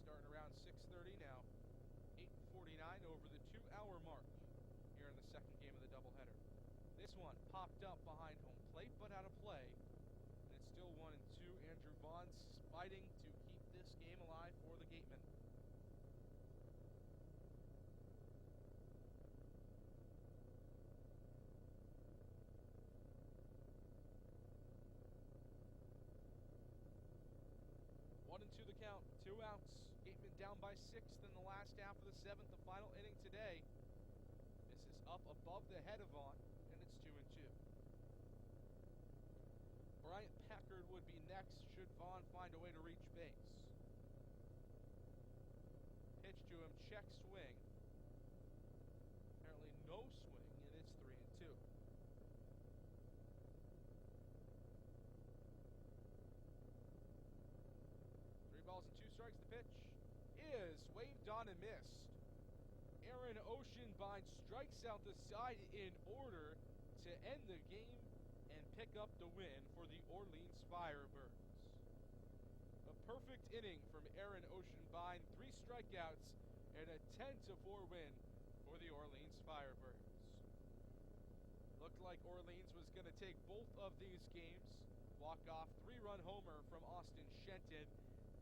S3: Starting around 6:30 now. 8:49 over the 2-hour mark here in the second game of the doubleheader. This one popped up behind home plate, but out of play. And it's still 1-2. Andrew Vaughn's fighting to keep this game alive for the Gatemen. down by 6 in the last half of the 7th, the final inning today. This is up above the head of Vaughn, and it's 2-2. Bryant Packard would be next should Vaughn find a way to reach base. Pitch to him, check swing. Apparently no swing, and it's 3-2. Three balls and 2 strikes. The pitch is waved on and missed. Aaron Oceanbine strikes out the side in order to end the game and pick up the win for the Orleans Firebirds. A perfect inning from Aaron Oceanbine, 3 strikeouts, and a 10-4 win for the Orleans Firebirds. Looked like Orleans was going to take both of these games. Walk-off 3-run homer from Austin Shenton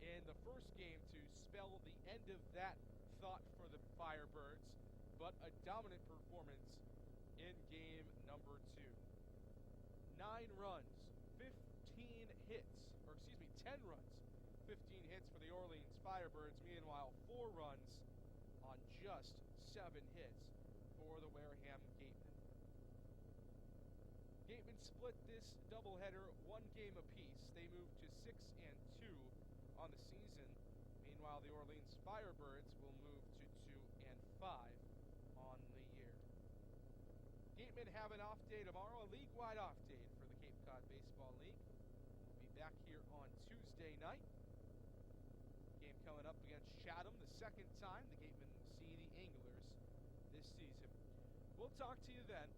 S3: in the first game to spell the end of that thought for the Firebirds, but a dominant performance in game number 2. 9 runs, 10 runs, 15 hits for the Orleans Firebirds. Meanwhile, 4 runs on just 7 hits for the Wareham Gatemen. Gatemen split this doubleheader 1 game apiece. They moved to 6-2 on the season. Meanwhile, the Orleans Firebirds will move to 2-5 on the year. Gatemen have an off day tomorrow, a league-wide off day for the Cape Cod Baseball League. We'll be back here on Tuesday night. Game coming up against Chatham, the second time the Gatemen will see the Anglers this season. We'll talk to you then.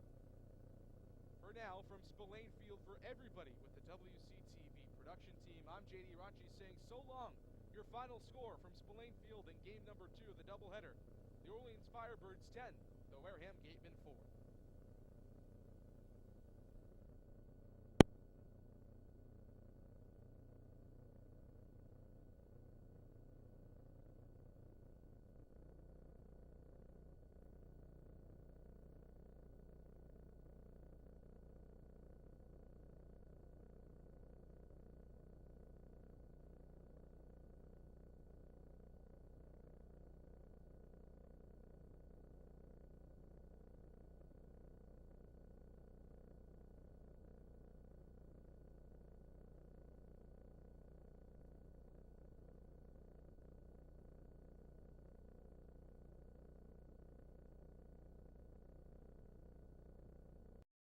S3: For now, from Spillane Field, for everybody with the WCTV production team, I'm JD Rachi saying so long. Your final score from Spillane Field in game number 2 of the doubleheader. The Orleans Firebirds 10, the Wareham Gatemen 4.